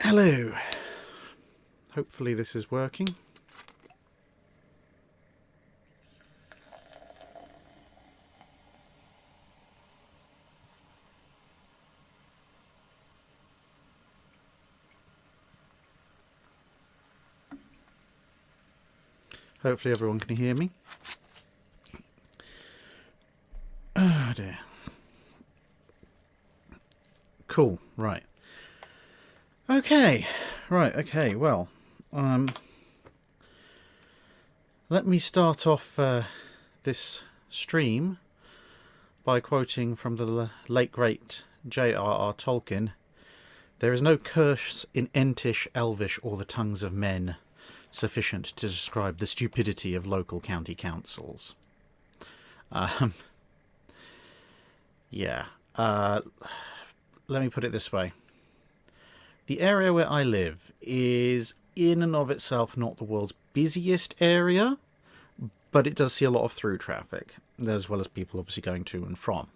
Hello. Hopefully this is working. Hopefully everyone can hear me. Oh dear. Cool, right. Okay, right, okay, well, let me start off this stream by quoting from the late great J.R.R. Tolkien. There is no curse in Entish, Elvish, or the tongues of men sufficient to describe the stupidity of local county councils. Yeah. Let me put it this way. The area where I live is in and of itself not the world's busiest area, but it does see a lot of through traffic, as well as people obviously going to and from.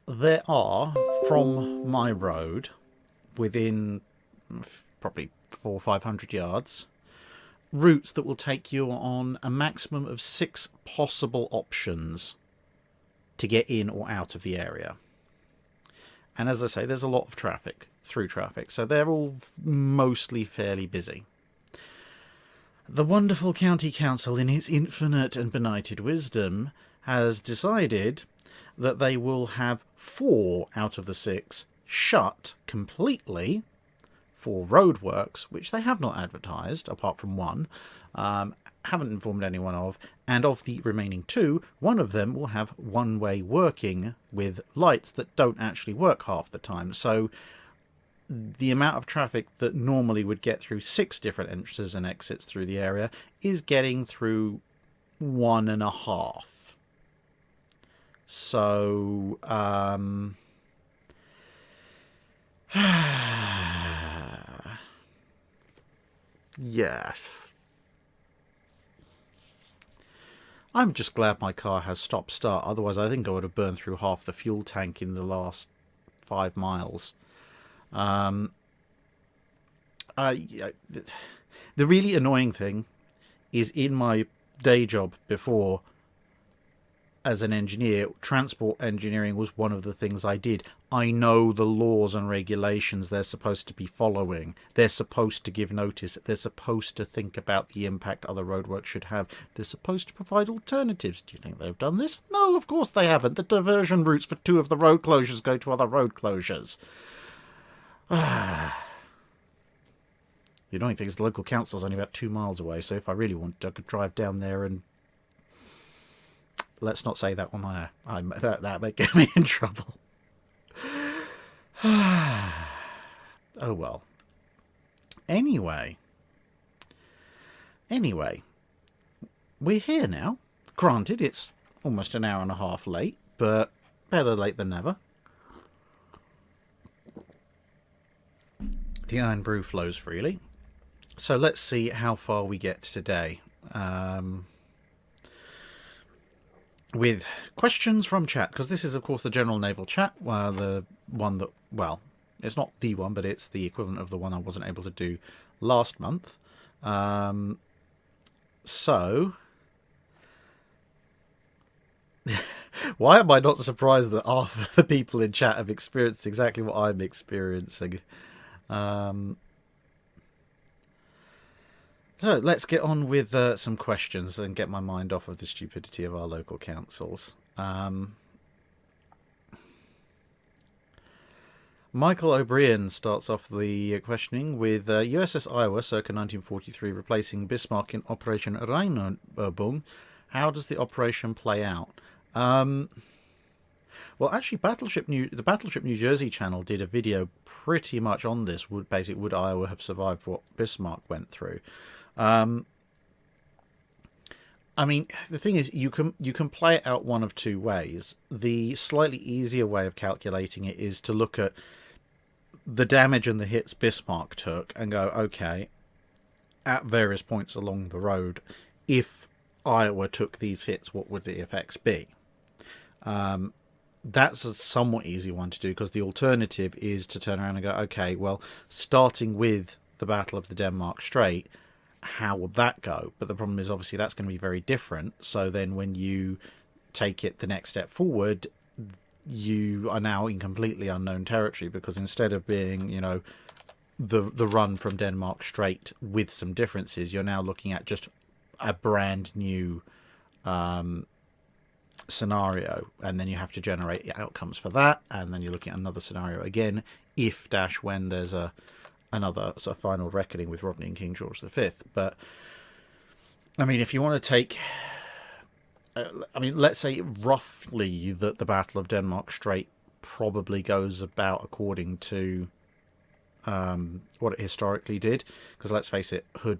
There are, from my road, within probably 400 or 500 yards, routes that will take you on a maximum of 6 possible options to get in or out of the area. And as I say, there's a lot of traffic, through traffic, so they're all mostly fairly busy. The wonderful county council, in its infinite and benighted wisdom, has decided that they will have 4 out of the 6 shut completely for roadworks, which they have not advertised, apart from one, haven't informed anyone of, and of the remaining 2, one of them will have one-way working with lights that don't actually work half the time. So the amount of traffic that normally would get through 6 different entrances and exits through the area is getting through 1.5. So, yes. I'm just glad my car has stop-start, otherwise I think I would have burned through half the fuel tank in the last 5 miles. The really annoying thing is, in my day job before as an engineer, transport engineering was one of the things I did. I know the laws and regulations they're supposed to be following. They're supposed to give notice. They're supposed to think about the impact other roadworks should have. They're supposed to provide alternatives. Do you think they've done this? No, of course they haven't. The diversion routes for 2 of the road closures go to other road closures. The annoying thing is the local council's only about 2 miles away, so if I really wanted, I could drive down there and... Let's not say that on air. That might get me in trouble. Oh well. Anyway, we're here now. Granted, it's almost an hour and a half late, but better late than never. The iron brew flows freely. So let's see how far we get today. With questions from chat, because this is of course the general naval chat, the one that, well, it's not the one, but it's the equivalent of the one I wasn't able to do last month. So why am I not surprised that half of the people in chat have experienced exactly what I'm experiencing? So let's get on with some questions and get my mind off of the stupidity of our local councils. Michael O'Brien starts off the questioning with USS Iowa circa 1943 replacing Bismarck in Operation Rheinübung. How does the operation play out? Well, actually, the Battleship New Jersey channel did a video pretty much on this. Basically, would Iowa have survived what Bismarck went through? I mean, the thing is, you can play it out one of 2 ways. The slightly easier way of calculating it is to look at the damage and the hits Bismarck took and go, okay, at various points along the road, if Iowa took these hits, what would the effects be? that's a somewhat easy one to do, because the alternative is to turn around and go, okay, well, starting with the Battle of the Denmark Strait, how would that go? But the problem is, obviously, that's going to be very different. So then when you take it the next step forward, you are now in completely unknown territory, because instead of being, the run from Denmark Strait with some differences, you're now looking at just a brand new scenario, and then you have to generate outcomes for that, and then you're looking at another scenario again if when there's another sort of final reckoning with Rodney and King George V. But I mean, if you want to take let's say roughly that the Battle of Denmark Strait probably goes about according to what it historically did, because let's face it, Hood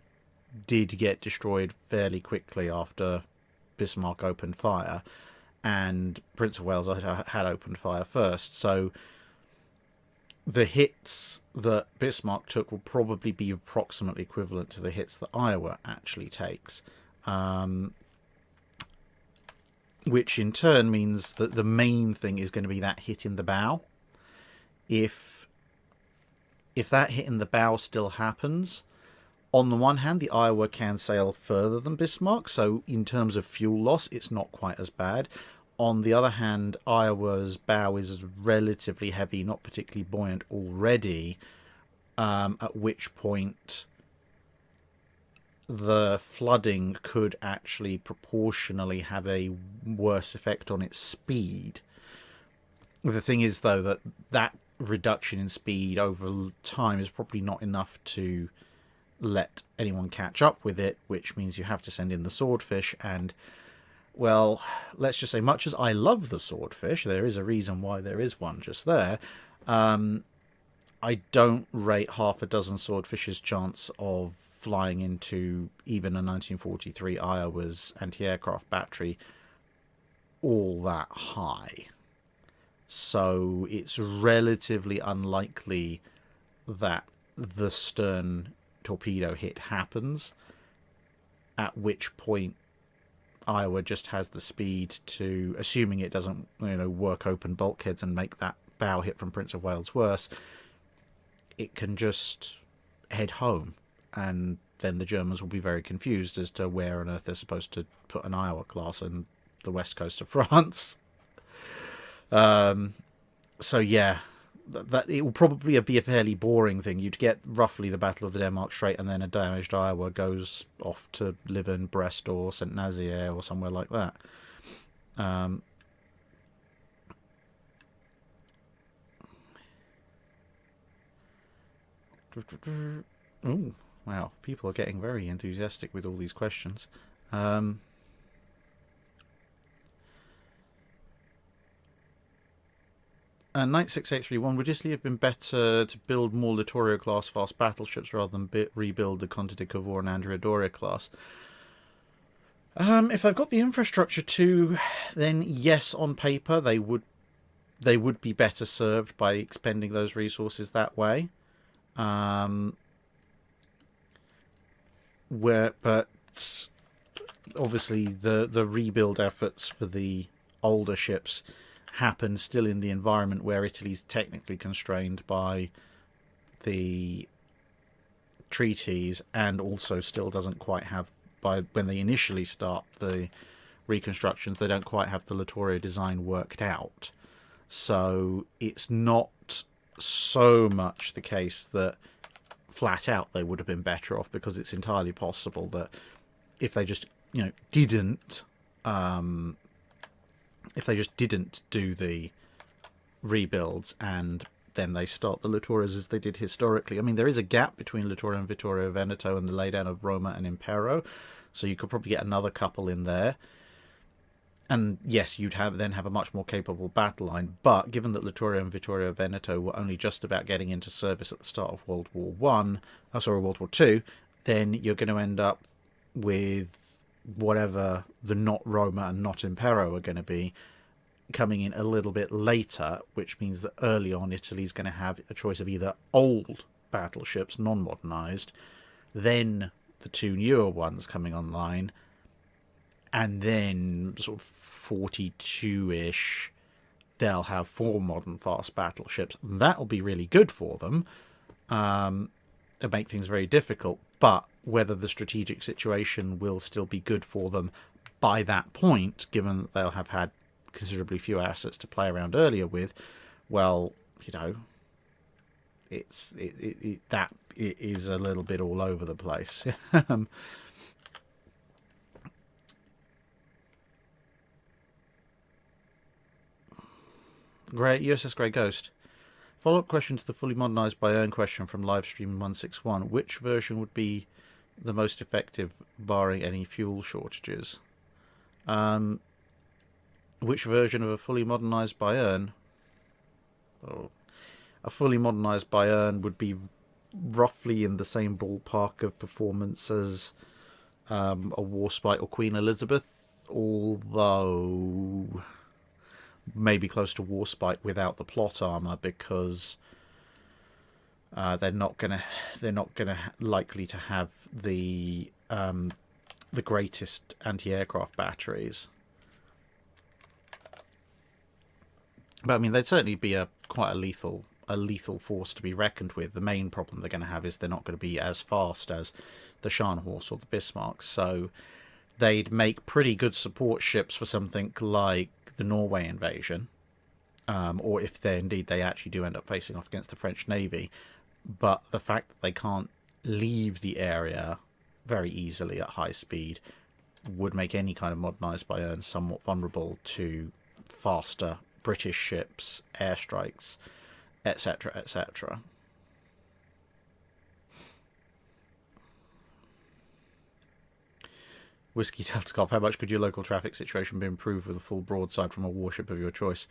did get destroyed fairly quickly after Bismarck opened fire, and Prince of Wales had opened fire first. So the hits that Bismarck took will probably be approximately equivalent to the hits that Iowa actually takes, which in turn means that the main thing is going to be that hit in the bow. If that hit in the bow still happens, on the one hand, the Iowa can sail further than Bismarck, so in terms of fuel loss, it's not quite as bad. On the other hand, Iowa's bow is relatively heavy, not particularly buoyant already, at which point the flooding could actually proportionally have a worse effect on its speed. The thing is, though, that reduction in speed over time is probably not enough to let anyone catch up with it, which means you have to send in the swordfish. And, well, let's just say, much as I love the swordfish, there is a reason why there is one just there. I don't rate half a dozen swordfish's chance of flying into even a 1943 Iowa's anti-aircraft battery all that high. So it's relatively unlikely that the stern torpedo hit happens, at which point Iowa just has the speed to, assuming it doesn't work open bulkheads and make that bow hit from Prince of Wales worse, it can just head home, and then the Germans will be very confused as to where on earth they're supposed to put an Iowa class in the west coast of France. So yeah, that it will probably be a fairly boring thing. You'd get roughly the Battle of the Denmark Strait, and then a damaged Iowa goes off to live in Brest or Saint Nazaire or somewhere like that. Oh, wow. People are getting very enthusiastic with all these questions. 96831, would Italy have been better to build more Littorio class fast battleships rather than rebuild the Conte de Cavour and Andrea Doria class? If they've got the infrastructure to, then yes, on paper they would be better served by expending those resources that way. But obviously the rebuild efforts for the older ships happen still in the environment where Italy's technically constrained by the treaties, and also still doesn't quite have, by when they initially start the reconstructions, they don't quite have the Littorio design worked out. So it's not so much the case that flat out they would have been better off, because it's entirely possible that if they just didn't do the rebuilds and then they start the Littorios as they did historically. I mean, there is a gap between Littorio and Vittorio Veneto and the laydown of Roma and Impero, so you could probably get another couple in there. And yes, you'd then have a much more capable battle line. But given that Littorio and Vittorio Veneto were only just about getting into service at the start of World War II, then you're going to end up with whatever the not Roma and not Impero are going to be coming in a little bit later, which means that early on Italy's going to have a choice of either old battleships, non-modernized, then the two newer ones coming online, and then sort of 42-ish they'll have 4 modern fast battleships. That'll be really good for them. It'll make things very difficult, but whether the strategic situation will still be good for them by that point, given that they'll have had considerably fewer assets to play around earlier with, well, you know, it is a little bit all over the place. Great, USS Grey Ghost. Follow-up question to the fully modernised Bayern question from livestream 161. Which version would be the most effective, barring any fuel shortages? Which version of a fully modernised Bayern? Oh, a fully modernised Bayern would be roughly in the same ballpark of performance as a Warspite or Queen Elizabeth, although maybe close to Warspite without the plot armor, because they're not gonna likely to have the greatest anti-aircraft batteries. But I mean, they'd certainly be quite a lethal force to be reckoned with. The main problem they're going to have is they're not going to be as fast as the Scharnhorst or the Bismarck, so they'd make pretty good support ships for something like the Norway invasion, or if they actually do end up facing off against the French Navy. But the fact that they can't leave the area very easily at high speed would make any kind of modernised Bayern somewhat vulnerable to faster British ships, airstrikes, etc., etc. Whiskey Delta, how much could your local traffic situation be improved with a full broadside from a warship of your choice?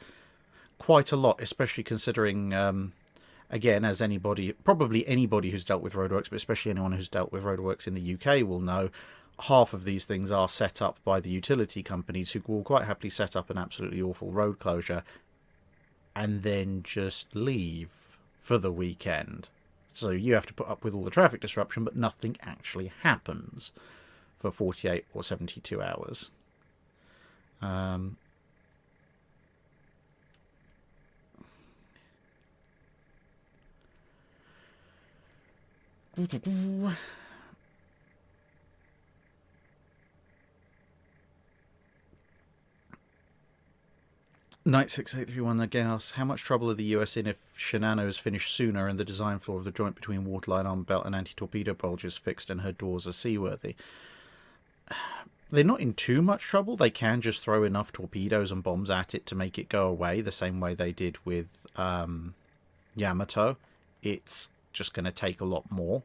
Quite a lot, especially considering, again, as probably anybody who's dealt with roadworks, but especially anyone who's dealt with roadworks in the UK will know, half of these things are set up by the utility companies, who will quite happily set up an absolutely awful road closure and then just leave for the weekend. So you have to put up with all the traffic disruption, but nothing actually happens for 48 or 72 hours. Knight 6831 again asks, how much trouble are the US in if Shinano is finished sooner and the design flaw of the joint between waterline armor belt and anti-torpedo bulge is fixed and her doors are seaworthy? They're not in too much trouble. They can just throw enough torpedoes and bombs at it to make it go away, the same way they did with Yamato. It's just going to take a lot more.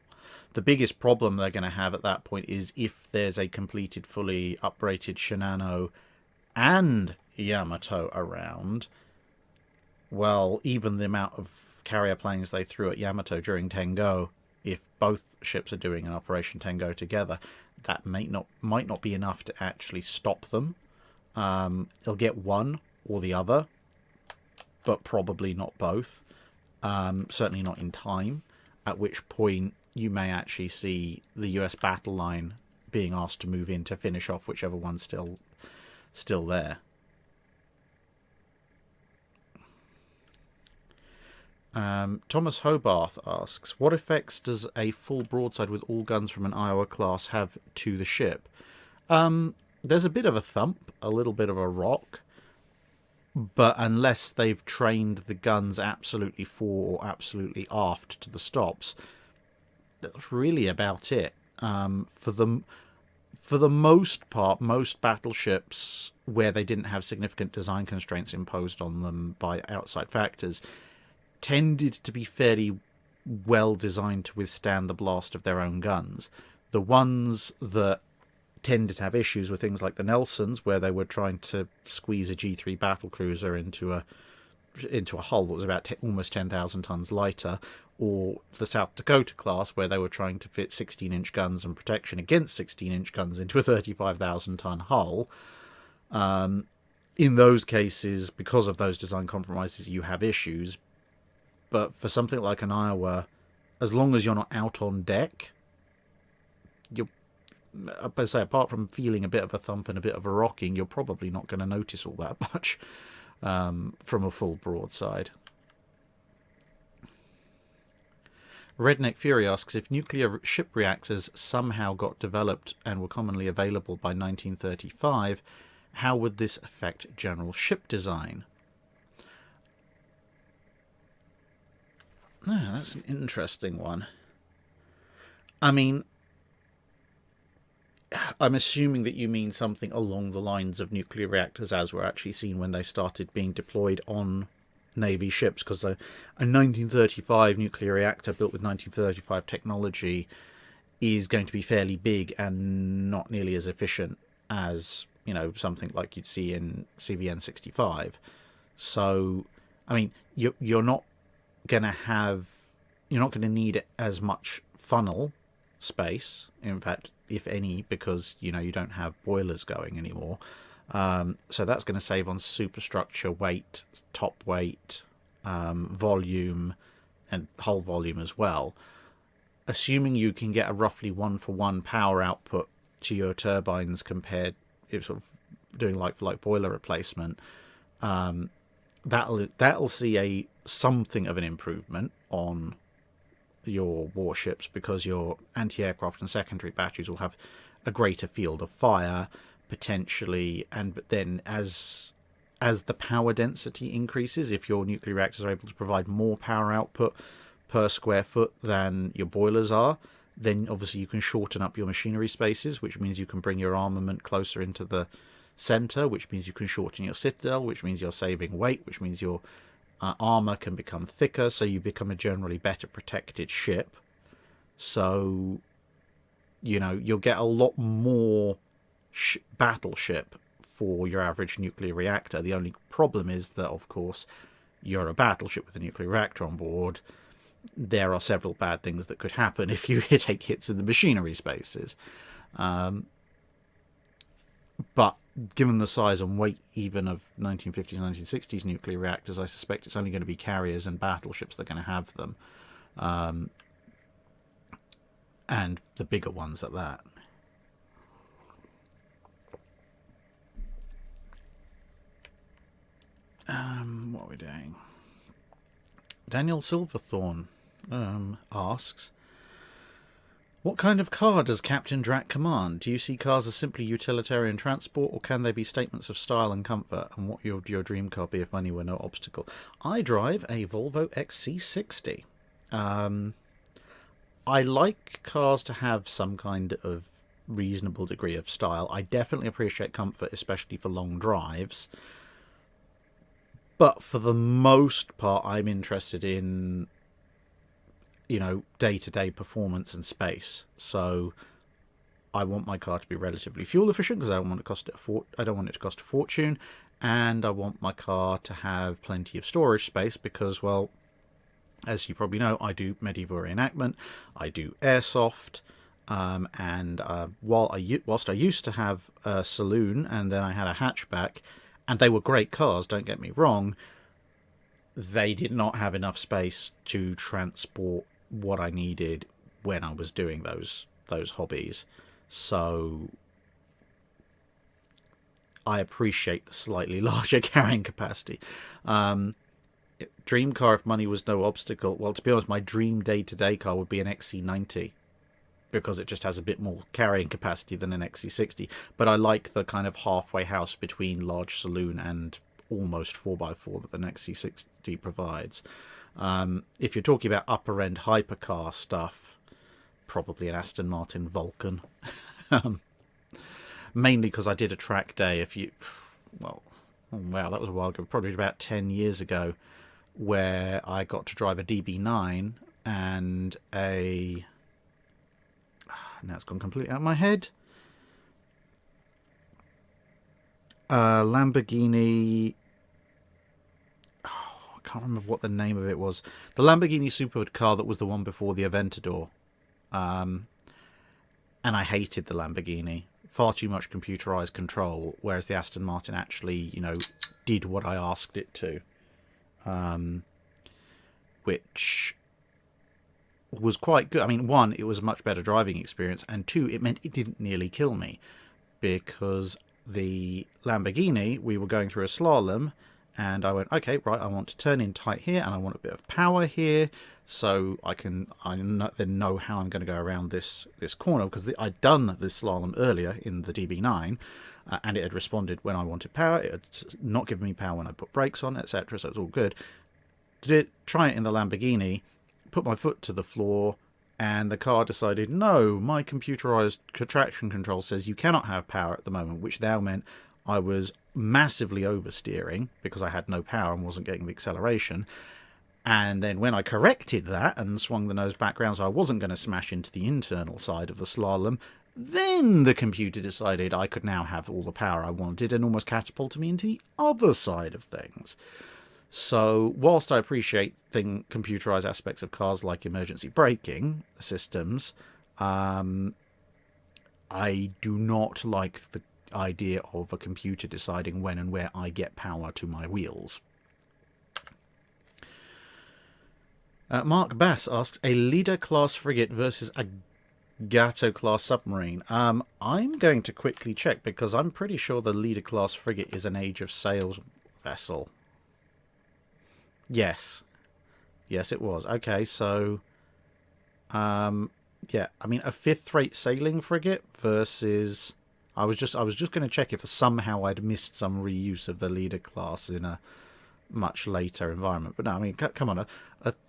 The biggest problem they're going to have at that point is if there's a completed, fully uprated Shinano and Yamato around. Well, even the amount of carrier planes they threw at Yamato during Tengo, if both ships are doing an Operation Tengo together, that might not be enough to actually stop them. They'll get one or the other, but probably not both. Certainly not in time, at which point you may actually see the US battle line being asked to move in to finish off whichever one's still there. Thomas Hobarth asks, what effects does a full broadside with all guns from an Iowa class have to the ship? There's a bit of a thump, a little bit of a rock, but unless they've trained the guns absolutely fore or absolutely aft to the stops, that's really about it. For the most part, most battleships where they didn't have significant design constraints imposed on them by outside factors tended to be fairly well designed to withstand the blast of their own guns. The ones that tended to have issues were things like the Nelsons, where they were trying to squeeze a G3 battlecruiser into a hull that was about almost 10,000 tons lighter, or the South Dakota class, where they were trying to fit 16-inch guns and protection against 16-inch guns into a 35,000-ton hull. In those cases, because of those design compromises, you have issues. But for something like an Iowa, as long as you're not out on deck, apart from feeling a bit of a thump and a bit of a rocking, you're probably not going to notice all that much. from a full broadside. Redneck Fury asks, if nuclear ship reactors somehow got developed and were commonly available by 1935, how would this affect general ship design? Oh, that's an interesting one. I mean, I'm assuming that you mean something along the lines of nuclear reactors as were actually seen when they started being deployed on Navy ships, because a 1935 nuclear reactor built with 1935 technology is going to be fairly big and not nearly as efficient as, you know, something like you'd see in CVN 65. So, I mean, you're not going to need as much funnel space, in fact, if any, because, you know, you don't have boilers going anymore. So that's going to save on superstructure, weight, top weight, volume, and hull volume as well. Assuming you can get a roughly 1-for-1 power output to your turbines compared, if sort of doing like-for-like boiler replacement, that'll see something of an improvement on your warships, because your anti-aircraft and secondary batteries will have a greater field of fire potentially, but then as the power density increases, if your nuclear reactors are able to provide more power output per square foot than your boilers are, then obviously you can shorten up your machinery spaces, which means you can bring your armament closer into the center, which means you can shorten your citadel, which means you're saving weight, which means your armor can become thicker, so you become a generally better protected ship. So, you know, you'll get a lot more battleship for your average nuclear reactor. The only problem is that, of course, you're a battleship with a nuclear reactor on board. There are several bad things that could happen if you take hits in the machinery spaces. But given the size and weight even of 1950s and 1960s nuclear reactors, I suspect it's only going to be carriers and battleships that are going to have them. And the bigger ones at that. What are we doing? Daniel Silverthorne asks, what kind of car does Captain Drac command? Do you see cars as simply utilitarian transport, or can they be statements of style and comfort? And what would your dream car be if money were no obstacle? I drive a Volvo XC60. I like cars to have some kind of reasonable degree of style. I definitely appreciate comfort, especially for long drives. But for the most part, I'm interested in, you know, day-to-day performance and space. So I want my car to be relatively fuel efficient, because I don't want it to cost a fortune, and I want my car to have plenty of storage space because, well, as you probably know, I do medieval reenactment, I do airsoft, and whilst I used to have a saloon and then I had a hatchback, and they were great cars, don't get me wrong, they did not have enough space to transport what I needed when I was doing those hobbies. So I appreciate the slightly larger carrying capacity. Dream car, if money was no obstacle, well, to be honest, my dream day-to-day car would be an XC90, because it just has a bit more carrying capacity than an XC60. But I like the kind of halfway house between large saloon and almost 4x4 that the XC60 provides. If you're talking about upper-end hypercar stuff, probably an Aston Martin Vulcan. Mainly because I did a track day that was a while ago, probably about 10 years ago, where I got to drive a DB9 and now it's gone completely out of my head. Lamborghini. Oh, I can't remember what the name of it was. The Lamborghini supercar that was the one before the Aventador. And I hated the Lamborghini. Far too much computerized control, whereas the Aston Martin actually, you know, did what I asked it to. Which was quite good. I mean, one, it was a much better driving experience, and two, it meant it didn't nearly kill me, because the Lamborghini, we were going through a slalom, And I went, okay, right, I want to turn in tight here, and I want a bit of power here, so then know how I'm going to go around this corner, because I'd done this slalom earlier in the DB9, and it had responded when I wanted power. It had not given me power when I put brakes on, etc., so it's all good. Try it in the Lamborghini, put my foot to the floor, and the car decided, no, my computerized traction control says you cannot have power at the moment, which now meant I was massively oversteering because I had no power and wasn't getting the acceleration. And then when I corrected that and swung the nose back round so I wasn't going to smash into the internal side of the slalom, then the computer decided I could now have all the power I wanted and almost catapulted me into the other side of things. So whilst I appreciate computerized aspects of cars like emergency braking systems, I do not like the idea of a computer deciding when and where I get power to my wheels. Mark Bass asks, a Leader-class frigate versus a Gato-class submarine. I'm going to quickly check, because I'm pretty sure the Leader-class frigate is an Age of Sail vessel. Yes. Yes, it was. Okay, so... yeah, I mean, a fifth-rate sailing frigate versus... I was just going to check if somehow I'd missed some reuse of the Leader class in a much later environment. But no, I mean, come on, a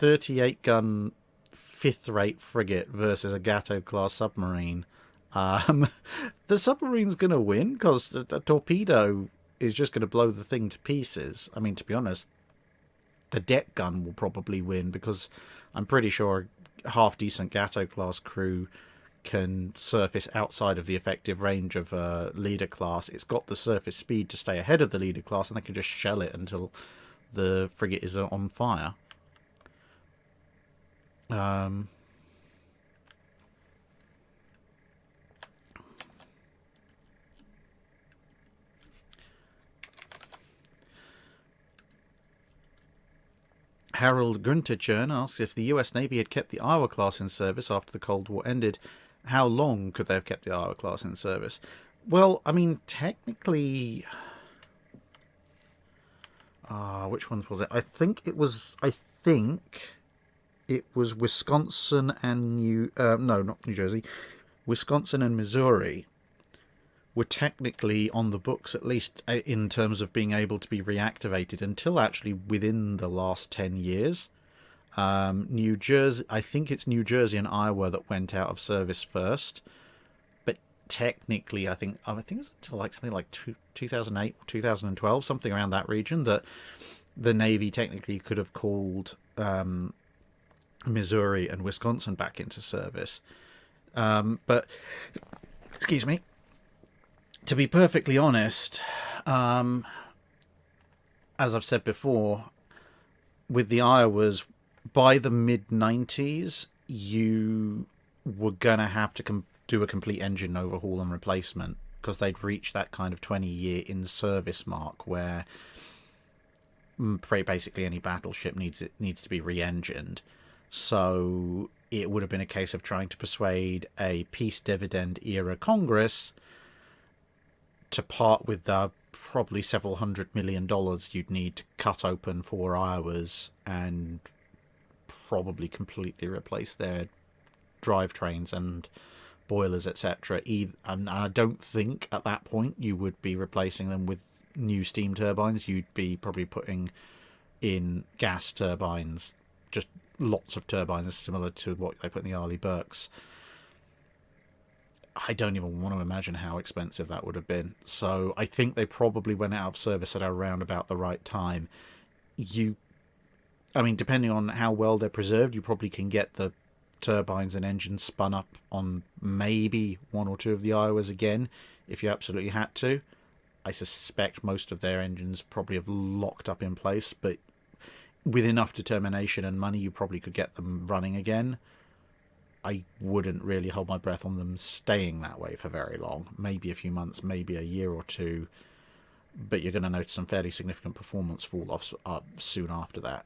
38-gun fifth-rate frigate versus a Gato-class submarine. The submarine's going to win because a torpedo is just going to blow the thing to pieces. I mean, to be honest, the deck gun will probably win because I'm pretty sure a half-decent Gato-class crew can surface outside of the effective range of a Leader class. It's got the surface speed to stay ahead of the Leader class, and they can just shell it until the frigate is on fire. Harold Gunterchurn asks, if the US Navy had kept the Iowa class in service after the Cold War ended, how long could they have kept the Iowa class in service? Well, I mean, technically... which ones was it? I think it was Wisconsin and no, not New Jersey. Wisconsin and Missouri were technically on the books, at least in terms of being able to be reactivated, until actually within the last 10 years. New Jersey, I think it's New Jersey and Iowa that went out of service first, but technically I think it was until like something like 2008 or 2012, something around that region, that the Navy technically could have called Missouri and Wisconsin back into service. But excuse me, to be perfectly honest, as I've said before, with the Iowas, by the mid-90s, you were going to have to do a complete engine overhaul and replacement, because they'd reached that kind of 20-year in-service mark where basically any battleship needs to be re-engined. So it would have been a case of trying to persuade a peace dividend era Congress to part with the probably several $100 million you'd need to cut open 4 Iowas and probably completely replace their drivetrains and boilers, etc. And I don't think at that point you would be replacing them with new steam turbines. You'd be probably putting in gas turbines, just lots of turbines similar to what they put in the Arleigh Burkes. I don't even want to imagine how expensive that would have been. So I think they probably went out of service at around about the right time. I mean, depending on how well they're preserved, you probably can get the turbines and engines spun up on maybe 1 or 2 of the Iowas again, if you absolutely had to. I suspect most of their engines probably have locked up in place, but with enough determination and money, you probably could get them running again. I wouldn't really hold my breath on them staying that way for very long. Maybe a few months, maybe a year or 2, but you're going to notice some fairly significant performance fall off soon after that.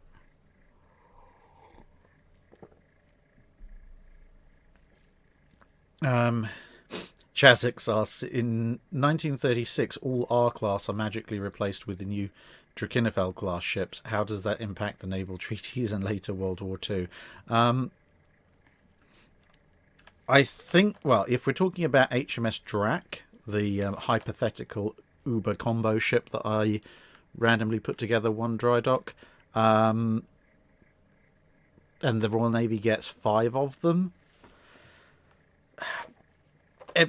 Chazix asks, in 1936, all R-class are magically replaced with the new Druckenfeld class ships, how does that impact the naval treaties and later World War II? I think, well, if we're talking about HMS Drac, the hypothetical Uber combo ship that I randomly put together one dry dock, and the Royal Navy gets 5 of them.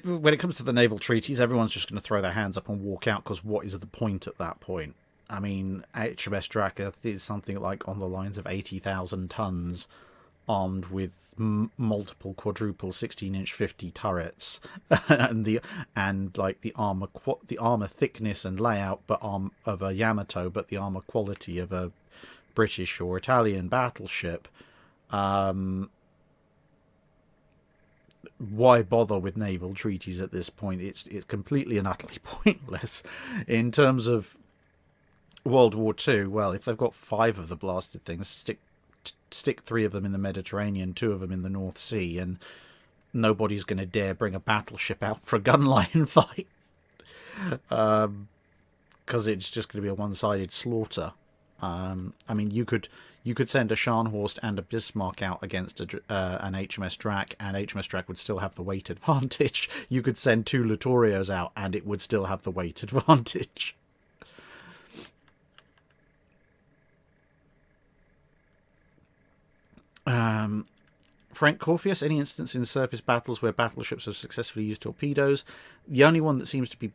When it comes to the naval treaties, everyone's just going to throw their hands up and walk out, because what is the point at that point? I mean, HMS Drac is something like on the lines of 80,000 tons, armed with multiple quadruple 16-inch 50 turrets, and like the armor thickness and layout of a Yamato, but the armor quality of a British or Italian battleship. Why bother with naval treaties at this point? It's completely and utterly pointless. In terms of World War II, well, if they've got 5 of the blasted things, stick 3 of them in the Mediterranean, 2 of them in the North Sea, and nobody's going to dare bring a battleship out for a gunline fight, because it's just going to be a one-sided slaughter. I mean, you could send a Scharnhorst and a Bismarck out against an HMS Drac, and HMS Drac would still have the weight advantage. You could send 2 Littorios out, and it would still have the weight advantage. Frank Corfius, any instance in surface battles where battleships have successfully used torpedoes? The only one that seems to be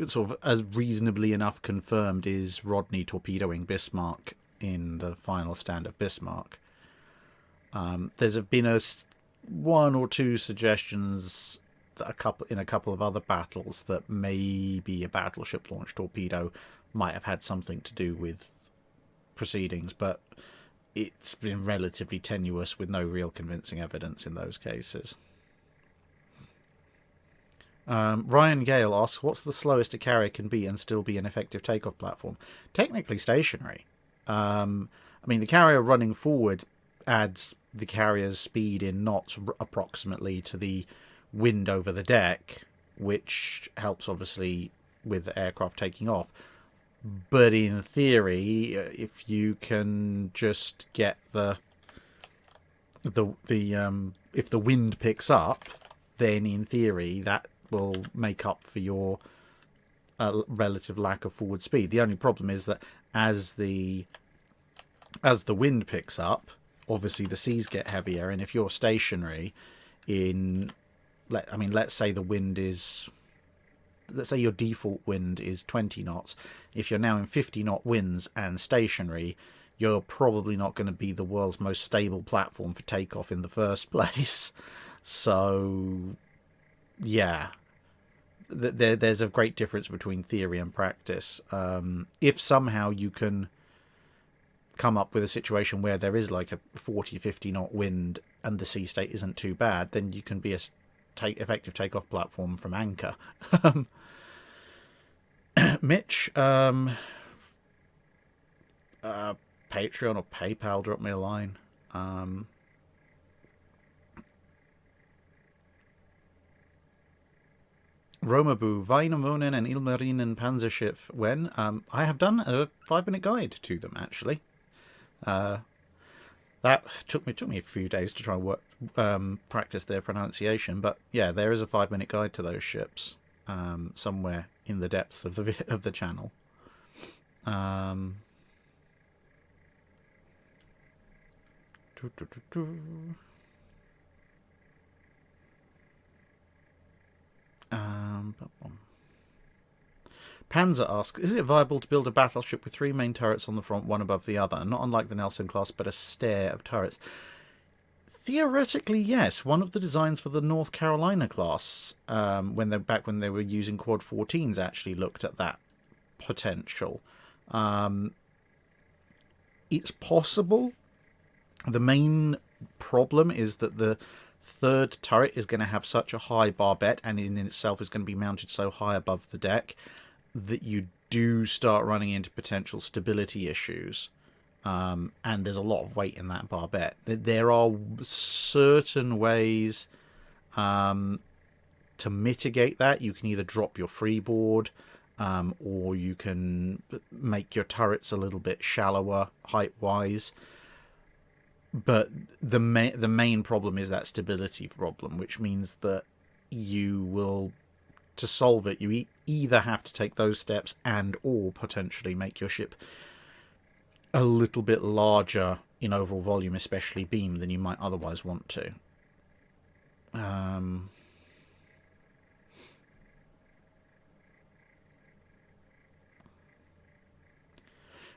sort of as reasonably enough confirmed is Rodney torpedoing Bismarck in the final stand of Bismarck. There's been 1 or 2 suggestions that in a couple of other battles that maybe a battleship launched torpedo might have had something to do with proceedings, but it's been relatively tenuous with no real convincing evidence in those cases. Ryan Gale asks, what's the slowest a carrier can be and still be an effective takeoff platform? Technically stationary. I mean, the carrier running forward adds the carrier's speed in knots approximately to the wind over the deck, which helps obviously with the aircraft taking off. But in theory, if you can just get if the wind picks up, then in theory that will make up for your relative lack of forward speed. The only problem is that as the wind picks up, obviously the seas get heavier, and if you're stationary let's say the wind is, let's say your default wind is 20 knots. If you're now in 50 knot winds and stationary, you're probably not going to be the world's most stable platform for takeoff in the first place. So yeah, there's a great difference between theory and practice. If somehow you can come up with a situation where there is like a 40-50 knot wind and the sea state isn't too bad, then you can be a effective takeoff platform from anchor. Mitch, Patreon or PayPal, drop me a line. Romabu, Weinemonen and Ilmarinen Panzerschiff. When? I have done a 5-minute guide to them, actually. That took me a few days to try and practice their pronunciation, but yeah, there is a 5-minute guide to those ships somewhere in the depths of the channel. Panzer asks, is it viable to build a battleship with 3 main turrets on the front, one above the other, not unlike the Nelson class, but a stair of turrets? Theoretically, yes. One of the designs for the North Carolina class, when they were using Quad 14s, actually looked at that potential. It's possible. The main problem is that the 3rd turret is going to have such a high barbette, and in itself is going to be mounted so high above the deck, that you do start running into potential stability issues. And there's a lot of weight in that barbette. There are certain ways to mitigate that. You can either drop your freeboard, or you can make your turrets a little bit shallower height-wise. But the main problem is that stability problem, which means that you will, to solve it, you either have to take those steps and or potentially make your ship a little bit larger in overall volume, especially beam, than you might otherwise want to.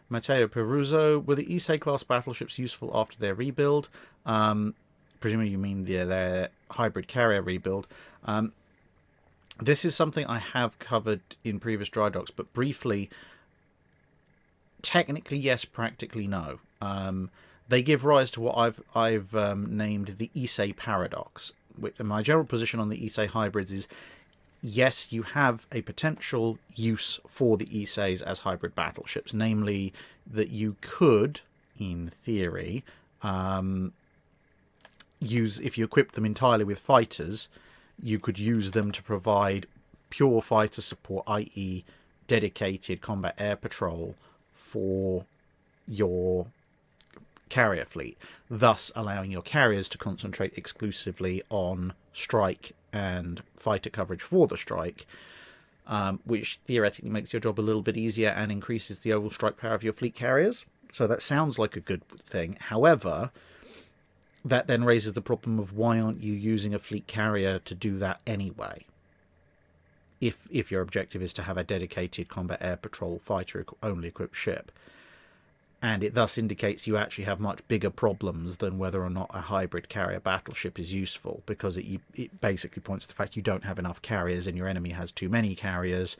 Matteo Peruzzo, were the Issei class battleships useful after their rebuild? Presumably you mean their hybrid carrier rebuild. This is something I have covered in previous dry docks, but briefly, technically yes, practically no. They give rise to what I've named the Issei paradox. My general position on the Issei hybrids is, yes, you have a potential use for the Isseis as hybrid battleships, namely that you could, in theory, use, if you equip them entirely with fighters, you could use them to provide pure fighter support, i.e. dedicated combat air patrol for your carrier fleet, thus allowing your carriers to concentrate exclusively on strike and fighter coverage for the strike, which theoretically makes your job a little bit easier and increases the overall strike power of your fleet carriers. So that sounds like a good thing. However, that then raises the problem of why aren't you using a fleet carrier to do that anyway? If your objective is to have a dedicated combat air patrol fighter only equipped ship. And it thus indicates you actually have much bigger problems than whether or not a hybrid carrier battleship is useful, because it basically points to the fact you don't have enough carriers and your enemy has too many carriers,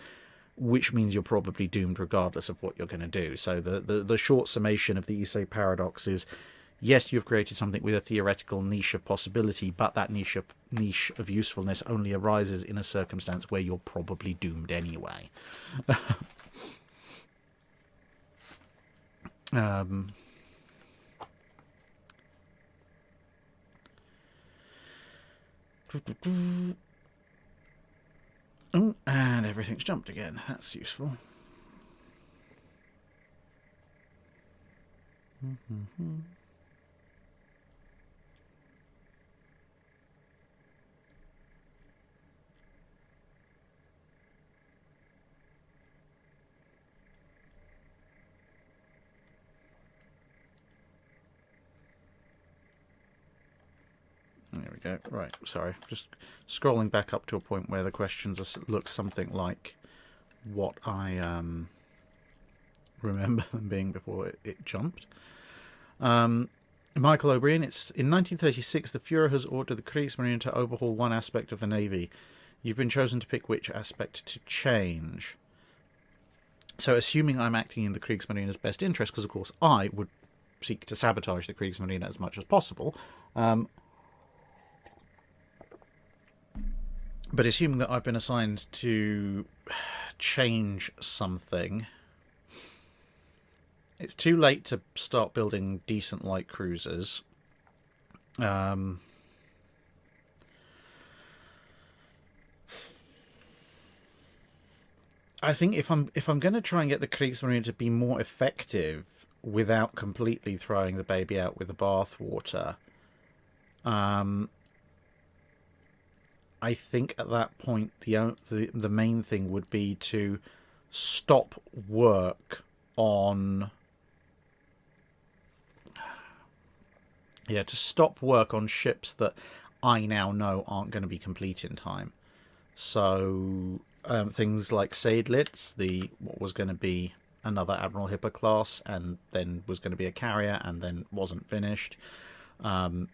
which means you're probably doomed regardless of what you're going to do. So the short summation of the Issei paradox is, yes, you've created something with a theoretical niche of possibility, but that niche of usefulness only arises in a circumstance where you're probably doomed anyway. Oh, and everything's jumped again. That's useful. There we go. Right, sorry. Just scrolling back up to a point where the questions look something like what I remember them being before it jumped. Michael O'Brien, it's in 1936 the Führer has ordered the Kriegsmarine to overhaul one aspect of the Navy. You've been chosen to pick which aspect to change. So assuming I'm acting in the Kriegsmarine's best interest, because of course I would seek to sabotage the Kriegsmarine as much as possible, but assuming that I've been assigned to change something, it's too late to start building decent light cruisers. I think if I'm going to try and get the Kriegsmarine to be more effective without completely throwing the baby out with the bathwater, I think at that point the main thing would be to stop work on ships that I now know aren't going to be complete in time. So things like Seydlitz, what was going to be another Admiral Hipper class, and then was going to be a carrier, and then wasn't finished, and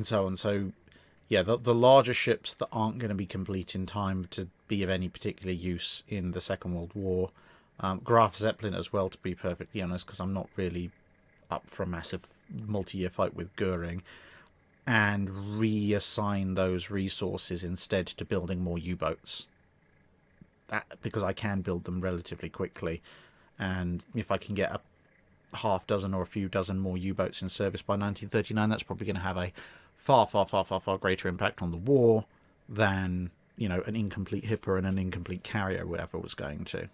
so on. So yeah, the larger ships that aren't going to be complete in time to be of any particular use in the Second World War. Graf Zeppelin as well, to be perfectly honest, because I'm not really up for a massive multi-year fight with Goering, and reassign those resources instead to building more U-boats. Because I can build them relatively quickly, and if I can get a half dozen or a few dozen more U-boats in service by 1939, that's probably going to have a far, far, far, far, far greater impact on the war than, you know, an incomplete hipper and an incomplete carrier, whatever was going to.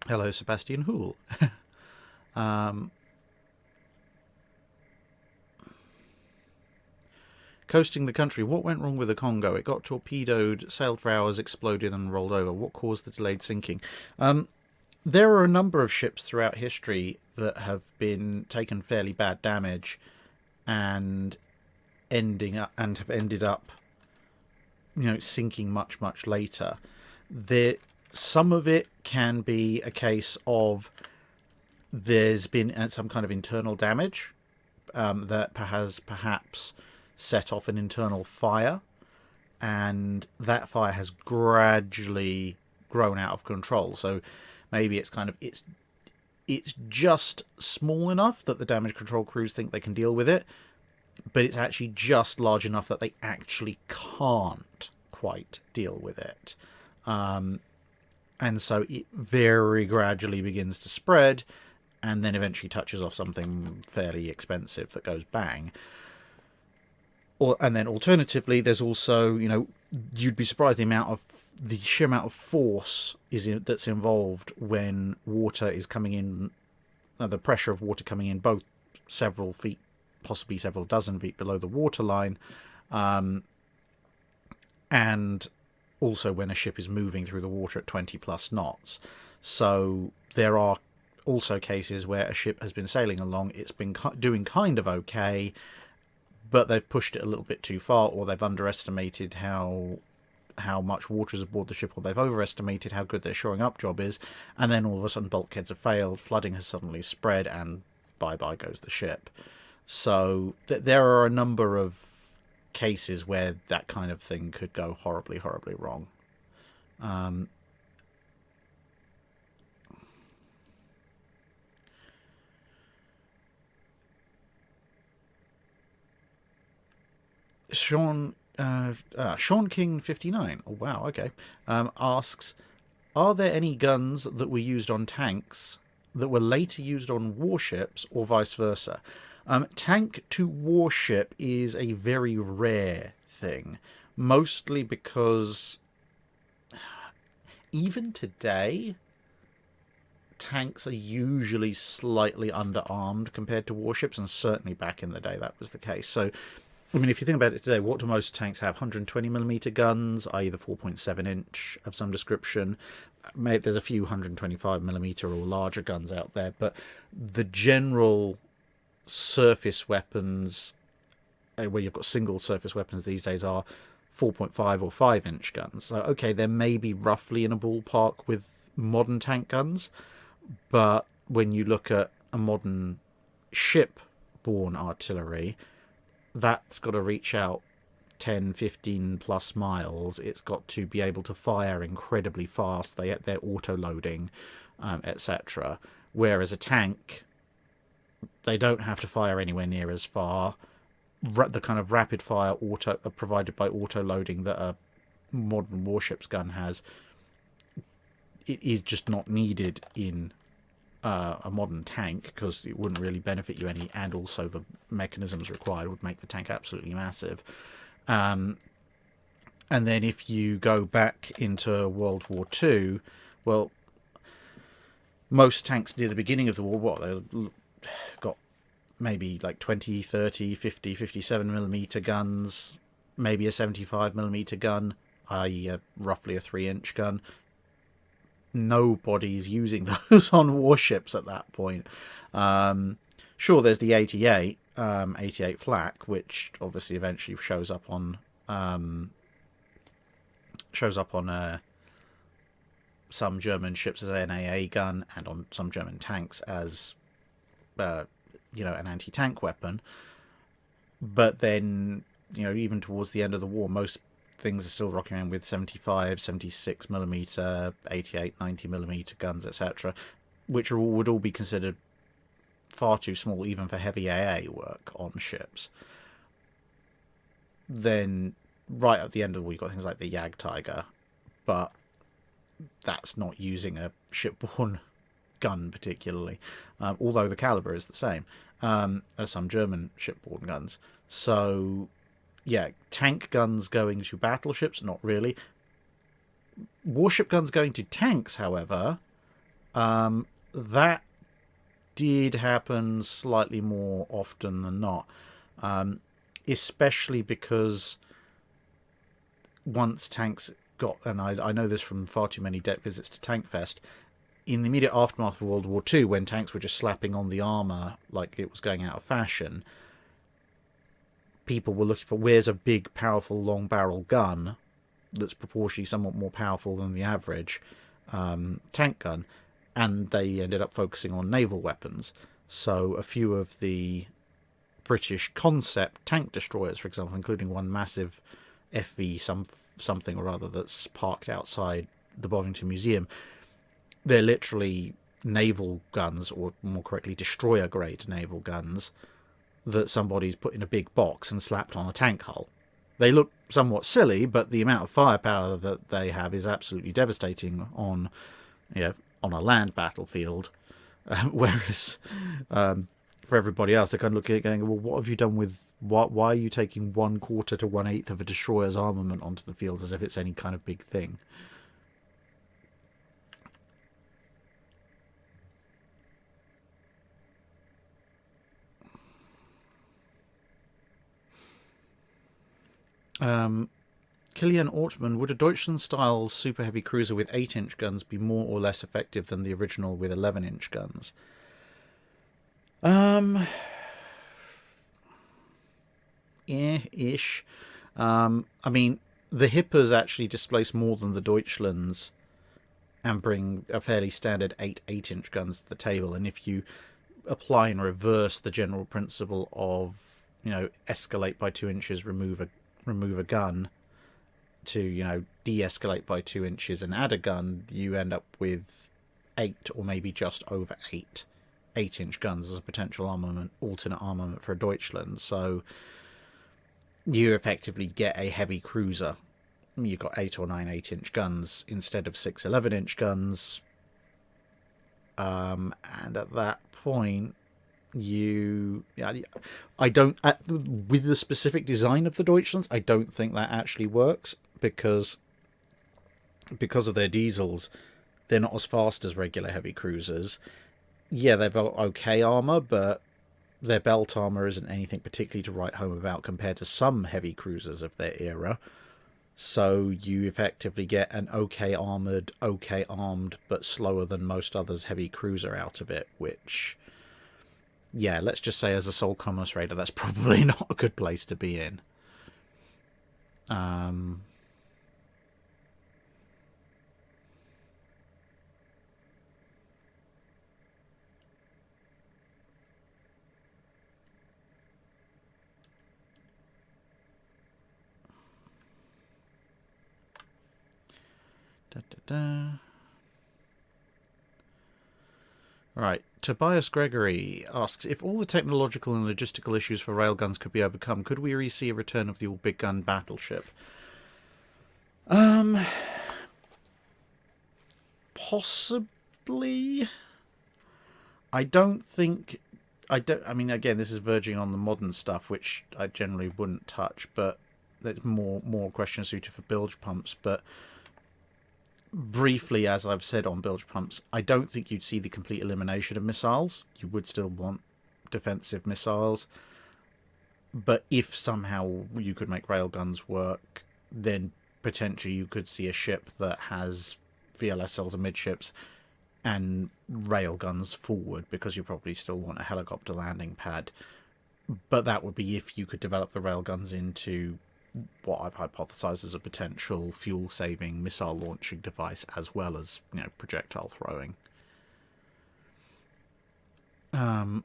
Hello, Sebastian Hool. Coasting the country. What went wrong with the Congo? It got torpedoed, sailed for hours, exploded and rolled over. What caused the delayed sinking? There are a number of ships throughout history that have been taken fairly bad damage and have ended up, you know, sinking much, much later. Some of it can be a case of there's been some kind of internal damage that has perhaps set off an internal fire, and that fire has gradually grown out of control. So maybe it's kind of it's just small enough that the damage control crews think they can deal with it, but it's actually just large enough that they actually can't quite deal with it. And so it very gradually begins to spread, and then eventually touches off something fairly expensive that goes bang. And then alternatively, there's also, you know, you'd be surprised the sheer amount of force that's involved when water is coming in, the pressure of water coming in both several feet, possibly several dozen feet below the waterline, and also when a ship is moving through the water at 20 plus knots. So there are also cases where a ship has been sailing along, it's been doing kind of okay, but they've pushed it a little bit too far, or they've underestimated how much water is aboard the ship, or they've overestimated how good their shoring up job is, and then all of a sudden bulkheads have failed, flooding has suddenly spread, and bye-bye goes the ship. So there are a number of cases where that kind of thing could go horribly, horribly wrong. Sean King 59. Oh wow, okay. Asks, are there any guns that were used on tanks that were later used on warships, or vice versa? Tank to warship is a very rare thing, mostly because even today, tanks are usually slightly underarmed compared to warships, and certainly back in the day that was the case. So, I mean, if you think about it today, what do most tanks have? 120mm guns, i.e. the 4.7 inch of some description. There's a few 125mm or larger guns out there, but the general surface weapons, where you've got single surface weapons these days, are 4.5 or 5 inch guns. So, okay, they're maybe roughly in a ballpark with modern tank guns, but when you look at a modern ship-borne artillery, that's got to reach out 10, 15 plus miles. It's got to be able to fire incredibly fast. They're auto-loading, etc. Whereas a tank, they don't have to fire anywhere near as far. The kind of rapid fire provided by auto-loading that a modern warship's gun has, it is just not needed in a modern tank, because it wouldn't really benefit you any, and also the mechanisms required would make the tank absolutely massive. And then if you go back into World War II, well, most tanks near the beginning of the war, they got maybe like 20, 30, 50, 57mm guns, maybe a 75mm gun, i.e. roughly a 3-inch gun. Nobody's using those on warships at that point. Sure, there's the 88 flak, which obviously eventually shows up on some German ships as an AA gun, and on some German tanks as an anti-tank weapon. But then, even towards the end of the war, most things are still rocking around with 75, 76mm, 88, 90mm guns, etc., which would all be considered far too small even for heavy AA work on ships. Then, right at the end of the war, you've got things like the Jag Tiger, but that's not using a shipborne gun particularly, although the caliber is the same as some German shipborne guns. So, yeah, tank guns going to battleships, not really. Warship guns going to tanks, however, that did happen slightly more often than not, especially because once tanks got, and I know this from far too many deck visits to Tank Fest, in the immediate aftermath of World War II, when tanks were just slapping on the armour like it was going out of fashion, people were looking for, where's a big, powerful, long barrel gun that's proportionally somewhat more powerful than the average tank gun, and they ended up focusing on naval weapons. So a few of the British concept tank destroyers, for example, including one massive FV something or other that's parked outside the Bovington Museum, they're literally naval guns, or more correctly destroyer grade naval guns, that somebody's put in a big box and slapped on a tank hull. They look somewhat silly, but the amount of firepower that they have is absolutely devastating on, on a land battlefield. Whereas for everybody else, they're kind of looking at it going, well, what have you done with, why are you taking 1/4 to 1/8 of a destroyer's armament onto the field as if it's any kind of big thing? Kilian Ortman, would a Deutschland-style super heavy cruiser with 8-inch guns be more or less effective than the original with 11-inch guns? Ish. I mean, the Hippers actually displace more than the Deutschlands and bring a fairly standard 8-inch guns to the table. And if you apply and reverse the general principle of, escalate by 2 inches, remove a gun, to, de-escalate by 2 inches and add a gun, you end up with 8 or maybe just over 8-inch guns as a potential alternate armament for a Deutschland. So you effectively get a heavy cruiser. You've got 8 or 9 8-inch guns instead of 6 11-inch guns. And at that point, I don't, with the specific design of the Deutschlands, I don't think that actually works, because of their diesels, they're not as fast as regular heavy cruisers. Yeah, they've got okay armor, but their belt armor isn't anything particularly to write home about compared to some heavy cruisers of their era. So you effectively get an okay armored, okay armed, but slower than most others heavy cruiser out of it, which, yeah, let's just say as a sole commerce raider, that's probably not a good place to be in. Right, Tobias Gregory asks, if all the technological and logistical issues for railguns could be overcome, could we re-see a return of the all-big gun battleship? Possibly. I mean, again, this is verging on the modern stuff, which I generally wouldn't touch, but it's more questions suited for bilge pumps. But briefly, as I've said on bilge pumps, I don't think you'd see the complete elimination of missiles. You would still want defensive missiles. But if somehow you could make railguns work, then potentially you could see a ship that has VLSLs amidships and railguns forward, because you probably still want a helicopter landing pad. But that would be if you could develop the railguns into what I've hypothesized as a potential fuel-saving missile launching device, as well as, projectile throwing. Ryan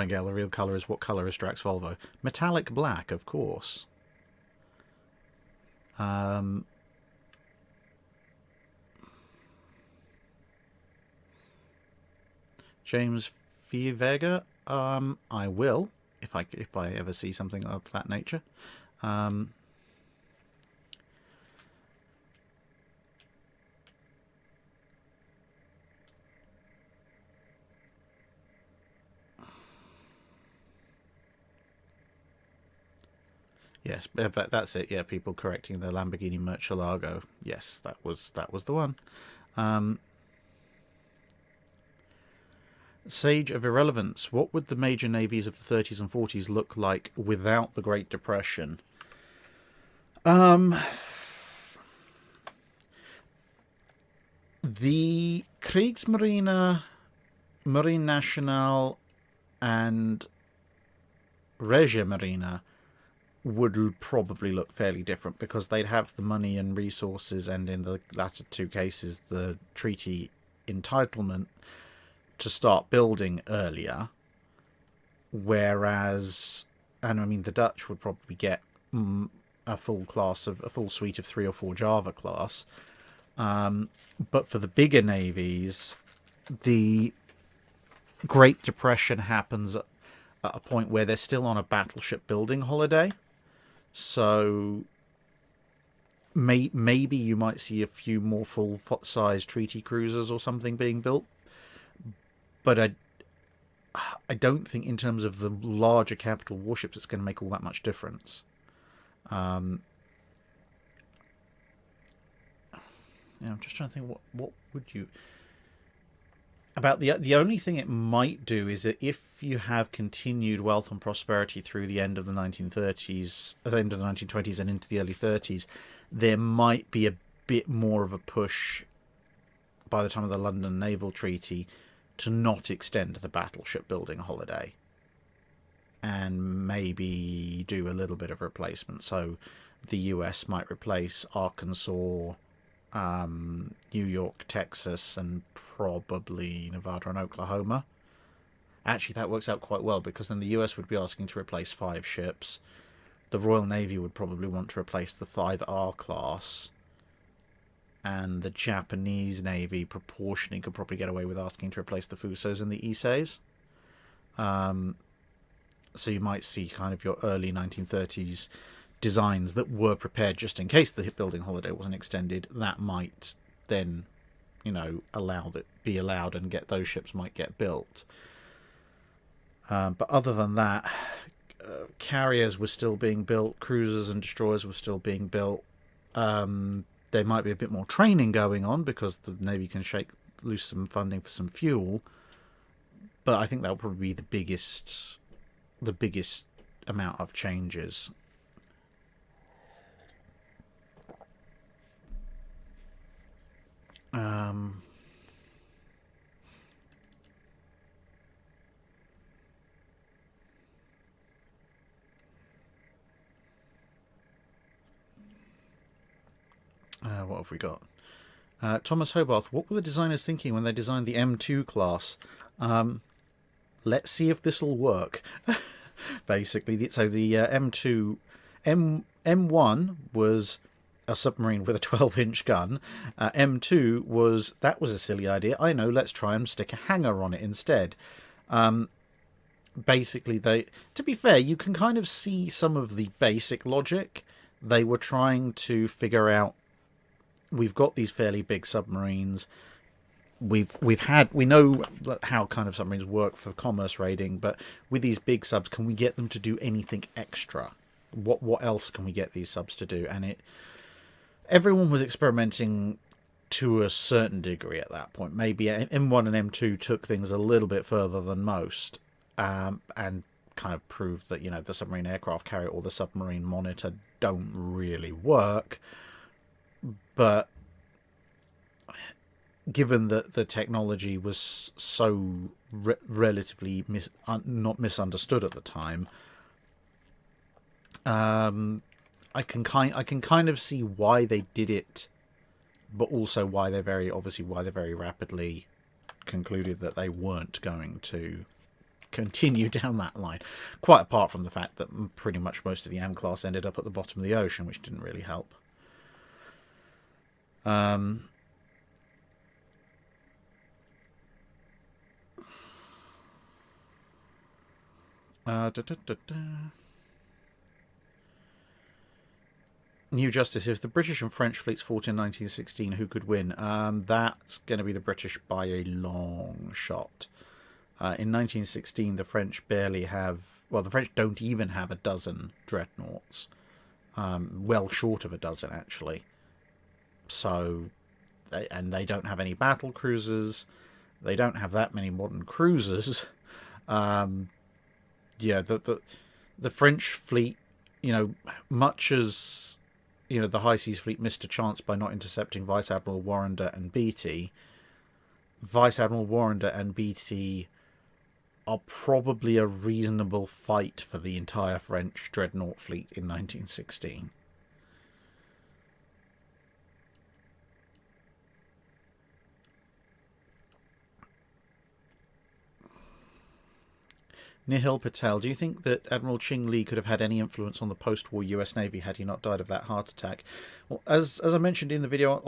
Gale, the real colour is, what colour is Drax Volvo? Metallic black, of course. James Vega, I will, if I ever see something of that nature. Yes, in fact, that's it. Yeah, people correcting the Lamborghini Murcielago. Yes, that was the one. Sage of Irrelevance. What would the major navies of the 30s and 40s look like without the Great Depression? The Kriegsmarine, Marine Nationale, and Regia would probably look fairly different because they'd have the money and resources, and in the latter two cases, the treaty entitlement to start building earlier. Whereas, and I mean, the Dutch would probably get a full suite of 3 or 4 Java class. But for the bigger navies, the Great Depression happens at a point where they're still on a battleship building holiday. So maybe you might see a few more full-size treaty cruisers or something being built. But I don't think in terms of the larger capital warships it's going to make all that much difference. I'm just trying to think what would you... About the only thing it might do is that if you have continued wealth and prosperity through the end of the 1930s, at the end of the 1920s and into the early 30s, there might be a bit more of a push by the time of the London Naval Treaty to not extend the battleship building holiday and maybe do a little bit of replacement. So the US might replace Arkansas, New York, Texas, and probably Nevada and Oklahoma. Actually, that works out quite well because then the US would be asking to replace 5 ships. The Royal Navy would probably want to replace the 5R class. And the Japanese Navy proportionally could probably get away with asking to replace the Fusos and the Iseis. So you might see kind of your early 1930s designs that were prepared just in case the building holiday wasn't extended. That might then, be allowed and get those ships might get built. But other than that, carriers were still being built, cruisers and destroyers were still being built. There might be a bit more training going on because the Navy can shake loose some funding for some fuel. But I think that will probably be the biggest amount of changes. What have we got? Thomas Hobarth, what were the designers thinking when they designed the M2 class? Let's see if this will work. Basically, so the M2... M1 was a submarine with a 12-inch gun. M2 was a silly idea. I know, let's try and stick a hangar on it instead. Basically, to be fair, you can kind of see some of the basic logic. They were trying to figure out, we've got these fairly big submarines. We know how kind of submarines work for commerce raiding, but with these big subs, can we get them to do anything extra? What else can we get these subs to do? And everyone was experimenting to a certain degree at that point. Maybe M1 and M2 took things a little bit further than most, and kind of proved that the submarine aircraft carrier or the submarine monitor don't really work. But given that the technology was so relatively not misunderstood at the time, I can kind of see why they did it, but also why they very rapidly concluded that they weren't going to continue down that line. Quite apart from the fact that pretty much most of the M class ended up at the bottom of the ocean, which didn't really help. New Justice, if the British and French fleets fought in 1916, who could win? That's going to be the British by a long shot. In 1916, the French barely have... Well, the French don't even have a dozen dreadnoughts. well short of a dozen actually. So, and they don't have any battle cruisers. They don't have that many modern cruisers. Yeah, the French fleet, much as the High Seas Fleet missed a chance by not intercepting Vice Admiral Warrender and Beatty. Vice Admiral Warrender and Beatty are probably a reasonable fight for the entire French dreadnought fleet in 1916. Nihil Patel, do you think that Admiral Ching Lee could have had any influence on the post-war US Navy had he not died of that heart attack? Well, as I mentioned in the video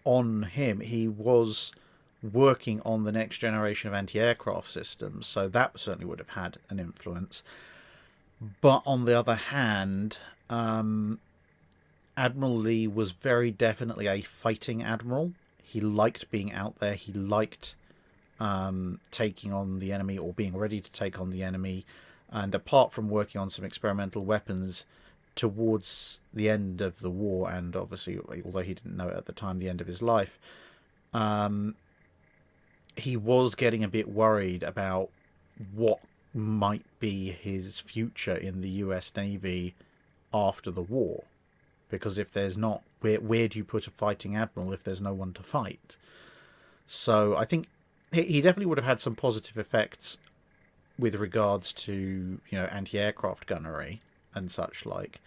on him, he was working on the next generation of anti-aircraft systems, so that certainly would have had an influence. But on the other hand, Admiral Lee was very definitely a fighting admiral. He liked being out there. He liked taking on the enemy or being ready to take on the enemy. And apart from working on some experimental weapons towards the end of the war, and obviously, although he didn't know it at the time, the end of his life, he was getting a bit worried about what might be his future in the US Navy after the war. Because if there's not, where do you put a fighting admiral if there's no one to fight? So I think he definitely would have had some positive effects with regards to, anti-aircraft gunnery and such like.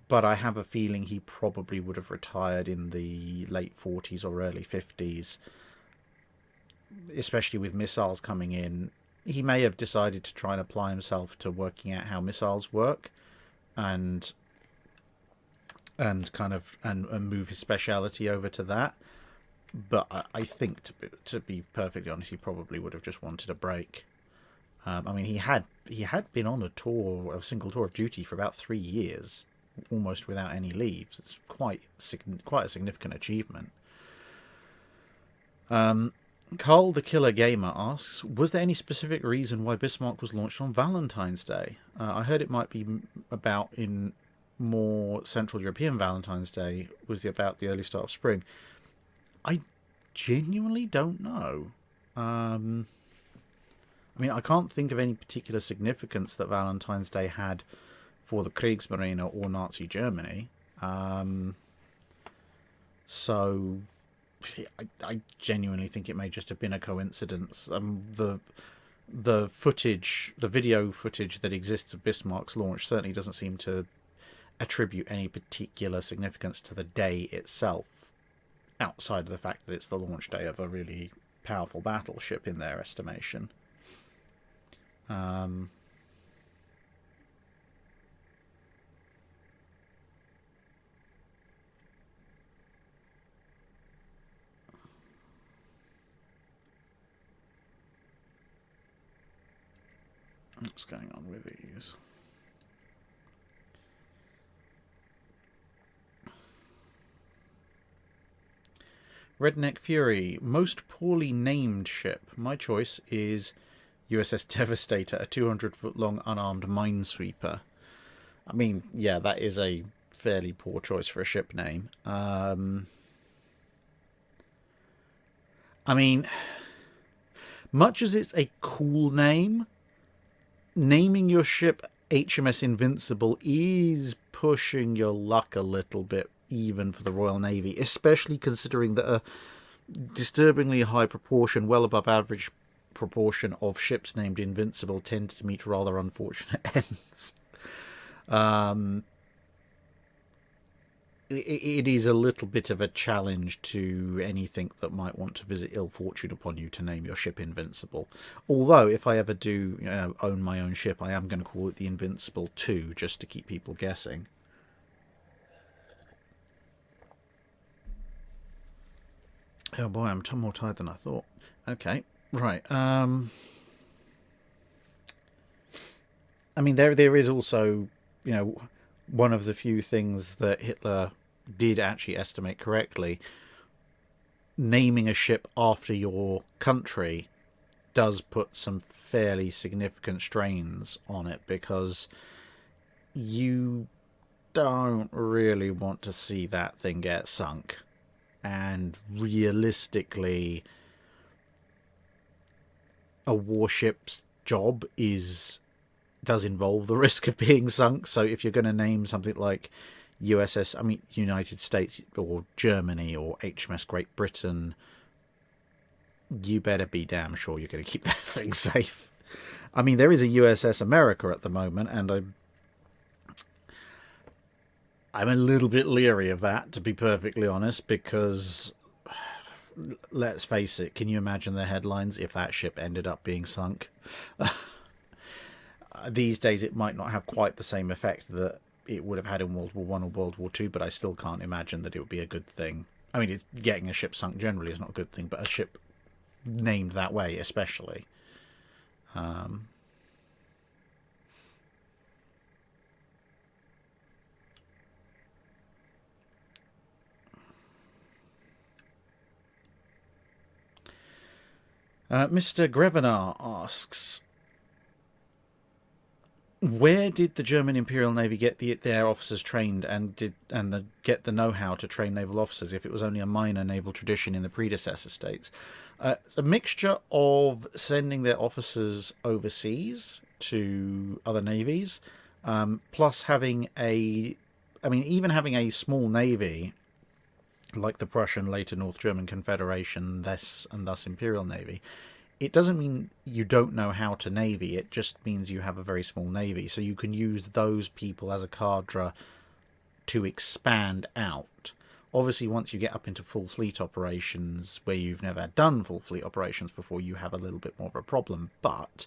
But I have a feeling he probably would have retired in the late 40s or early 50s, especially with missiles coming in. He may have decided to try and apply himself to working out how missiles work and move his speciality over to that. But I think, to be perfectly honest, he probably would have just wanted a break. I mean, he had been on a single tour of duty for about 3 years, almost without any leaves. It's quite a significant achievement. Carl the Killer Gamer asks, was there any specific reason why Bismarck was launched on Valentine's Day? I heard it might be about in more Central European Valentine's Day was about the early start of spring. I genuinely don't know. I mean, I can't think of any particular significance that Valentine's Day had for the Kriegsmarine or Nazi Germany. So I genuinely think it may just have been a coincidence. The video footage that exists of Bismarck's launch certainly doesn't seem to attribute any particular significance to the day itself, outside of the fact that it's the launch day of a really powerful battleship in their estimation. What's going on with these? Redneck Fury, most poorly named ship. My choice is USS Devastator, a 200-foot-long unarmed minesweeper. I mean, yeah, that is a fairly poor choice for a ship name. I mean, much as it's a cool name, naming your ship HMS Invincible is pushing your luck a little bit, even for the Royal Navy, especially considering that a disturbingly high proportion, well above average proportion of ships named Invincible tend to meet rather unfortunate ends. It is a little bit of a challenge to anything that might want to visit ill fortune upon you to name your ship Invincible. Although, if I ever do own my own ship, I am going to call it the Invincible 2, just to keep people guessing. Oh boy, I'm more tired than I thought. Okay, right. I mean, there is also, one of the few things that Hitler did actually estimate correctly. Naming a ship after your country does put some fairly significant strains on it, because you don't really want to see that thing get sunk. And realistically, a warship's job does involve the risk of being sunk. So if you're going to name something like United States or Germany or HMS Great Britain, you better be damn sure you're going to keep that thing safe. I mean, there is a USS America at the moment, and I'm a little bit leery of that, to be perfectly honest, because let's face it, can you imagine the headlines if that ship ended up being sunk? These days it might not have quite the same effect that it would have had in World War One or World War Two, but I still can't imagine that it would be a good thing. I mean, getting a ship sunk generally is not a good thing, but a ship named that way especially. Mr. Grevenar asks, where did the German Imperial Navy get their officers trained and get the know-how to train naval officers if it was only a minor naval tradition in the predecessor states? It's a mixture of sending their officers overseas to other navies, plus having even having a small navy like the Prussian, later North German Confederation, thus Imperial Navy. It doesn't mean you don't know how to navy, it just means you have a very small navy, so you can use those people as a cadre to expand out. Obviously, once you get up into full fleet operations, where you've never done full fleet operations before, you have a little bit more of a problem, but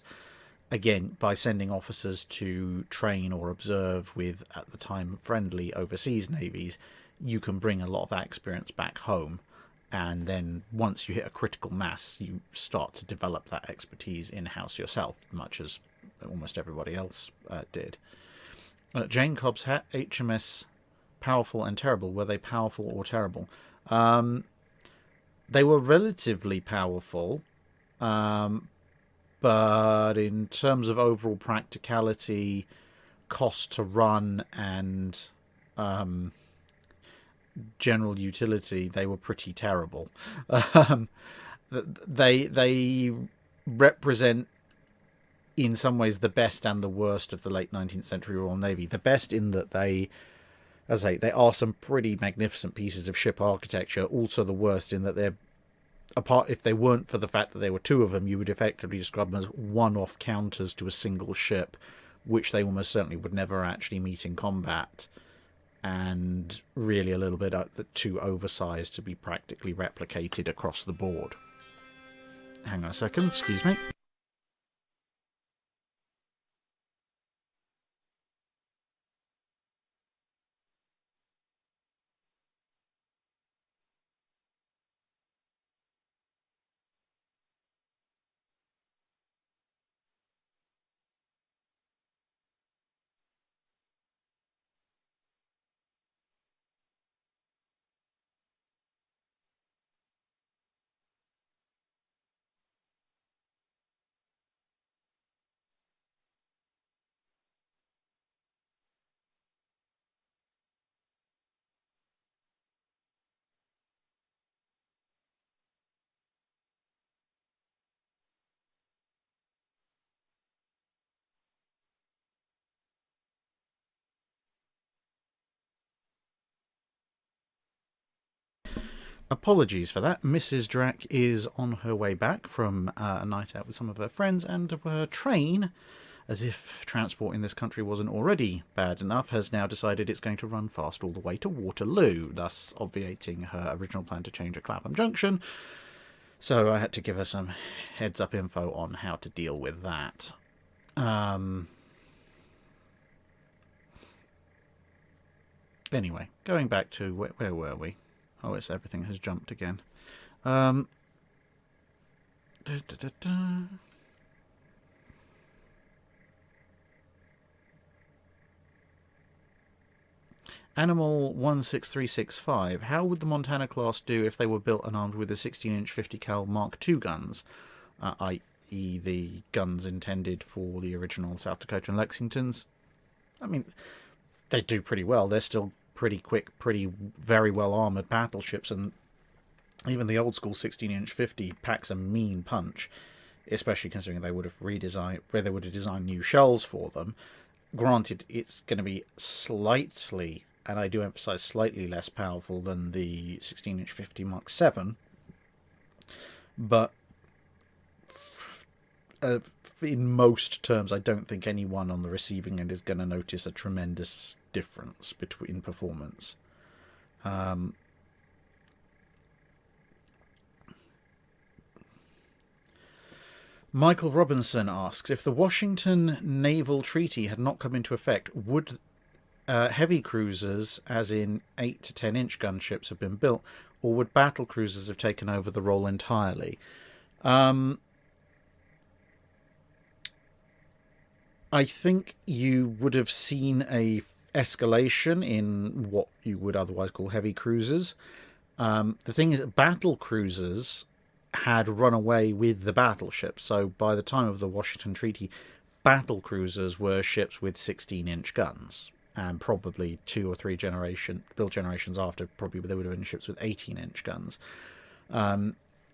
again, by sending officers to train or observe with, at the time, friendly overseas navies, you can bring a lot of that experience back home, and then once you hit a critical mass, you start to develop that expertise in-house yourself, much as almost everybody else did. Jane Cobb's hat, HMS Powerful and Terrible. Were they powerful or terrible? They were relatively powerful, but in terms of overall practicality, cost to run, and general utility, they were pretty terrible. They represent in some ways the best and the worst of the late 19th century Royal Navy. The best in that they are some pretty magnificent pieces of ship architecture. Also the worst in that they're, apart, if they weren't for the fact that there were two of them, you would effectively describe them as one-off counters to a single ship, which they almost certainly would never actually meet in combat, and really a little bit too oversized to be practically replicated across the board. Hang on a second, excuse me. Apologies for that. Mrs. Drack is on her way back from a night out with some of her friends, and her train, as if transport in this country wasn't already bad enough, has now decided it's going to run fast all the way to Waterloo, thus obviating her original plan to change at Clapham Junction. So I had to give her some heads-up info on how to deal with that. Anyway, going back to where were we? Oh, it's everything has jumped again. Animal 16365. How would the Montana class do if they were built and armed with the 16-inch 50 cal Mark II guns, i.e. the guns intended for the original South Dakota and Lexingtons? I mean, they do pretty well. They're still pretty quick, very well armoured battleships, and even the old school 16-inch 50 packs a mean punch, especially considering they would have designed new shells for them. Granted, it's going to be slightly, and I do emphasise slightly, less powerful than the 16-inch 50 Mark 7, but in most terms, I don't think anyone on the receiving end is going to notice a tremendous difference between performance. Michael Robinson asks, if the Washington Naval Treaty had not come into effect, would heavy cruisers, as in 8 to 10 inch gunships, have been built, or would battle cruisers have taken over the role entirely? I think you would have seen a escalation in what you would otherwise call heavy cruisers. The thing is, battle cruisers had run away with the battleships. So by the time of the Washington Treaty, battle cruisers were ships with 16-inch guns, and probably 2 or 3 generations after, probably they would have been ships with 18-inch guns.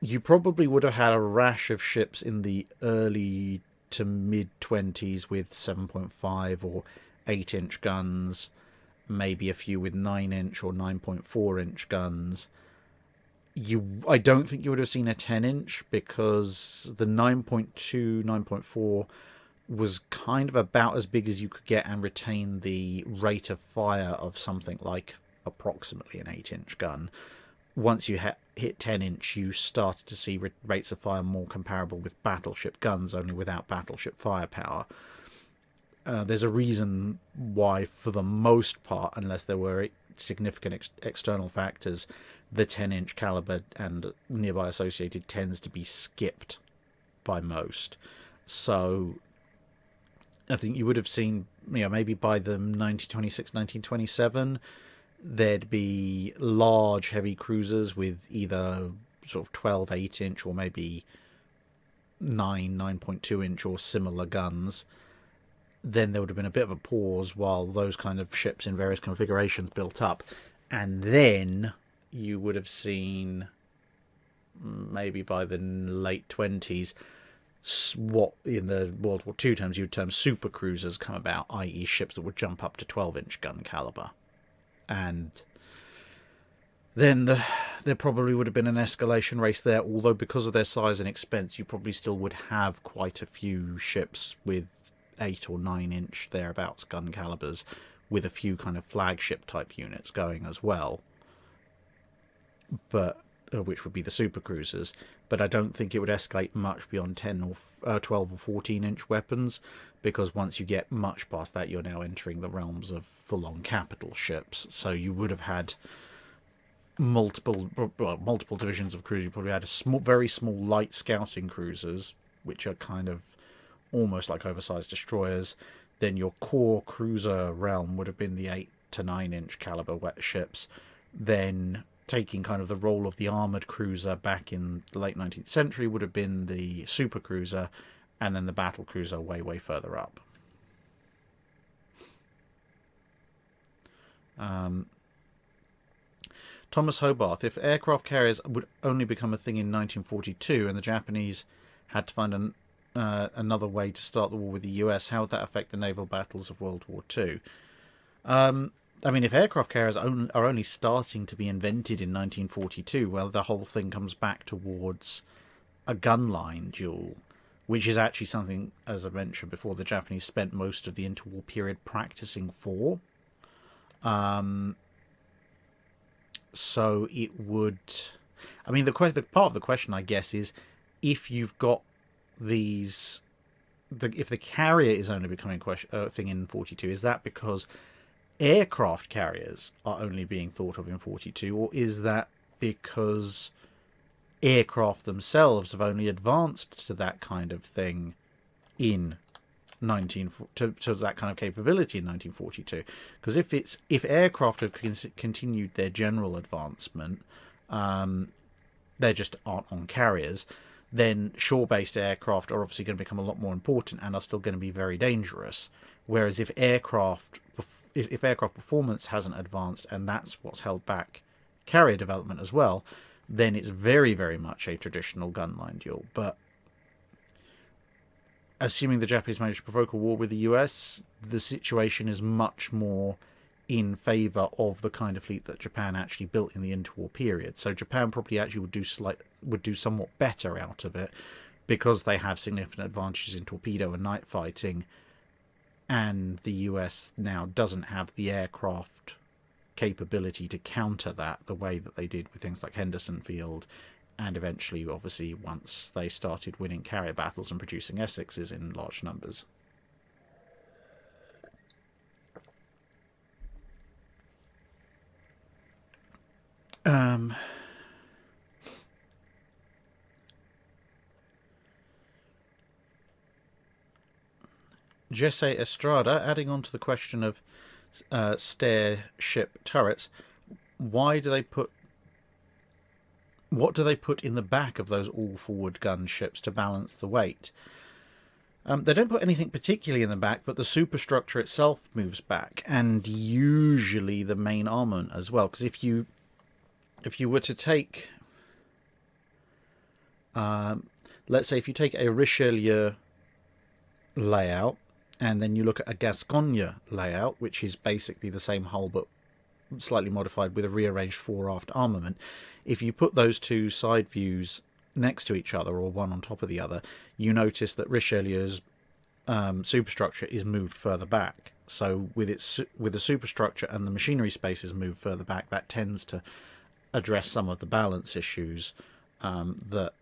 You probably would have had a rash of ships in the early to mid-20s with 7.5 or 8-inch guns, maybe a few with 9-inch or 9.4-inch guns. I don't think you would have seen a 10-inch, because the 9.2, 9.4 was kind of about as big as you could get and retain the rate of fire of something like approximately an 8-inch gun. Once you hit 10-inch, you started to see rates of fire more comparable with battleship guns, only without battleship firepower. There's a reason why, for the most part, unless there were significant external factors, the 10-inch caliber and nearby associated tends to be skipped by most. So I think you would have seen, maybe by the 1926, 1927, there'd be large heavy cruisers with either sort of 12 8-inch or maybe 9.2 inch or similar guns. Then there would have been a bit of a pause while those kind of ships in various configurations built up, and then you would have seen, maybe by the late 20s, what in the World War II terms you would term super cruisers come about, i.e. ships that would jump up to 12-inch gun caliber. And then there probably would have been an escalation race there, although because of their size and expense, you probably still would have quite a few ships with 8 or 9-inch thereabouts gun calibers, with a few kind of flagship type units going as well, but which would be the super cruisers. But I don't think it would escalate much beyond 10 or 12 or 14-inch weapons, because once you get much past that, you're now entering the realms of full-on capital ships. So you would have had multiple divisions of cruisers. You probably had very small light scouting cruisers, which are kind of almost like oversized destroyers. Then your core cruiser realm would have been the 8 to 9-inch caliber ships. Then, taking kind of the role of the armoured cruiser back in the late 19th century, would have been the super cruiser, and then the battle cruiser way further up. Thomas Hobarth, if aircraft carriers would only become a thing in 1942 and the Japanese had to find another way to start the war with the US, how would that affect the naval battles of World War II? I mean, if aircraft carriers are only starting to be invented in 1942, well, the whole thing comes back towards a gun line duel, which is actually something, as I mentioned before, the Japanese spent most of the interwar period practicing for. So it would... I mean, the part of the question, I guess, is if you've got these... if the carrier is only becoming a thing in 42, is that because aircraft carriers are only being thought of in 42, or is that because aircraft themselves have only advanced to that kind of thing in to that kind of capability in 1942? Because if aircraft have continued their general advancement, they just aren't on carriers, then shore-based aircraft are obviously going to become a lot more important and are still going to be very dangerous. Whereas if aircraft performance hasn't advanced, and that's what's held back carrier development as well, then it's very, very much a traditional gunline duel. But assuming the Japanese managed to provoke a war with the US, the situation is much more in favour of the kind of fleet that Japan actually built in the interwar period. So Japan probably actually would do somewhat better out of it, because they have significant advantages in torpedo and night fighting, and the US now doesn't have the aircraft capability to counter that the way that they did with things like Henderson Field, and eventually, obviously, once they started winning carrier battles and producing Essexes in large numbers. Jesse Estrada, adding on to the question of stair ship turrets, what do they put in the back of those all-forward gun ships to balance the weight? They don't put anything particularly in the back, but the superstructure itself moves back, and usually the main armament as well. Because if you were to take, let's say if you take a Richelieu layout, and then you look at a Gascogne layout, which is basically the same hull but slightly modified with a rearranged fore-aft armament. If you put those two side views next to each other, or one on top of the other, you notice that Richelieu's superstructure is moved further back. So with the superstructure and the machinery spaces moved further back, that tends to address some of the balance issues that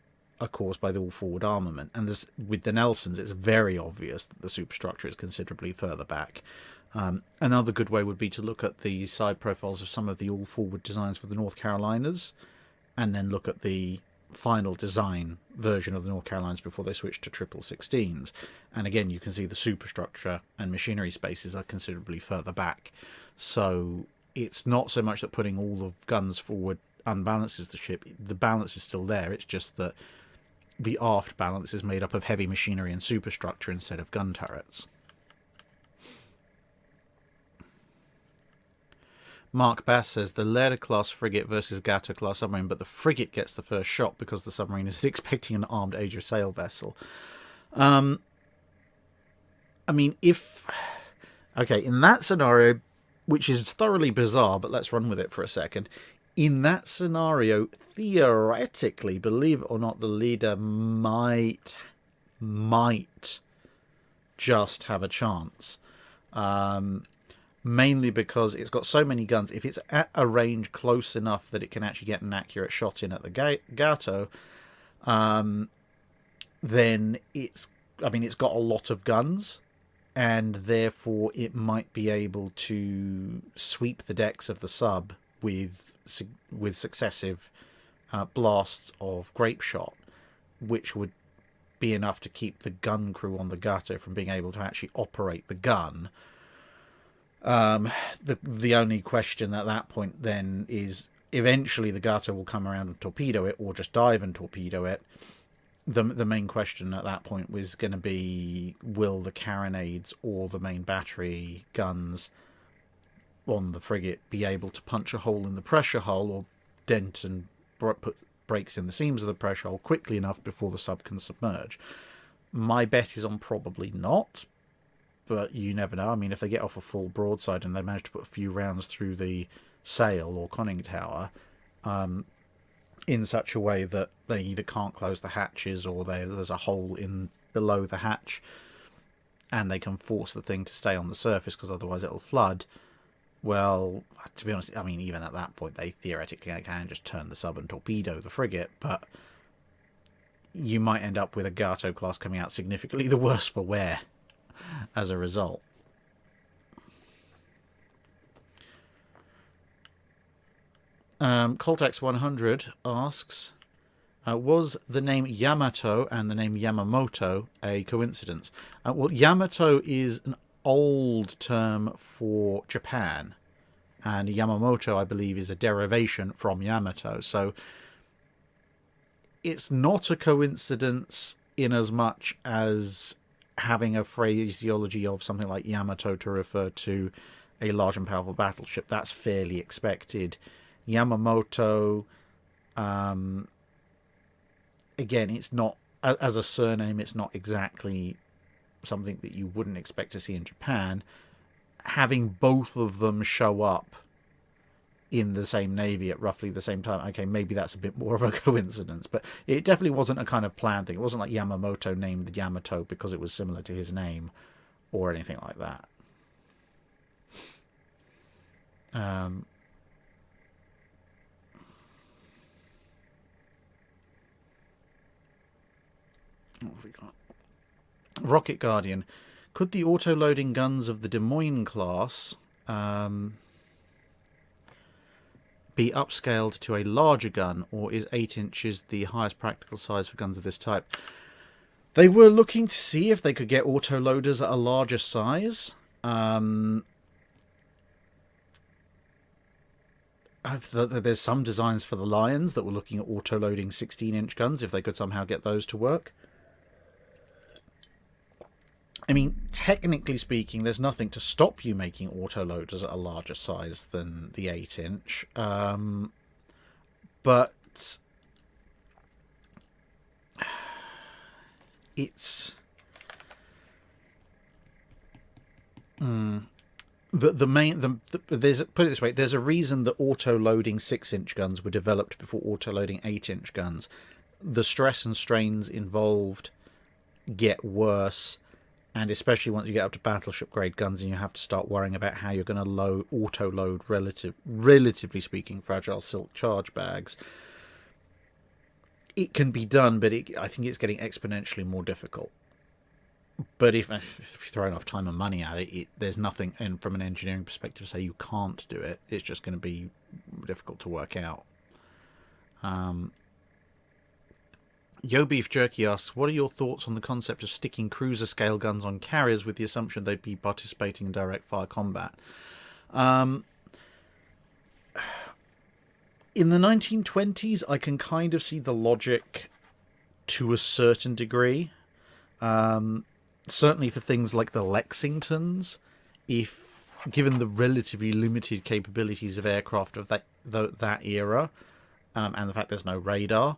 are caused by the all-forward armament. And with the Nelsons, it's very obvious that the superstructure is considerably further back. Another good way would be to look at the side profiles of some of the all-forward designs for the North Carolinas, and then look at the final design version of the North Carolinas before they switched to 1616s. And again, you can see the superstructure and machinery spaces are considerably further back. So it's not so much that putting all of guns forward unbalances the ship. The balance is still there. It's just that the aft balance is made up of heavy machinery and superstructure instead of gun turrets. Mark Bass says the Lear-class frigate versus Gato-class submarine, but the frigate gets the first shot because the submarine is expecting an armed Asia sail vessel. I mean, in that scenario, which is thoroughly bizarre, but let's run with it for a second. In that scenario, theoretically, believe it or not, the leader might just have a chance. Mainly because it's got so many guns. If it's at a range close enough that it can actually get an accurate shot in at the Gato, then it's got a lot of guns, and therefore it might be able to sweep the decks of the sub with successive blasts of grape shot, which would be enough to keep the gun crew on the Gato from being able to actually operate the gun. The only question at that point then is, eventually the Gato will come around and torpedo it, or just dive and torpedo it. The main question at that point was going to be, will the carronades or the main battery guns on the frigate be able to punch a hole in the pressure hull, or dent and put breaks in the seams of the pressure hull quickly enough before the sub can submerge? My bet is on probably not, but you never know. I mean, if they get off a full broadside and they manage to put a few rounds through the sail or conning tower in such a way that they either can't close the hatches, or there's a hole in below the hatch and they can force the thing to stay on the surface because otherwise it'll flood, well, to be honest, I mean, even at that point, they theoretically can just turn the sub and torpedo the frigate, but you might end up with a Gato class coming out significantly the worse for wear as a result. Coltax 100 asks, was the name Yamato and the name Yamamoto a coincidence? Well, Yamato is an old term for Japan, and Yamamoto, I believe, is a derivation from Yamato, so it's not a coincidence in as much as having a phraseology of something like Yamato to refer to a large and powerful battleship, that's fairly expected. Yamamoto, again, it's not, as a surname, it's not exactly something that you wouldn't expect to see in Japan. Having both of them show up in the same navy at roughly the same time, okay, maybe that's a bit more of a coincidence, but it definitely wasn't a kind of planned thing. It wasn't like Yamamoto named Yamato because it was similar to his name or anything like that. What have we got? Rocket Guardian. Could the auto-loading guns of the Des Moines class be upscaled to a larger gun, or is 8 inches the highest practical size for guns of this type? They were looking to see if they could get autoloaders at a larger size. There's some designs for the Lions that were looking at auto-loading 16-inch guns, if they could somehow get those to work. I mean, technically speaking, there's nothing to stop you making autoloaders at a larger size than the 8-inch. But it's there's, put it this way, there's a reason that auto-loading 6-inch guns were developed before auto-loading 8-inch guns. The stress and strains involved get worse. And especially once you get up to battleship grade guns and you have to start worrying about how you're going to auto-load relatively speaking, fragile silk charge bags. It can be done, but I think it's getting exponentially more difficult. But if you throw enough time and money at it, there's nothing, and from an engineering perspective, say you can't do it. It's just going to be difficult to work out. Yo Beef Jerky asks, what are your thoughts on the concept of sticking cruiser scale guns on carriers with the assumption they'd be participating in direct fire combat? In the 1920s, I can kind of see the logic to a certain degree. Certainly for things like the Lexingtons, if given the relatively limited capabilities of aircraft of that era, and the fact there's no radar,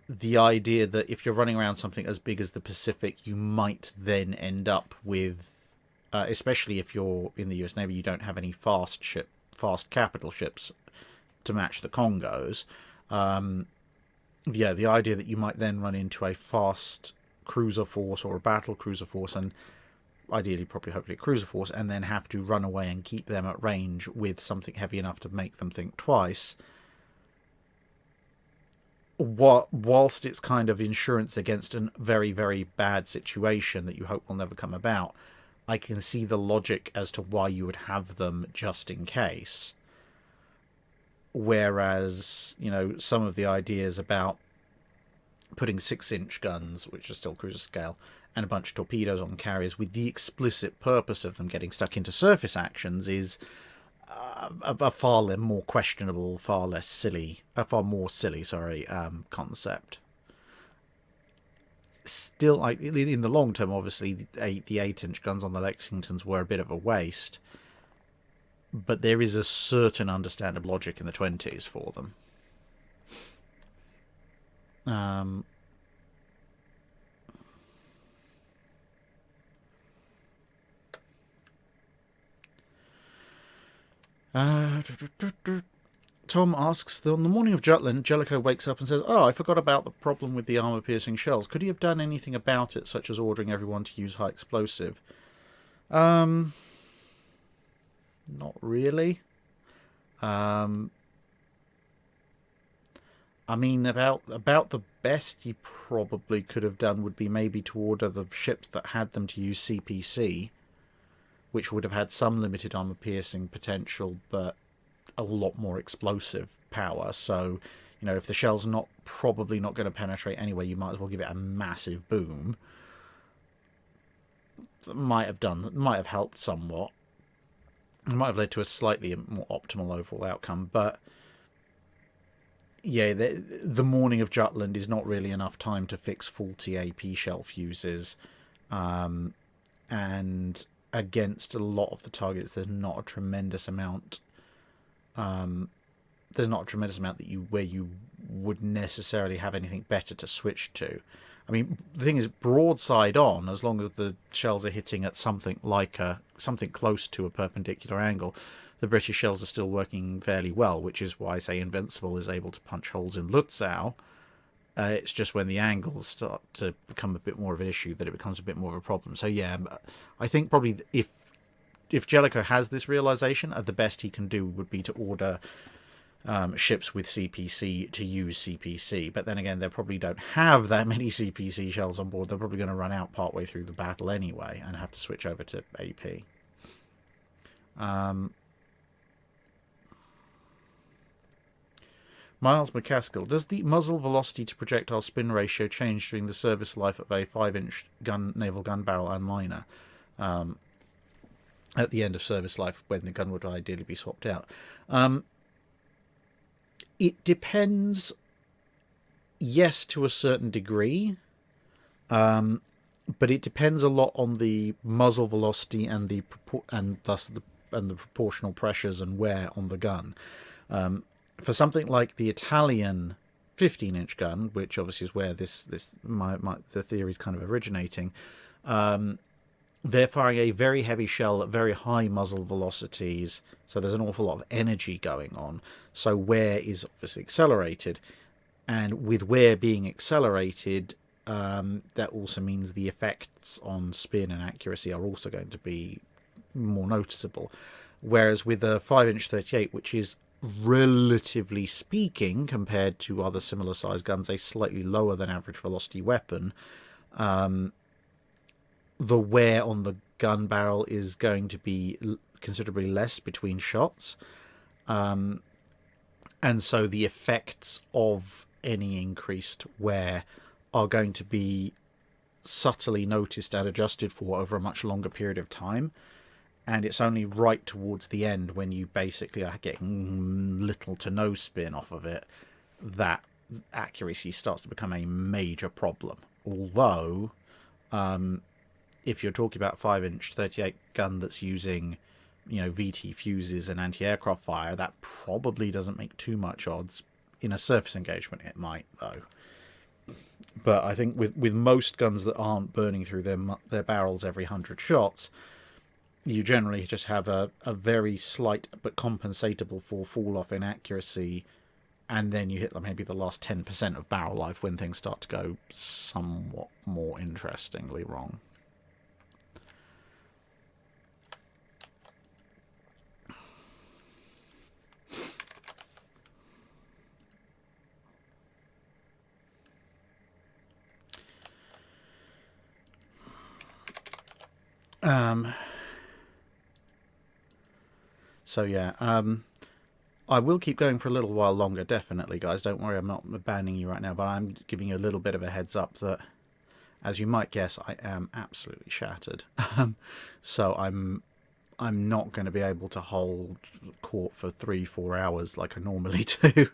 the idea that if you're running around something as big as the Pacific, you might then end up with, especially if you're in the US Navy, you don't have any fast capital ships to match the Congos. The idea that you might then run into a fast cruiser force or a battle cruiser force, and ideally probably hopefully a cruiser force, and then have to run away and keep them at range with something heavy enough to make them think twice. Whilst it's kind of insurance against a very, very bad situation that you hope will never come about, I can see the logic as to why you would have them just in case. Whereas, some of the ideas about putting 6-inch guns, which are still cruiser scale, and a bunch of torpedoes on carriers with the explicit purpose of them getting stuck into surface actions is a far more questionable, far more silly, concept. Still, in the long term, obviously, the 8-inch guns on the Lexingtons were a bit of a waste, but there is a certain understandable logic in the 20s for them. Tom asks, on the morning of Jutland, Jellicoe wakes up and says, "Oh, I forgot about the problem with the armor-piercing shells. Could he have done anything about it, such as ordering everyone to use high explosive?" Not really. I mean, about the best he probably could have done would be maybe to order the ships that had them to use CPC, which would have had some limited armor-piercing potential, but a lot more explosive power. So, if the shell's probably not going to penetrate anyway, you might as well give it a massive boom. That might have helped somewhat. It might have led to a slightly more optimal overall outcome, but yeah, the morning of Jutland is not really enough time to fix faulty AP shell fuses. and against a lot of the targets, there's not a tremendous amount. There's not a tremendous amount where you would necessarily have anything better to switch to. I mean, the thing is, broadside on, as long as the shells are hitting at something close to a perpendicular angle, the British shells are still working fairly well, which is why, say, Invincible is able to punch holes in Lutzow. It's just when the angles start to become a bit more of an issue that it becomes a bit more of a problem. So yeah, I think probably if Jellicoe has this realization, the best he can do would be to order ships with CPC to use CPC. But then again, they probably don't have that many CPC shells on board. They're probably going to run out partway through the battle anyway and have to switch over to AP. Miles McCaskill, does the muzzle velocity to projectile spin ratio change during the service life of a 5-inch naval gun barrel and liner at the end of service life when the gun would ideally be swapped out? It depends, yes, to a certain degree, but it depends a lot on the muzzle velocity and thus the proportional pressures and wear on the gun. For something like the Italian 15-inch gun, which obviously is where the theory is kind of originating, they're firing a very heavy shell at very high muzzle velocities, so there's an awful lot of energy going on. So wear is obviously accelerated, and with wear being accelerated, that also means the effects on spin and accuracy are also going to be more noticeable. Whereas with a 5-inch 38, which is relatively speaking, compared to other similar sized guns, a slightly lower than average velocity weapon, the wear on the gun barrel is going to be considerably less between shots, and so the effects of any increased wear are going to be subtly noticed and adjusted for over a much longer period of time. And it's only right towards the end, when you basically are getting little to no spin off of it, that accuracy starts to become a major problem. Although, if you're talking about 5-inch 38 gun that's using, VT fuses and anti-aircraft fire, that probably doesn't make too much odds. In a surface engagement, it might, though. But I think with most guns that aren't burning through their barrels every 100 shots, you generally just have a very slight but compensatable for fall off in accuracy, and then you hit maybe the last 10% of barrel life when things start to go somewhat more interestingly wrong. So yeah, I will keep going for a little while longer, definitely, guys. Don't worry, I'm not banning you right now, but I'm giving you a little bit of a heads up that, as you might guess, I am absolutely shattered. So I'm not going to be able to hold court for 3-4 hours like I normally do.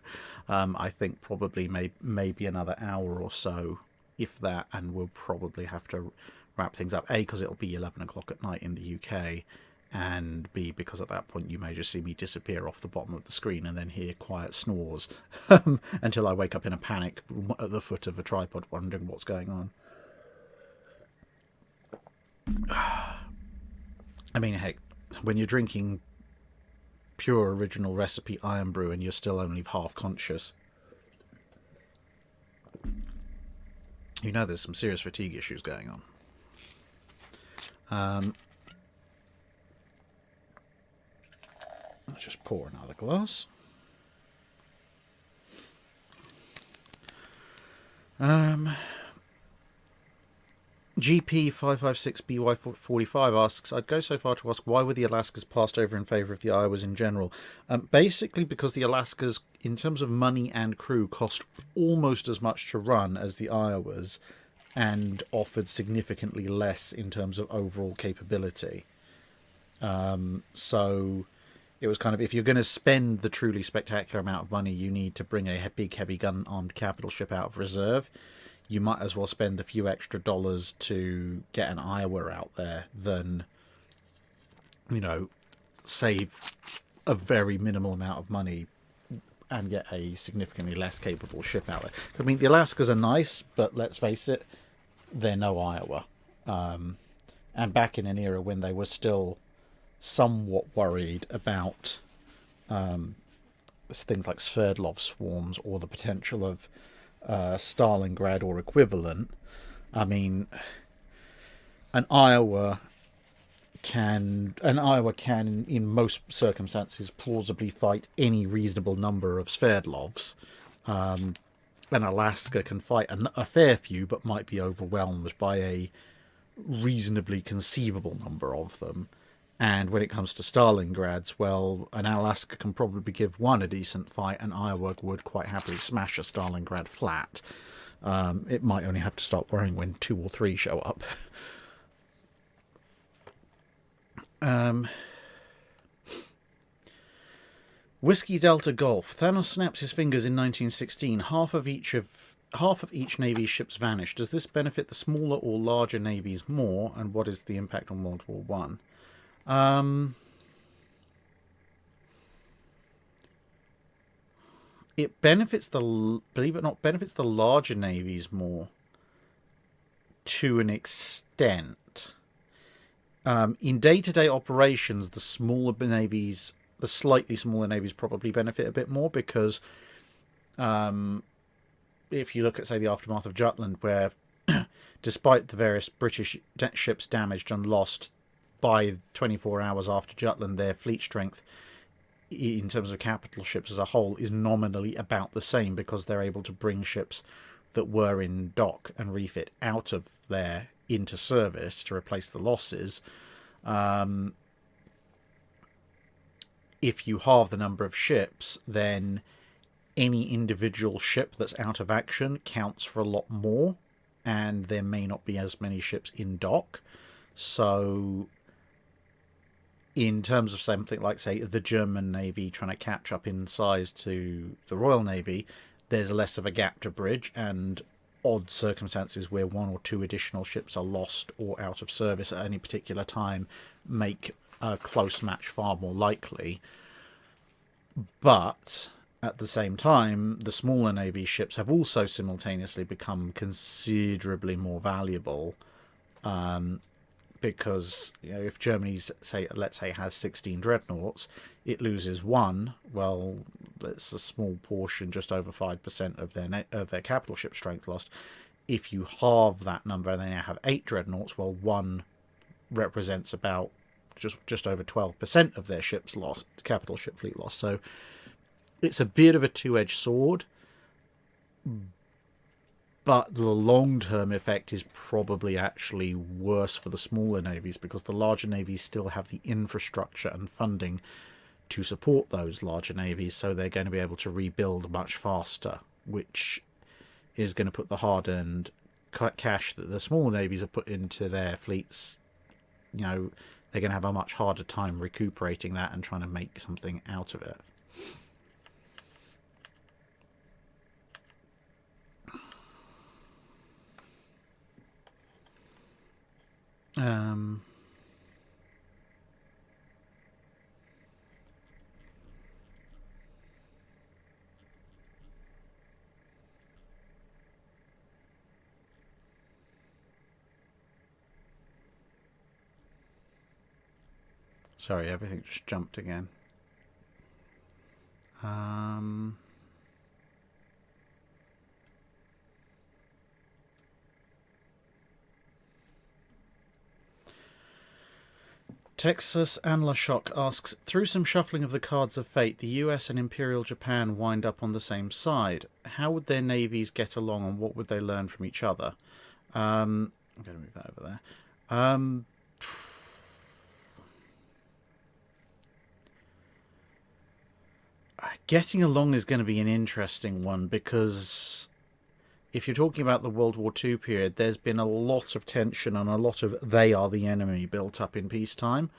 I think probably maybe another hour or so, if that, and we'll probably have to wrap things up. A, because it'll be 11 o'clock at night in the UK, and B, because at that point you may just see me disappear off the bottom of the screen and then hear quiet snores until I wake up in a panic at the foot of a tripod wondering what's going on. I mean, heck, when you're drinking pure original recipe iron brew and you're still only half conscious, there's some serious fatigue issues going on. Let's just pour another glass. GP556BY45 asks, I'd go so far to ask, why were the Alaskas passed over in favour of the Iowas in general? Basically because the Alaskas, in terms of money and crew, cost almost as much to run as the Iowas, and offered significantly less in terms of overall capability. So it was kind of, if you're going to spend the truly spectacular amount of money, you need to bring a big, heavy gun-armed capital ship out of reserve. you might as well spend a few extra dollars to get an Iowa out there than, you know, save a very minimal amount of money and get a significantly less capable ship out there. I mean, the Alaskas are nice, but let's face it, they're no Iowa. And back in an era when they were still somewhat worried about things like Sverdlov swarms or the potential of Stalingrad or equivalent. I mean, an Iowa can in most circumstances plausibly fight any reasonable number of Sverdlovs. And Alaska can fight a fair few, but might be overwhelmed by a reasonably conceivable number of them. And when it comes to Stalingrads, well, an Alaska can probably give one a decent fight, and Iowa would quite happily smash a Stalingrad flat. It might only have to start worrying when 2 or 3 show up. Whiskey Delta Golf. Thanos snaps his fingers in 1916. Half of each Navy's ships vanished. Does this benefit the smaller or larger navies more? And what is the impact on World War One? It benefits believe it or not, benefits the larger navies more to an extent. In day-to-day operations, the slightly smaller navies probably benefit a bit more because if you look at, say, the aftermath of Jutland, where despite the various British ships damaged and lost, by 24 hours after Jutland, their fleet strength in terms of capital ships as a whole is nominally about the same because they're able to bring ships that were in dock and refit out of there into service to replace the losses. If you halve the number of ships, then any individual ship that's out of action counts for a lot more, and there may not be as many ships in dock. So in terms of something like, say, the German Navy trying to catch up in size to the Royal Navy, there's less of a gap to bridge, and odd circumstances where 1 or 2 additional ships are lost or out of service at any particular time make a close match far more likely. But at the same time, the smaller Navy ships have also simultaneously become considerably more valuable, because, you know, if Germany's, let's say has 16 dreadnoughts, it loses 1. Well, that's a small portion, just over 5% of their capital ship strength lost. If you halve that number, they now have 8 dreadnoughts. Well, 1 represents about just over 12% of their ships lost, capital ship fleet loss. So it's a bit of a two-edged sword, but the long-term effect is probably actually worse for the smaller navies because the larger navies still have the infrastructure and funding to support those larger navies, so they're going to be able to rebuild much faster, which is going to put the hard-earned cash that the smaller navies have put into their fleets, you know, they're going to have a much harder time recuperating that and trying to make something out of it. Sorry, everything just jumped again. Texas and LaShock asks, through some shuffling of the cards of fate, the US and Imperial Japan wind up on the same side. How would their navies get along, and what would they learn from each other? I'm going to move that over there. Getting along is going to be an interesting one, because if you're talking about the World War II period, there's been a lot of tension and a lot of they are the enemy built up in peacetime.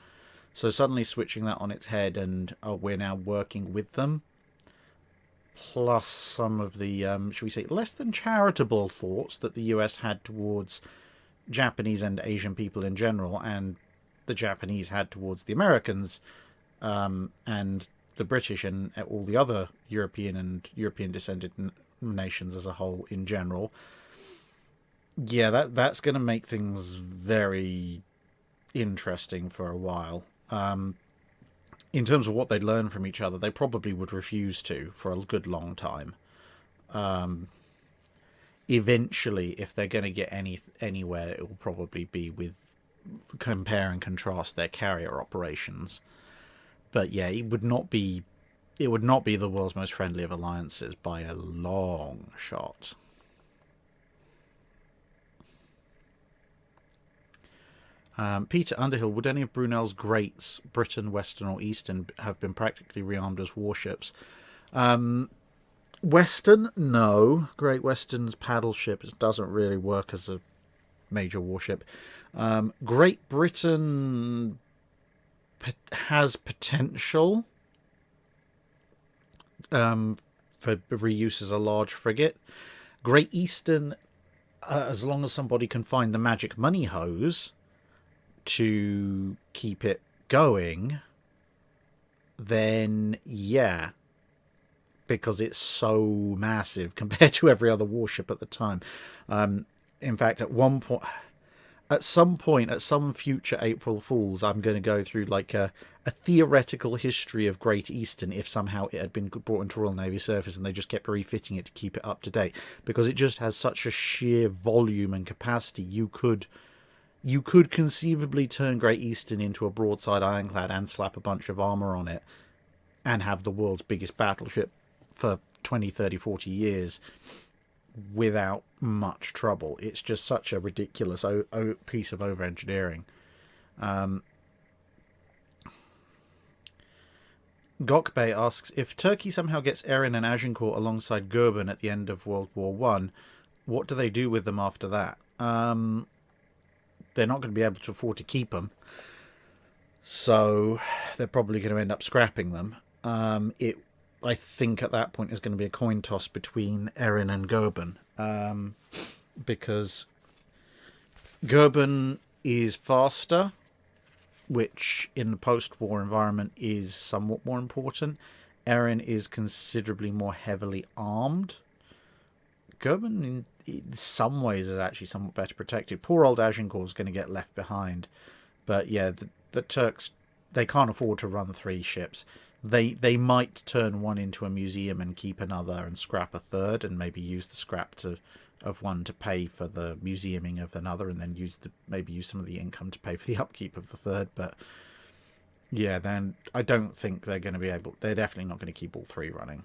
So suddenly switching that on its head and we're now working with them plus some of the, shall we say, less than charitable thoughts that the US had towards Japanese and Asian people in general, and the Japanese had towards the Americans, and the British and all the other European and European descended nations as a whole in general. Yeah, that's going to make things very interesting for a while. In terms of what they'd learn from each other, they probably would refuse to for a good long time. Eventually, if they're going to get anywhere, it will probably be with compare and contrast their carrier operations. But yeah, it would not be the world's most friendly of alliances by a long shot. Peter Underhill, would any of Brunel's greats, Britain, Western or Eastern, have been practically rearmed as warships? Western, no. Great Western's paddle ship doesn't really work as a major warship. Great Britain has potential for reuse as a large frigate. Great Eastern, as long as somebody can find the magic money hose to keep it going, then yeah, because it's so massive compared to every other warship at the time. In fact, at some future April Fools, I'm going to go through like a theoretical history of Great Eastern if somehow it had been brought into Royal Navy service and they just kept refitting it to keep it up to date, because it just has such a sheer volume and capacity. You could conceivably turn Great Eastern into a broadside ironclad and slap a bunch of armour on it and have the world's biggest battleship for 20, 30, 40 years without much trouble. It's just such a ridiculous piece of over-engineering. Gokbey asks, if Turkey somehow gets Erin and Agincourt alongside Goeben at the end of World War I, what do they do with them after that? They're not going to be able to afford to keep them, so they're probably going to end up scrapping them. I think at that point is going to be a coin toss between Erin and Goeben, because Goeben is faster, which in the post-war environment is somewhat more important. Erin is considerably more heavily armed. Goeben, in some ways, is actually somewhat better protected. Poor old Agincourt is going to get left behind. But yeah, the Turks, they can't afford to run 3 ships. They might turn one into a museum and keep another and scrap a third, and maybe use the scrap of one to pay for the museuming of another, and then maybe use some of the income to pay for the upkeep of the third. But yeah, then I don't think they're going to be able. They're definitely not going to keep all 3 running.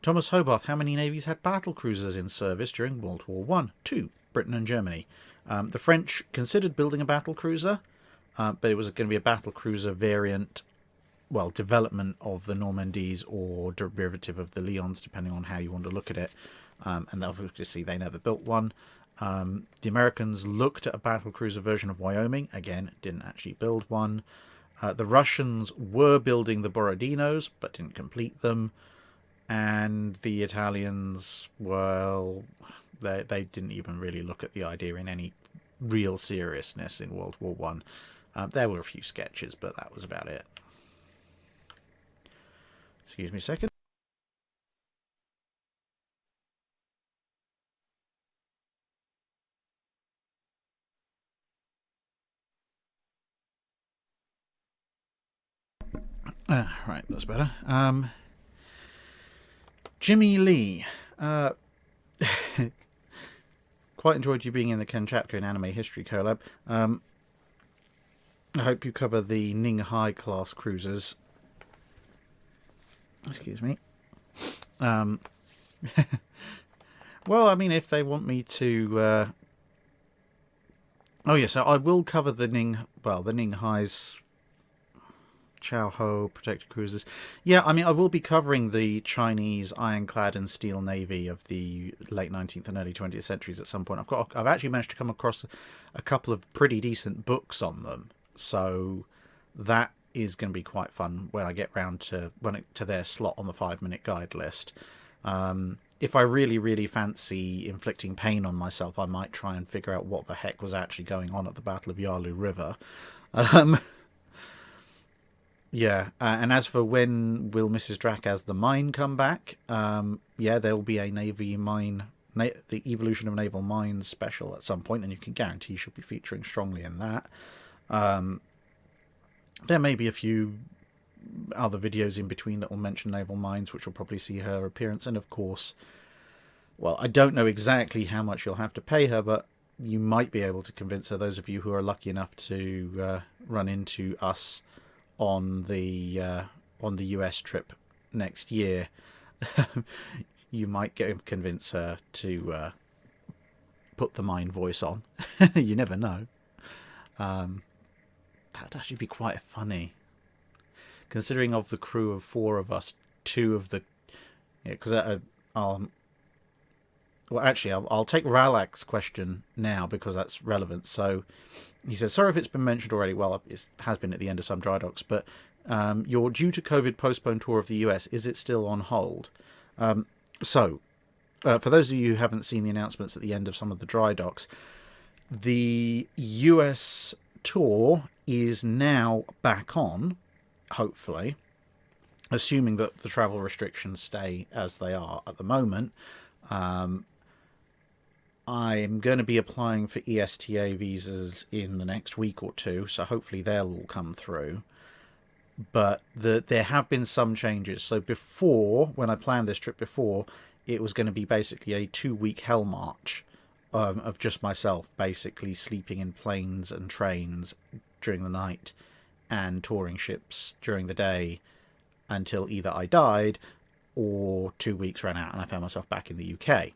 Thomas Hobarth, how many navies had battle cruisers in service during World War I? 2, Britain and Germany. The French considered building a battle cruiser, but it was going to be a battle cruiser variant, well, development of the Normandies or derivative of the Leons, depending on how you want to look at it. And obviously they never built one. The Americans looked at a battle cruiser version of Wyoming. Again, didn't actually build one. The Russians were building the Borodinos, but didn't complete them. And the Italians, well, they didn't even really look at the idea in any real seriousness in World War One. There were a few sketches, but that was about it. Excuse me a second. Right, that's better. Jimmy Lee. Quite enjoyed you being in the Ken Chapter in Anime History collab. I hope you cover the Ning-Hai class cruisers. Excuse me. Well, I mean, if they want me to... Oh, yeah, so I will cover the Ning-Hai's Chow Ho protected cruisers. Yeah, I mean, I will be covering the Chinese ironclad and steel navy of the late 19th and early 20th centuries at some point. I've actually managed to come across a couple of pretty decent books on them, so that is going to be quite fun when I get round to their slot on the 5-minute guide list. If I really, really fancy inflicting pain on myself, I might try and figure out what the heck was actually going on at the Battle of Yalu River. Yeah, and as for when will Mrs. Drac as the mine come back, yeah, there will be a Navy mine, the Evolution of Naval Mines special at some point, and you can guarantee she'll be featuring strongly in that. There may be a few other videos in between that will mention naval mines, which will probably see her appearance. And of course, well, I don't know exactly how much you'll have to pay her, but you might be able to convince her, those of you who are lucky enough to run into us on the US trip next year. You might convince her to put the mine voice on. You never know. That'd actually be quite funny, considering of the crew of 4 of us, 2 of the, because well, actually, I'll take Ralak's question now because that's relevant. So he says, sorry if it's been mentioned already. Well, it has been at the end of some dry docks, but your due to COVID postponed tour of the US, is it still on hold? So for those of you who haven't seen the announcements at the end of some of the dry docks, the US tour is now back on, hopefully, assuming that the travel restrictions stay as they are at the moment. I'm going to be applying for ESTA visas in the next week or 2, so hopefully they'll all come through. But there have been some changes. So before, when I planned this trip before, it was going to be basically a 2-week hell march of just myself, basically sleeping in planes and trains during the night and touring ships during the day until either I died or 2 weeks ran out and I found myself back in the UK.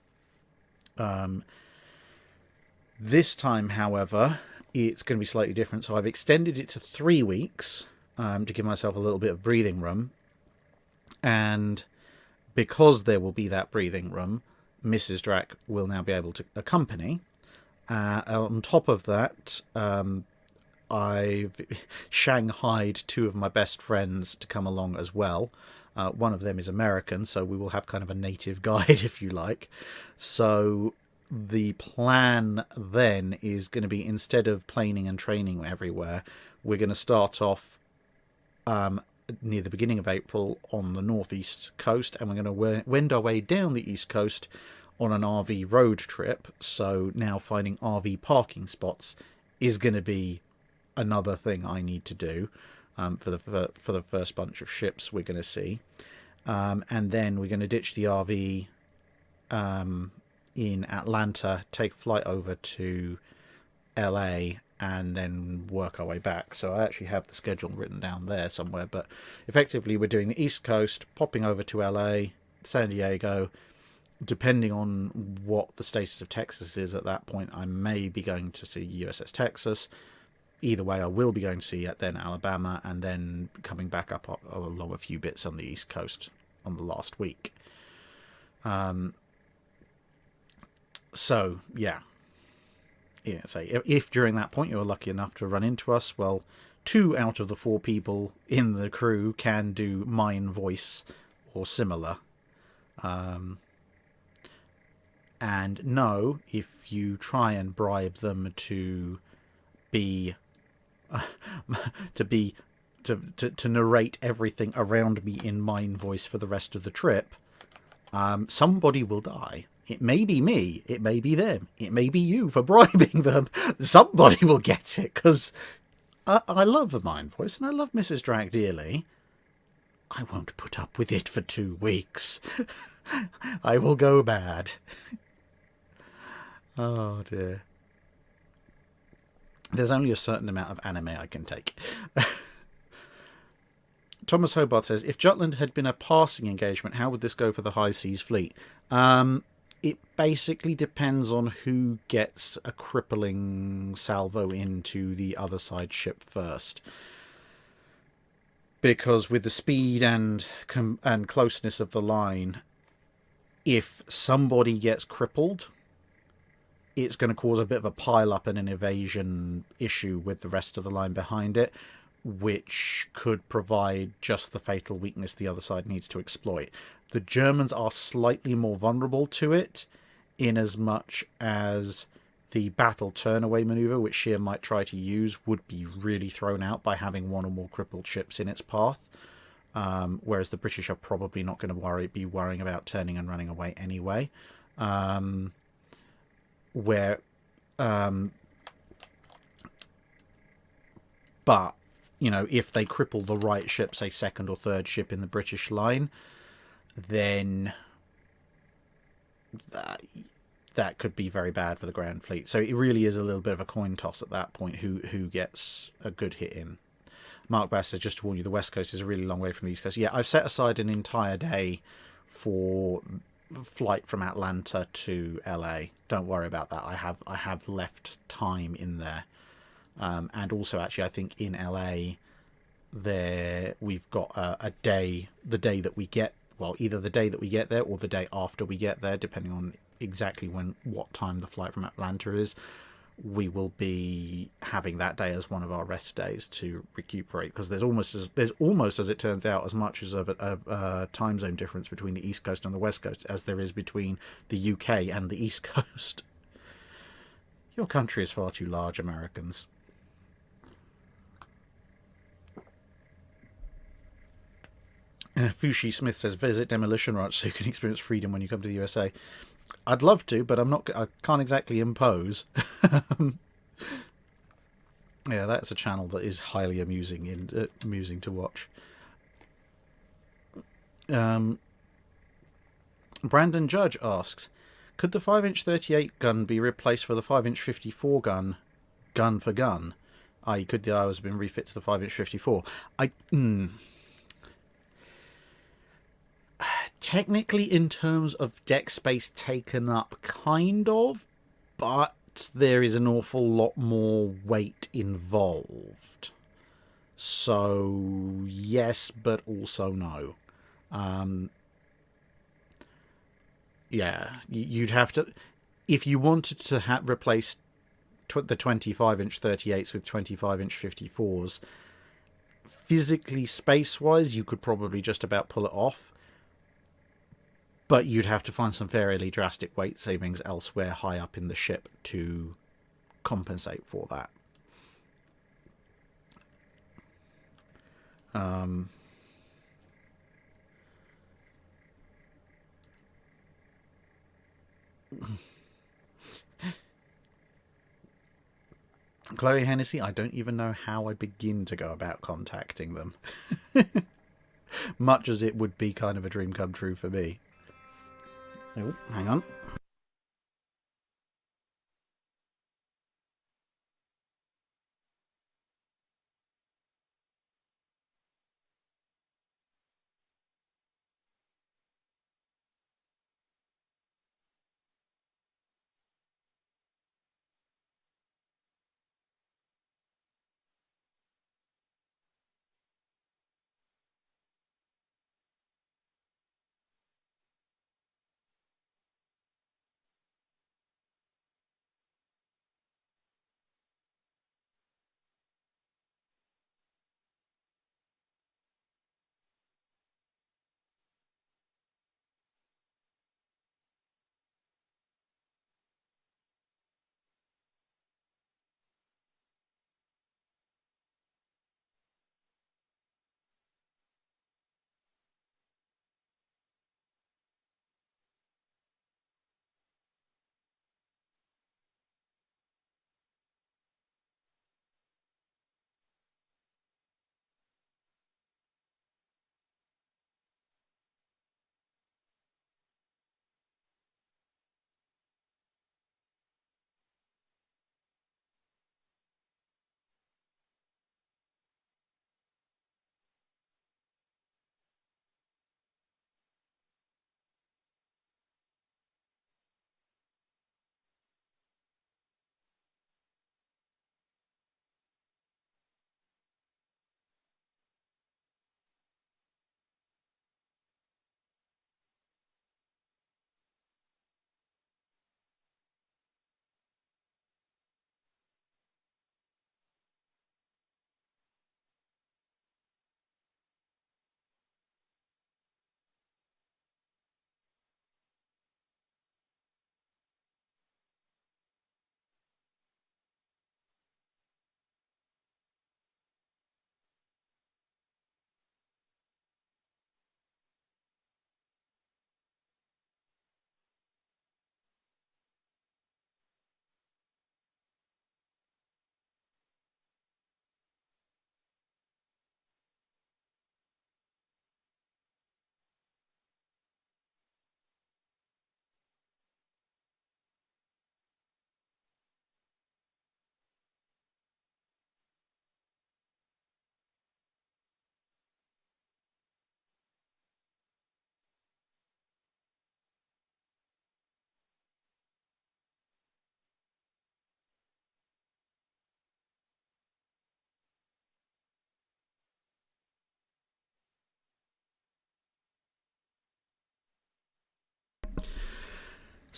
This time, however, it's going to be slightly different. So I've extended it to 3 weeks to give myself a little bit of breathing room. And because there will be that breathing room, Mrs. Drac will now be able to accompany. On top of that, I've shanghaied 2 of my best friends to come along as well. One of them is American, so we will have kind of a native guide, if you like. So the plan then is going to be, instead of planing and training everywhere, we're going to start off near the beginning of April on the northeast coast, and we're going to wend our way down the east coast on an RV road trip. So now finding RV parking spots is going to be another thing I need to do for the first bunch of ships we're going to see. And then we're going to ditch the RV in Atlanta, take a flight over to LA, and then work our way back. So I actually have the schedule written down there somewhere, but effectively we're doing the East Coast, popping over to LA, San Diego. Depending on what the status of Texas is at that point, I may be going to see USS Texas. Either way, I will be going to see then Alabama, and then coming back up along a few bits on the East Coast on the last week. So, yeah. Yeah, so if during that point you're lucky enough to run into us, well, 2 out of the 4 people in the crew can do mine voice or similar. And no, if you try and bribe them to narrate everything around me in mine voice for the rest of the trip, somebody will die. It may be me, it may be them, it may be you for bribing them. Somebody will get it, because I love the mine voice and I love Mrs. Drac dearly. I won't put up with it for 2 weeks. I will go mad. Oh dear. There's only a certain amount of anime I can take. Thomas Hobart says, if Jutland had been a passing engagement, how would this go for the High Seas Fleet? It basically depends on who gets a crippling salvo into the other side ship first. Because with the speed and closeness of the line, if somebody gets crippled, it's going to cause a bit of a pile-up and an evasion issue with the rest of the line behind it. which could provide just the fatal weakness the other side needs to exploit. The Germans are slightly more vulnerable to it, in as much as the battle turnaway maneuver, which Scheer might try to use, would be really thrown out by having one or more crippled ships in its path. Whereas the British are probably not going to be worrying about turning and running away anyway. But, you know, if they cripple the right ship, say second or third ship in the British line, then that could be very bad for the Grand Fleet. So it really is a little bit of a coin toss at that point, who gets a good hit in. Mark Bass says, just to warn you, the West Coast is a really long way from the East Coast. Yeah, I've set aside an entire day for flight from Atlanta to LA. Don't worry about that. I have left time in there. And also, actually, I think in LA, we've got a day, the day that we get, well, either the day that we get there or the day after we get there, depending on exactly what time the flight from Atlanta is. We will be having that day as one of our rest days to recuperate, because there's almost, as it turns out, as much as a time zone difference between the East Coast and the West Coast as there is between the UK and the East Coast. Your country is far too large, Americans. Fushi Smith says, visit Demolition Ranch so you can experience freedom when you come to the USA. I'd love to, but I can't exactly impose. Yeah, that's a channel that is highly amusing to watch. Brandon Judge asks, could the 5-inch 38 gun be replaced for the 5-inch 54 gun for gun? I.e., could the Iowas have been refit to the 5-inch 54? Technically, in terms of deck space taken up, kind of, but there is an awful lot more weight involved. So, yes, but also no. Yeah, you'd have to, if you wanted to replace the 25-inch 38s with 25-inch 54s, physically, space-wise, you could probably just about pull it off. But you'd have to find some fairly drastic weight savings elsewhere high up in the ship to compensate for that. Chloe Hennessy, I don't even know how I begin to go about contacting them. Much as it would be kind of a dream come true for me. Oh, hang on.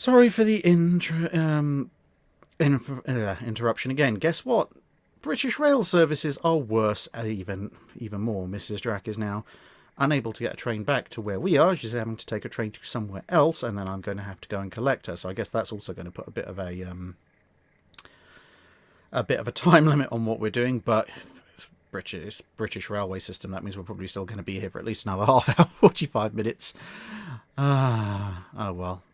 Sorry for the interruption again. Guess what? British rail services are worse, even more. Mrs. Drack is now unable to get a train back to where we are. She's having to take a train to somewhere else, and then I'm going to have to go and collect her. So I guess that's also going to put a bit of a time limit on what we're doing. But British railway system, that means we're probably still going to be here for at least another half hour, 45 minutes. Oh well.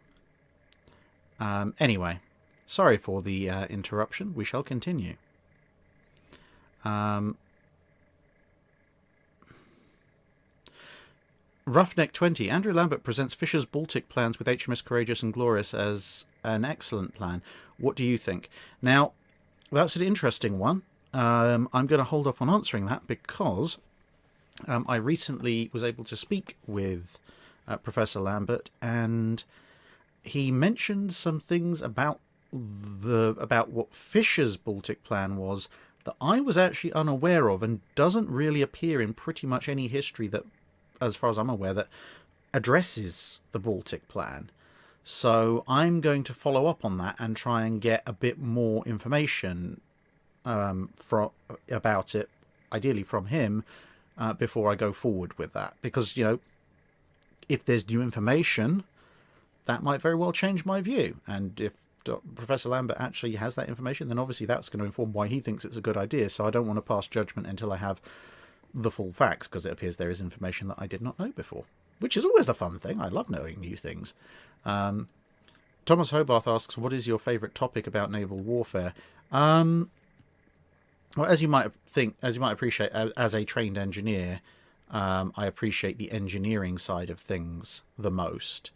Anyway, sorry for the interruption. We shall continue. Roughneck 20. Andrew Lambert presents Fisher's Baltic plans with HMS Courageous and Glorious as an excellent plan. What do you think? Now, that's an interesting one. I'm going to hold off on answering that because I recently was able to speak with Professor Lambert, and he mentioned some things about what Fisher's Baltic plan was that I was actually unaware of, and doesn't really appear in pretty much any history that, as far as I'm aware, that addresses the Baltic plan. So I'm going to follow up on that and try and get a bit more information about it, ideally from him, before I go forward with that. Because, you know, if there's new information, that might very well change my view. And if Professor Lambert actually has that information, then obviously that's going to inform why he thinks it's a good idea. So I don't want to pass judgment until I have the full facts, because it appears there is information that I did not know before, which is always a fun thing. I love knowing new things. Thomas Hobarth asks, what is your favourite topic about naval warfare? Well, as you might appreciate, as a trained engineer, I appreciate the engineering side of things the most.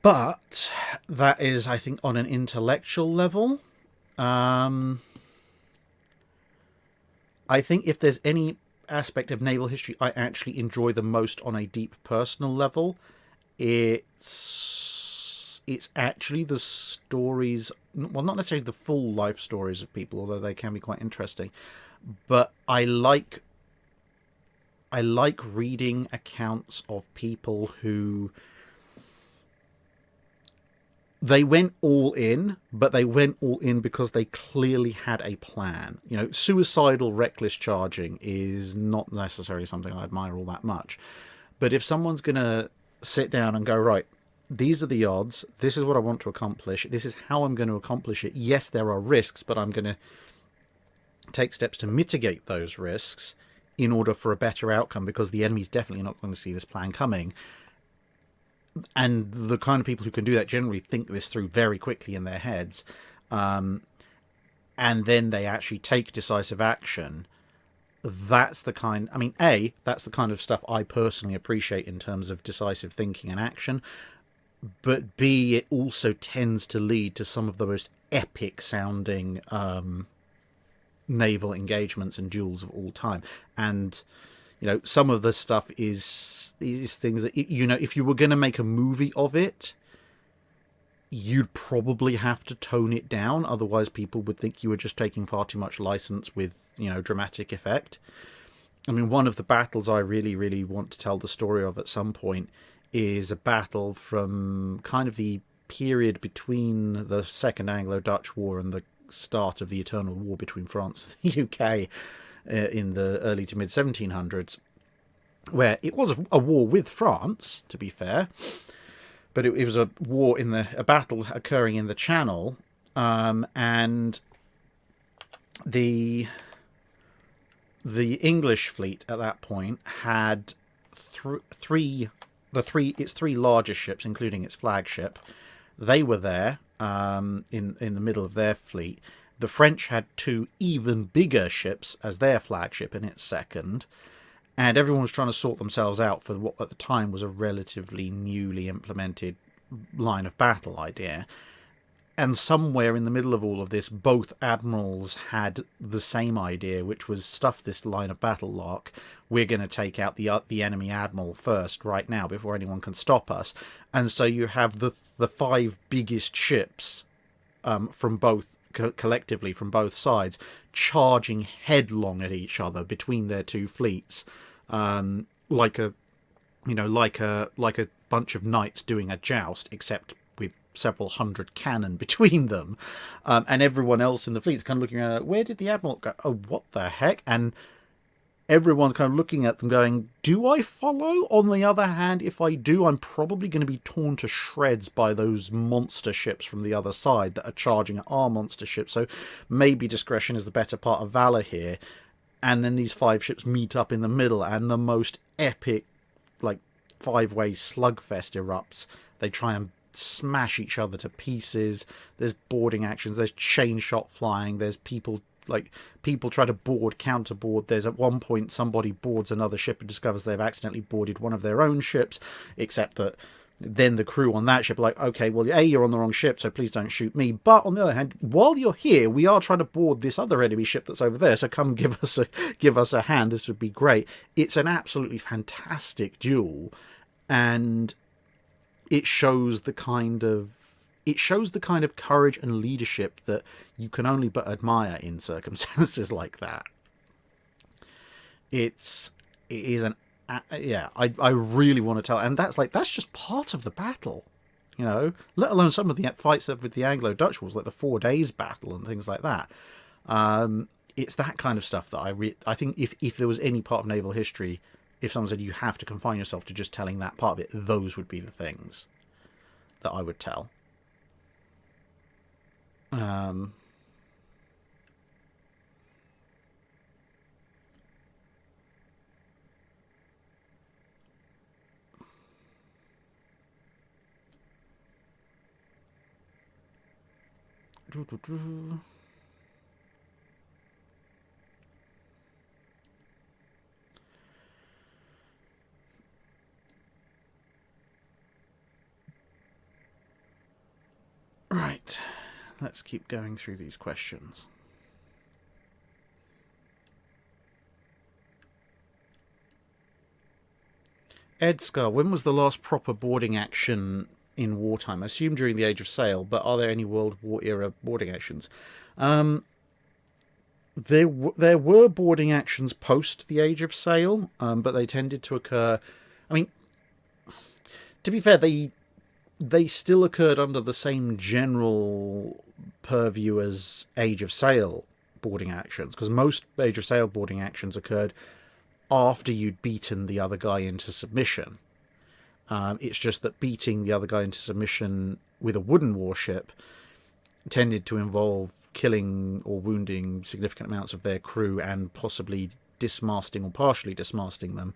But that is, I think, on an intellectual level. I think if there's any aspect of naval history I actually enjoy the most on a deep personal level, it's actually the stories, well, not necessarily the full life stories of people, although they can be quite interesting, but I like reading accounts of people who they went all in, but they went all in because they clearly had a plan. You know, suicidal, reckless charging is not necessarily something I admire all that much. But if someone's going to sit down and go, right, these are the odds, this is what I want to accomplish, this is how I'm going to accomplish it. Yes, there are risks, but I'm going to take steps to mitigate those risks in order for a better outcome, because the enemy's definitely not going to see this plan coming. And the kind of people who can do that generally think this through very quickly in their heads. And then they actually take decisive action. That's the kind, I mean, that's the kind of stuff I personally appreciate in terms of decisive thinking and action. But B, it also tends to lead to some of the most epic sounding naval engagements and duels of all time. And, you know, some of the stuff is things that, you know, if you were going to make a movie of it, you'd probably have to tone it down. Otherwise, people would think you were just taking far too much license with, you know, dramatic effect. I mean, one of the battles I really, really want to tell the story of at some point is a battle from kind of the period between the Second Anglo-Dutch War and the start of the Eternal War between France and the UK in the early to mid-1700s, where it was a war with France, to be fair, but it was a war a battle occurring in the Channel, and the English fleet at that point had three largest ships, including its flagship. They were there in the middle of their fleet. The French had two even bigger ships as their flagship in its second. And everyone was trying to sort themselves out for what at the time was a relatively newly implemented line of battle idea. And somewhere in the middle of all of this, both admirals had the same idea, which was stuff this line of battle lock. We're going to take out the enemy admiral first right now before anyone can stop us. And so you have the five biggest ships from both collectively from both sides charging headlong at each other between their two fleets, like a bunch of knights doing a joust, except with several hundred cannon between them, and everyone else in the fleet's kind of looking around, where did the Admiral go? Oh, what the heck? And everyone's kind of looking at them going, do I follow? On the other hand, if I do, I'm probably going to be torn to shreds by those monster ships from the other side that are charging at our monster ships. So maybe discretion is the better part of valor here. And then these 5 ships meet up in the middle, and the most epic, like, 5-way slugfest erupts. They try and smash each other to pieces. There's boarding actions. There's chain shot flying. There's people try to board, counterboard. There's at one point somebody boards another ship and discovers they've accidentally boarded one of their own ships, except that then the crew on that ship are like, okay, well, A, you're on the wrong ship, so please don't shoot me. But on the other hand, while you're here, we are trying to board this other enemy ship that's over there, so come give us a hand. This would be great. It's an absolutely fantastic duel, and it shows the kind of courage and leadership that you can only but admire in circumstances like that. I really want to tell, and that's just part of the battle, let alone some of the fights with the Anglo-Dutch wars, like the 4 Days battle and things like that. It's that kind of stuff that I think if there was any part of naval history, if someone said you have to confine yourself to just telling that part of it, those would be the things that I would tell. Right, let's keep going through these questions. Edgar, when was the last proper boarding action in wartime? I assume during the Age of Sail, but are there any World War era boarding actions? There were boarding actions post the Age of Sail, but they tended to occur... I mean, to be fair, they still occurred under the same general purview as Age of Sail boarding actions, because most Age of Sail boarding actions occurred after you'd beaten the other guy into submission. It's just that beating the other guy into submission with a wooden warship tended to involve killing or wounding significant amounts of their crew and possibly dismasting or partially dismasting them,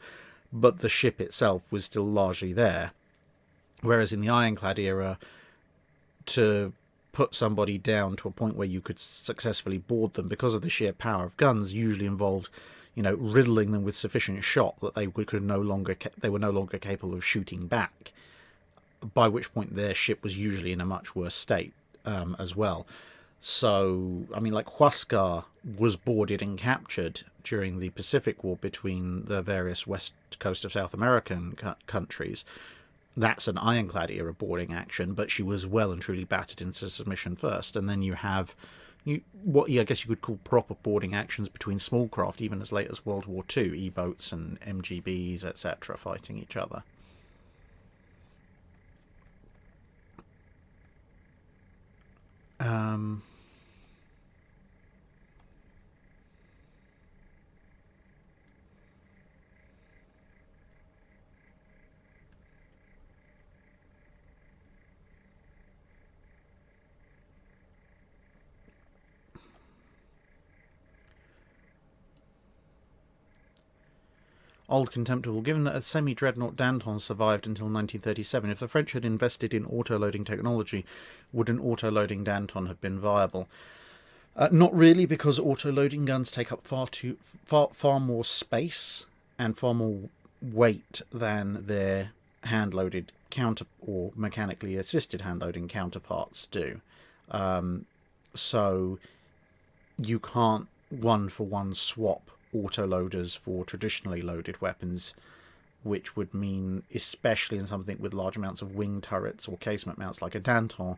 but the ship itself was still largely there. Whereas in the ironclad era, to put somebody down to a point where you could successfully board them because of the sheer power of guns usually involved, riddling them with sufficient shot that they were no longer capable of shooting back, by which point their ship was usually in a much worse state as well. So, I mean, like Huascar was boarded and captured during the Pacific War between the various west coast of South American countries. That's an ironclad era boarding action, but she was well and truly battered into submission first. And then you have what I guess you could call proper boarding actions between small craft, even as late as World War II, E-boats and MGBs, etc., fighting each other. Old Contemptible, given that a semi-dreadnought Danton survived until 1937, if the French had invested in autoloading technology, would an autoloading Danton have been viable? Not really, because autoloading guns take up far more space and far more weight than their hand-loaded or mechanically assisted hand-loading counterparts do. So you can't one-for-one swap autoloaders for traditionally loaded weapons, which would mean, especially in something with large amounts of wing turrets or casement mounts like a Danton,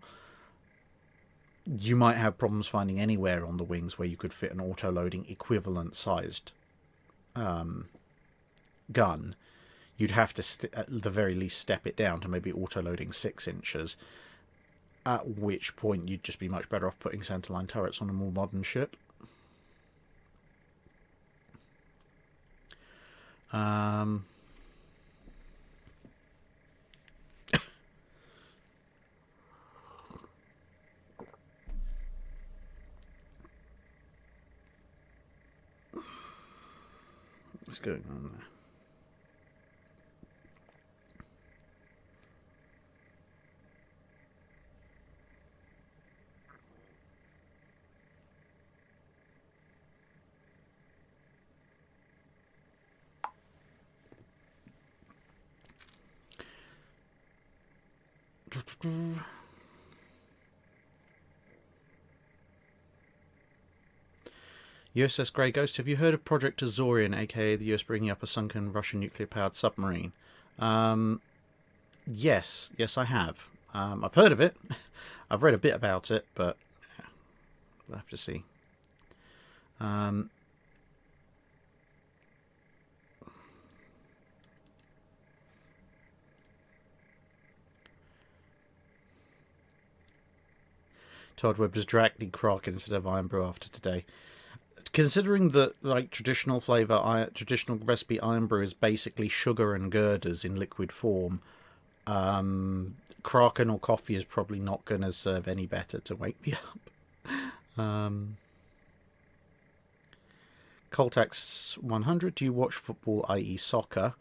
you might have problems finding anywhere on the wings where you could fit an autoloading equivalent sized gun. you'd have to, at the very least, step it down to maybe auto-loading 6 inches, at which point you'd just be much better off putting centerline turrets on a more modern ship. What's going on there? USS Grey Ghost, have you heard of Project Azorian, aka the US bringing up a sunken Russian nuclear-powered submarine? Yes, I have. I've heard of it. I've read a bit about it, but yeah, we'll have to see. Todd Webb has dragged Crock instead of Iron Brew after today. Considering that, like, traditional recipe Iron Brew is basically sugar and girders in liquid form, Kraken or coffee is probably not going to serve any better to wake me up. Coltax 100, do you watch football, i.e. soccer?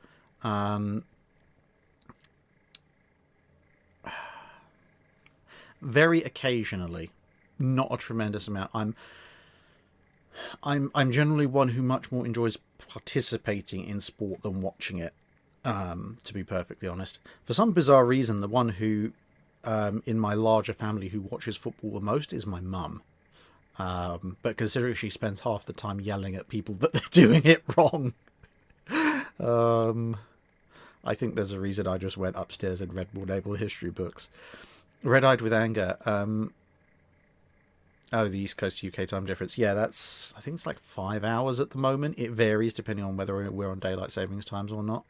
Very occasionally, not a tremendous amount. I'm generally one who much more enjoys participating in sport than watching it, to be perfectly honest. For some bizarre reason, the one who, in my larger family, who watches football the most is my mum. But considering she spends half the time yelling at people that they're doing it wrong, I think there's a reason I just went upstairs and read more naval history books. Red-eyed with anger. Oh, the East Coast UK time difference. Yeah, that's, I think it's like 5 hours at the moment. It varies depending on whether we're on daylight savings times or not.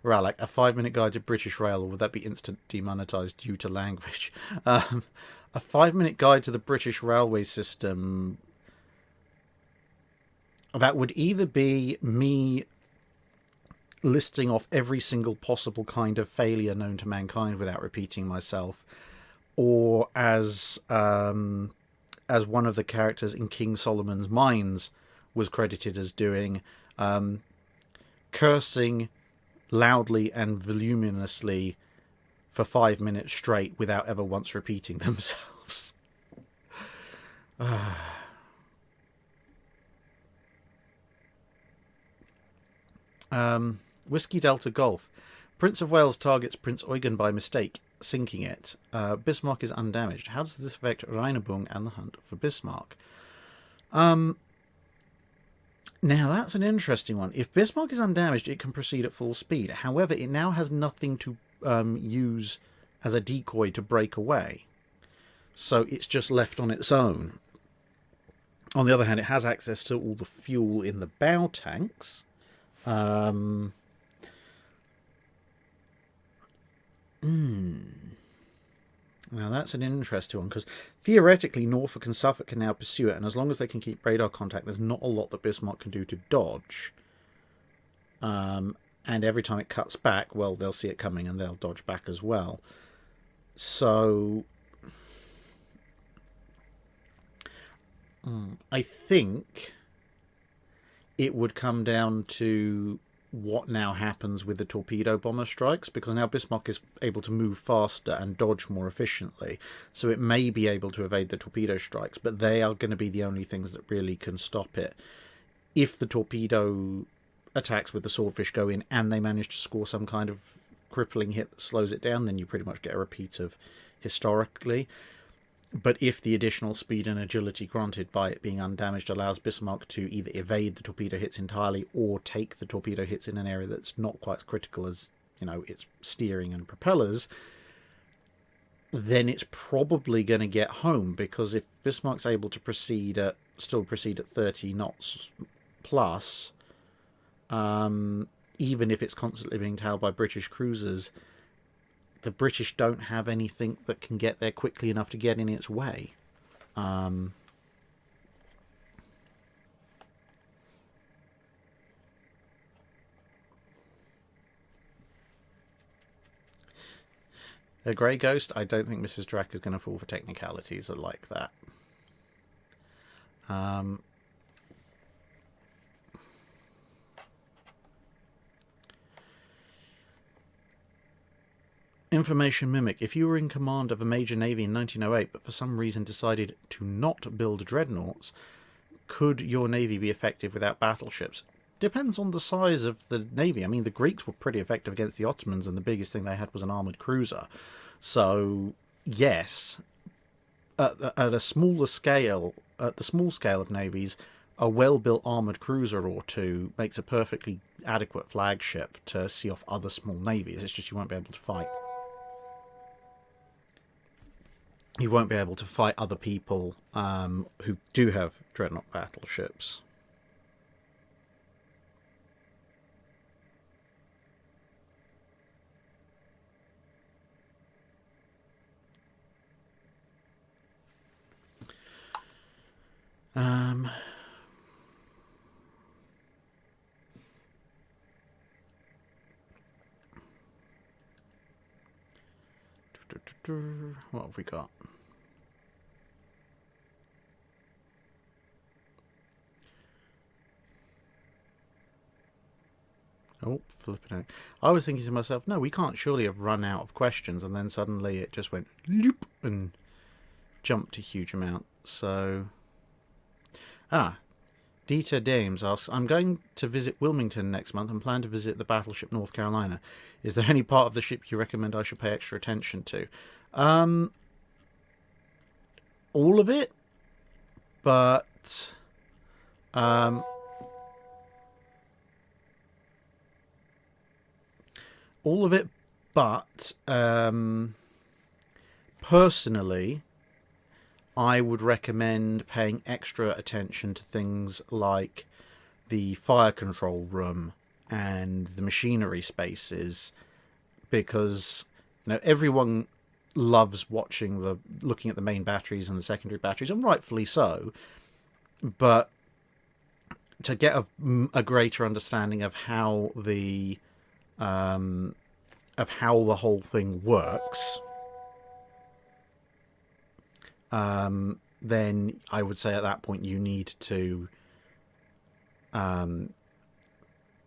Right, like a 5-minute guide to British Rail, or would that be instant demonetized due to language? A 5-minute guide to the British railway system. That would either be me listing off every single possible kind of failure known to mankind without repeating myself, or as one of the characters in King Solomon's Mines was credited as doing, cursing loudly and voluminously for 5 minutes straight without ever once repeating themselves. Whiskey Delta Golf. Prince of Wales targets Prince Eugen by mistake, sinking it. Bismarck is undamaged. How does this affect Reinebung and the hunt for Bismarck? Now, that's an interesting one. If Bismarck is undamaged, it can proceed at full speed. However, it now has nothing to use as a decoy to break away. So it's just left on its own. On the other hand, it has access to all the fuel in the bow tanks. Now that's an interesting one, because theoretically Norfolk and Suffolk can now pursue it, and as long as they can keep radar contact, there's not a lot that Bismarck can do to dodge. And every time it cuts back, well, they'll see it coming and they'll dodge back as well. So I think it would come down to what now happens with the torpedo bomber strikes, because now Bismarck is able to move faster and dodge more efficiently, so it may be able to evade the torpedo strikes, but they are going to be the only things that really can stop it. If the torpedo attacks with the swordfish go in and they manage to score some kind of crippling hit that slows it down, then you pretty much get a repeat of historically. But if the additional speed and agility granted by it being undamaged allows Bismarck to either evade the torpedo hits entirely or take the torpedo hits in an area that's not quite as critical as, you know, its steering and propellers, then it's probably going to get home, because if Bismarck's able to still proceed at 30 knots Plus, even if it's constantly being tailed by British cruisers, the British don't have anything that can get there quickly enough to get in its way. A Grey Ghost, I don't think Mrs. Drac is going to fall for technicalities like that. Information Mimic. If you were in command of a major navy in 1908, but for some reason decided to not build dreadnoughts, could your navy be effective without battleships? Depends on the size of the navy. I mean, the Greeks were pretty effective against the Ottomans, and the biggest thing they had was an armoured cruiser. So, yes, at a smaller scale, at the small scale of navies, a well-built armoured cruiser or two makes a perfectly adequate flagship to see off other small navies. It's just you won't be able to fight. You won't be able to fight other people who do have dreadnought battleships. What have we got? Oh, flipping out. I was thinking to myself, no, we can't surely have run out of questions, and then suddenly it just went loop and jumped a huge amount. So, Dieter Dames asks, I'm going to visit Wilmington next month and plan to visit the battleship North Carolina. Is there any part of the ship you recommend I should pay extra attention to? All of it, but all of it, but personally, I would recommend paying extra attention to things like the fire control room and the machinery spaces, because everyone loves looking at the main batteries and the secondary batteries, and rightfully so. But to get a greater understanding of how the whole thing works, then I would say at that point you need to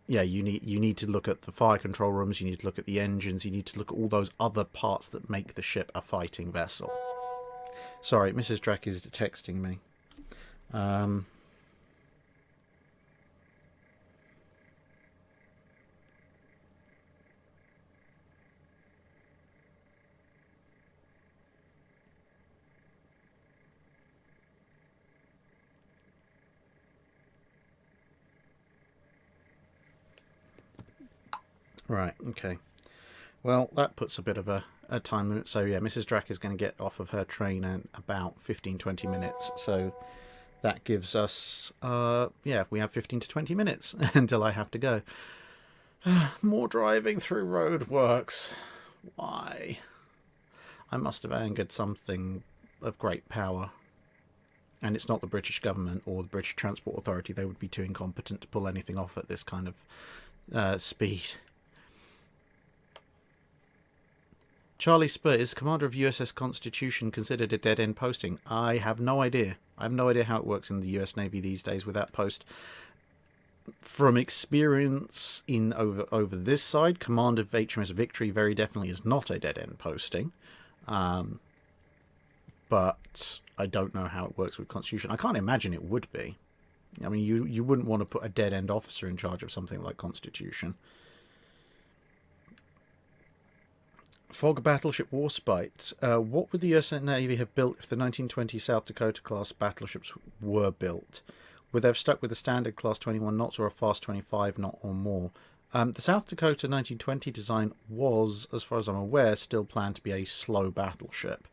you need to look at the fire control rooms, you need to look at the engines, you need to look at all those other parts that make the ship a fighting vessel. Sorry, Mrs. Drac is texting me. Right, okay. Well, that puts a bit of a time limit. So, yeah, Mrs. Drac is going to get off of her train in about 15-20 minutes. So that gives us, we have 15 to 20 minutes until I have to go. More driving through roadworks. Why? I must have angered something of great power. And it's not the British government or the British Transport Authority. They would be too incompetent to pull anything off at this kind of speed. Charlie Spur, is commander of USS Constitution considered a dead-end posting? I have no idea. I have no idea how it works in the US Navy these days with that post. From experience in over this side, command of HMS Victory very definitely is not a dead-end posting. But I don't know how it works with Constitution. I can't imagine it would be. I mean, you wouldn't want to put a dead-end officer in charge of something like Constitution. Fog Battleship Warspite. What would the US Navy have built if the 1920 South Dakota class battleships were built? Would they have stuck with the standard class 21 knots or a fast 25 knot or more? The South Dakota 1920 design was, as far as I'm aware, still planned to be a slow battleship,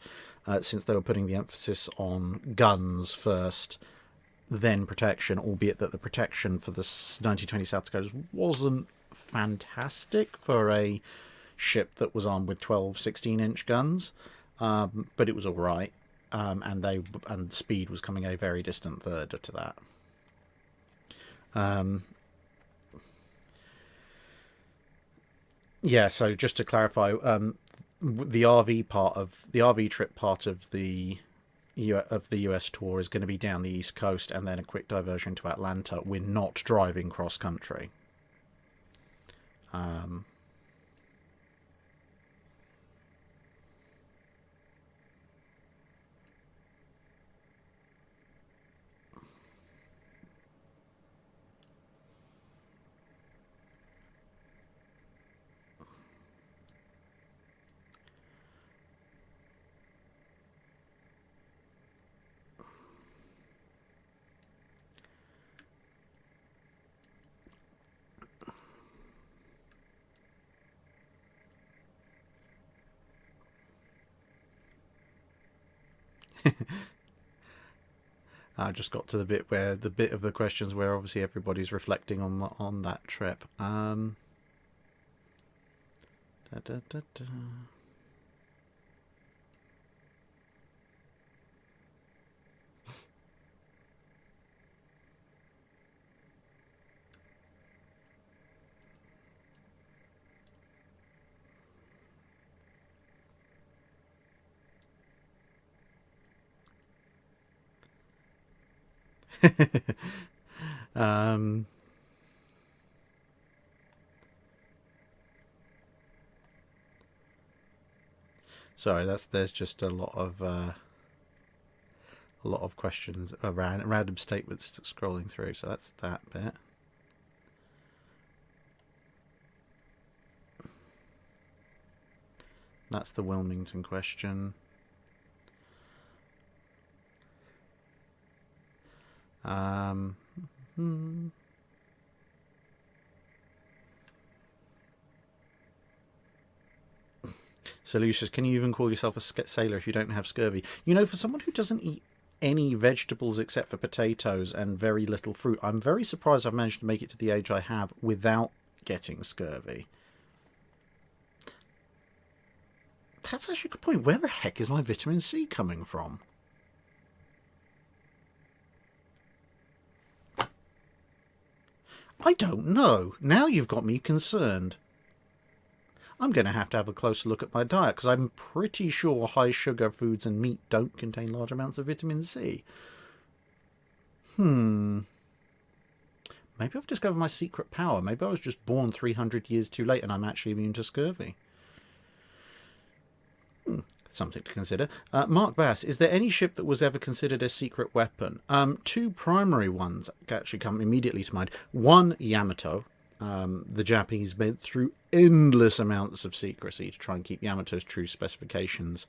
since they were putting the emphasis on guns first then protection, albeit that the protection for the 1920 South Dakotas wasn't fantastic for a ship that was armed with 12 16-inch guns, but it was all right, and speed was coming a very distant third to that. Yeah, so just to clarify, the RV trip part of the US tour is going to be down the East Coast and then a quick diversion to Atlanta. We're not driving cross country. I just got to the bit of the questions where obviously everybody's reflecting on that trip. Da, da, da, da. Sorry, there's just a lot of questions around random statements scrolling through, so that's that bit. That's the Wilmington question. So Lucius, can you even call yourself a sailor if you don't have scurvy? You know, for someone who doesn't eat any vegetables except for potatoes and very little fruit, I'm very surprised I've managed to make it to the age I have without getting scurvy. That's actually a good point. Where the heck is my vitamin C coming from? I don't know. Now you've got me concerned. I'm going to have a closer look at my diet, because I'm pretty sure high sugar foods and meat don't contain large amounts of vitamin C. Maybe I've discovered my secret power. Maybe I was just born 300 years too late and I'm actually immune to scurvy. Something to consider. Mark Bass, is there any ship that was ever considered a secret weapon? Two primary ones actually come immediately to mind. One, Yamato. The Japanese went through endless amounts of secrecy to try and keep Yamato's true specifications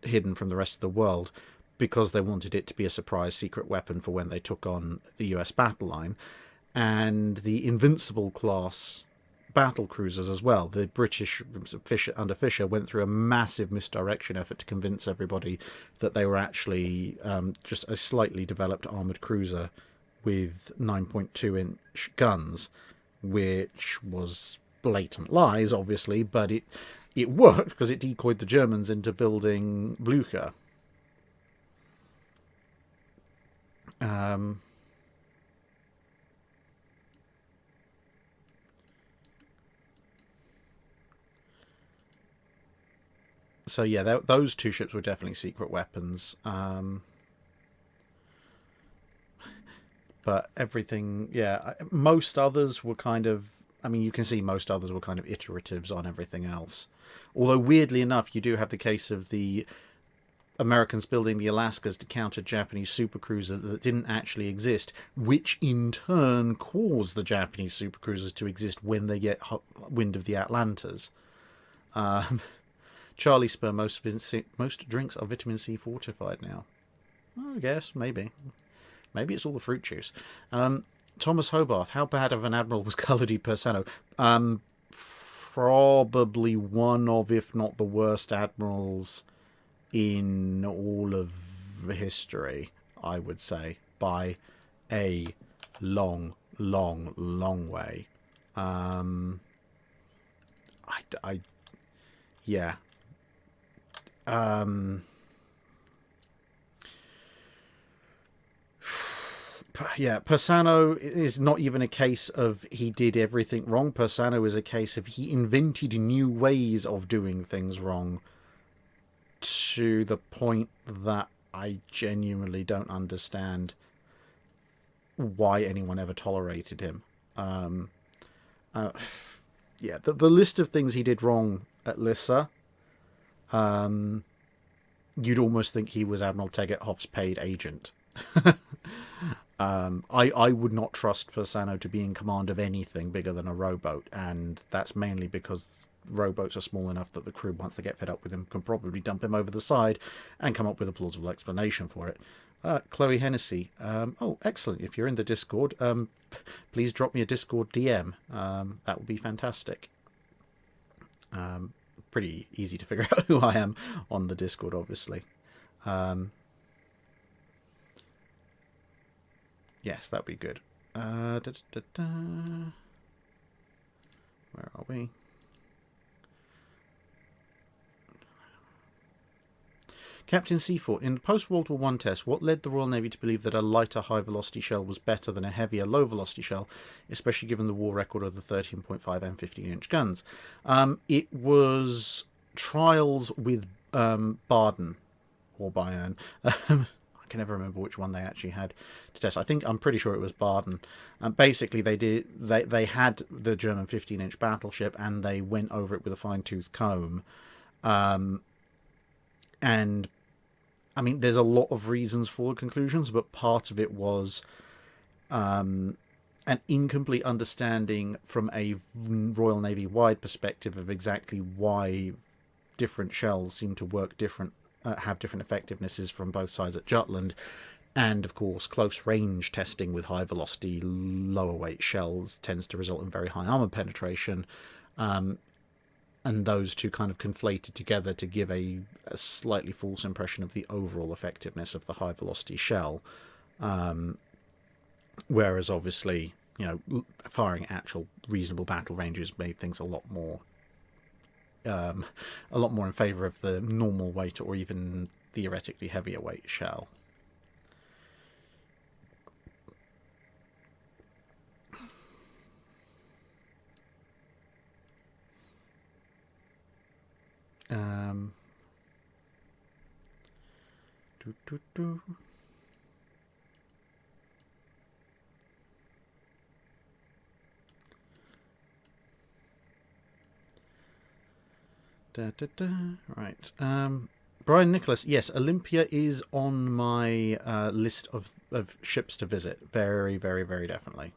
hidden from the rest of the world, because they wanted it to be a surprise secret weapon for when they took on the US battle line. And the Invincible class battle cruisers as well. The British under Fisher went through a massive misdirection effort to convince everybody that they were actually just a slightly developed armoured cruiser with 9.2-inch guns, which was blatant lies, obviously, but it worked because it decoyed the Germans into building Blücher. So yeah, those two ships were definitely secret weapons. But everything, yeah, most others were kind of, I mean, you can see most others were kind of iteratives on everything else. Although, weirdly enough, you do have the case of the Americans building the Alaskas to counter Japanese supercruisers that didn't actually exist, which in turn caused the Japanese supercruisers to exist when they get wind of the Atlantas. Charlie Spur, most drinks are vitamin C fortified now. I guess, maybe. Maybe it's all the fruit juice. Thomas Hobarth, how bad of an admiral was Cullody Persano? Probably one of, if not the worst admirals in all of history. I would say, by a long, long, long way. Yeah. Yeah, Persano is not even a case of he did everything wrong. Persano is a case of he invented new ways of doing things wrong to the point that I genuinely don't understand why anyone ever tolerated him. Yeah, the list of things he did wrong at Lissa, you'd almost think he was Admiral Tegethoff's paid agent. I would not trust Persano to be in command of anything bigger than a rowboat, and that's mainly because rowboats are small enough that the crew, once they get fed up with him, can probably dump him over the side and come up with a plausible explanation for it. Chloe Hennessy. Oh, excellent. If you're in the Discord, please drop me a Discord DM. That would be fantastic. Pretty easy to figure out who I am on the Discord, obviously. Yes, that would be good. Where are we? Captain Seafort, in the post-World War I test, what led the Royal Navy to believe that a lighter high-velocity shell was better than a heavier low-velocity shell, especially given the war record of the 13.5 and 15-inch guns? It was trials with Baden, or Bayern. I can never remember which one they actually had to test. I'm pretty sure it was Baden. Basically, they had the German 15-inch battleship, and they went over it with a fine-tooth comb. And I mean, there's a lot of reasons for the conclusions, but part of it was an incomplete understanding from a Royal Navy wide perspective of exactly why different shells seem to work different, have different effectivenesses from both sides at Jutland. And of course, close range testing with high velocity, lower weight shells tends to result in very high armor penetration. And those two kind of conflated together to give a slightly false impression of the overall effectiveness of the high velocity shell. Whereas obviously, firing actual reasonable battle ranges made things a lot more in favor of the normal weight or even theoretically heavier weight shell. Right. Brian Nicholas, yes, Olympia is on my list of ships to visit. Very, very, very definitely.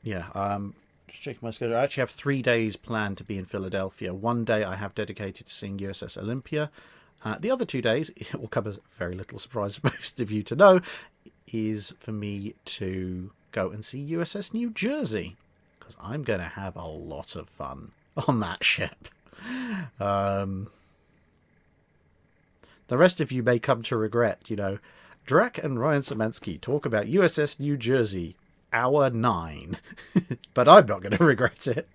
Yeah, just checking my schedule. I actually have 3 days planned to be in Philadelphia. One day I have dedicated to seeing USS Olympia. The other 2 days, it will come as very little surprise for most of you to know, is for me to go and see USS New Jersey. Because I'm going to have a lot of fun on that ship. The rest of you may come to regret, Drac and Ryan Szymanski talk about USS New Jersey, hour 9. But I'm not going to regret it.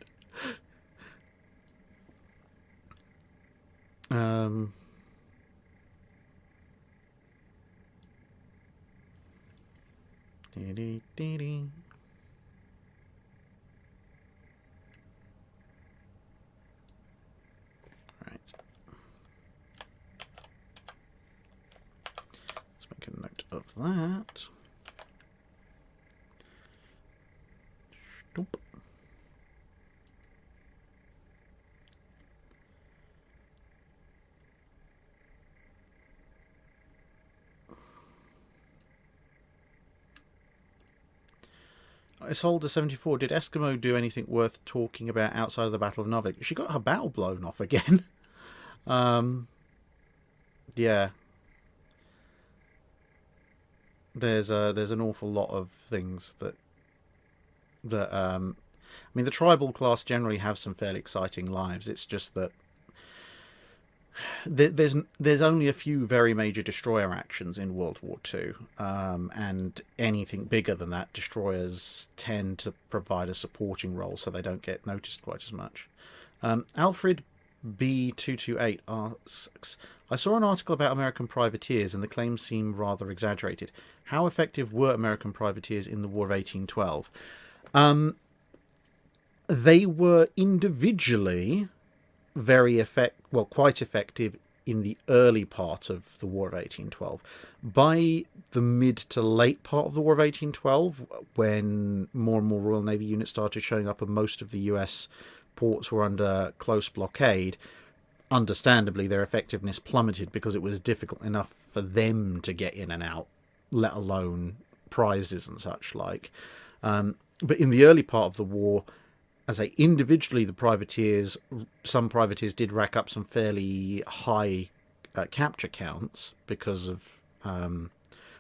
A note of that. Stop. Isolde 74, did Eskimo do anything worth talking about outside of the Battle of Narvik? She got her bow blown off again. Yeah. There's an awful lot of things that I mean, the tribal class generally have some fairly exciting lives. It's just that there's only a few very major destroyer actions in World War II, and anything bigger than that, destroyers tend to provide a supporting role, so they don't get noticed quite as much. Alfred B228 asks, I saw an article about American privateers and the claims seem rather exaggerated. How effective were American privateers in the War of 1812? They were individually quite effective in the early part of the War of 1812. By the mid to late part of the War of 1812, when more and more Royal Navy units started showing up and most of the US ports were under close blockade, understandably their effectiveness plummeted because it was difficult enough for them to get in and out, let alone prizes and such like. But in the early part of the war, as I say, individually, some privateers did rack up some fairly high capture counts because of,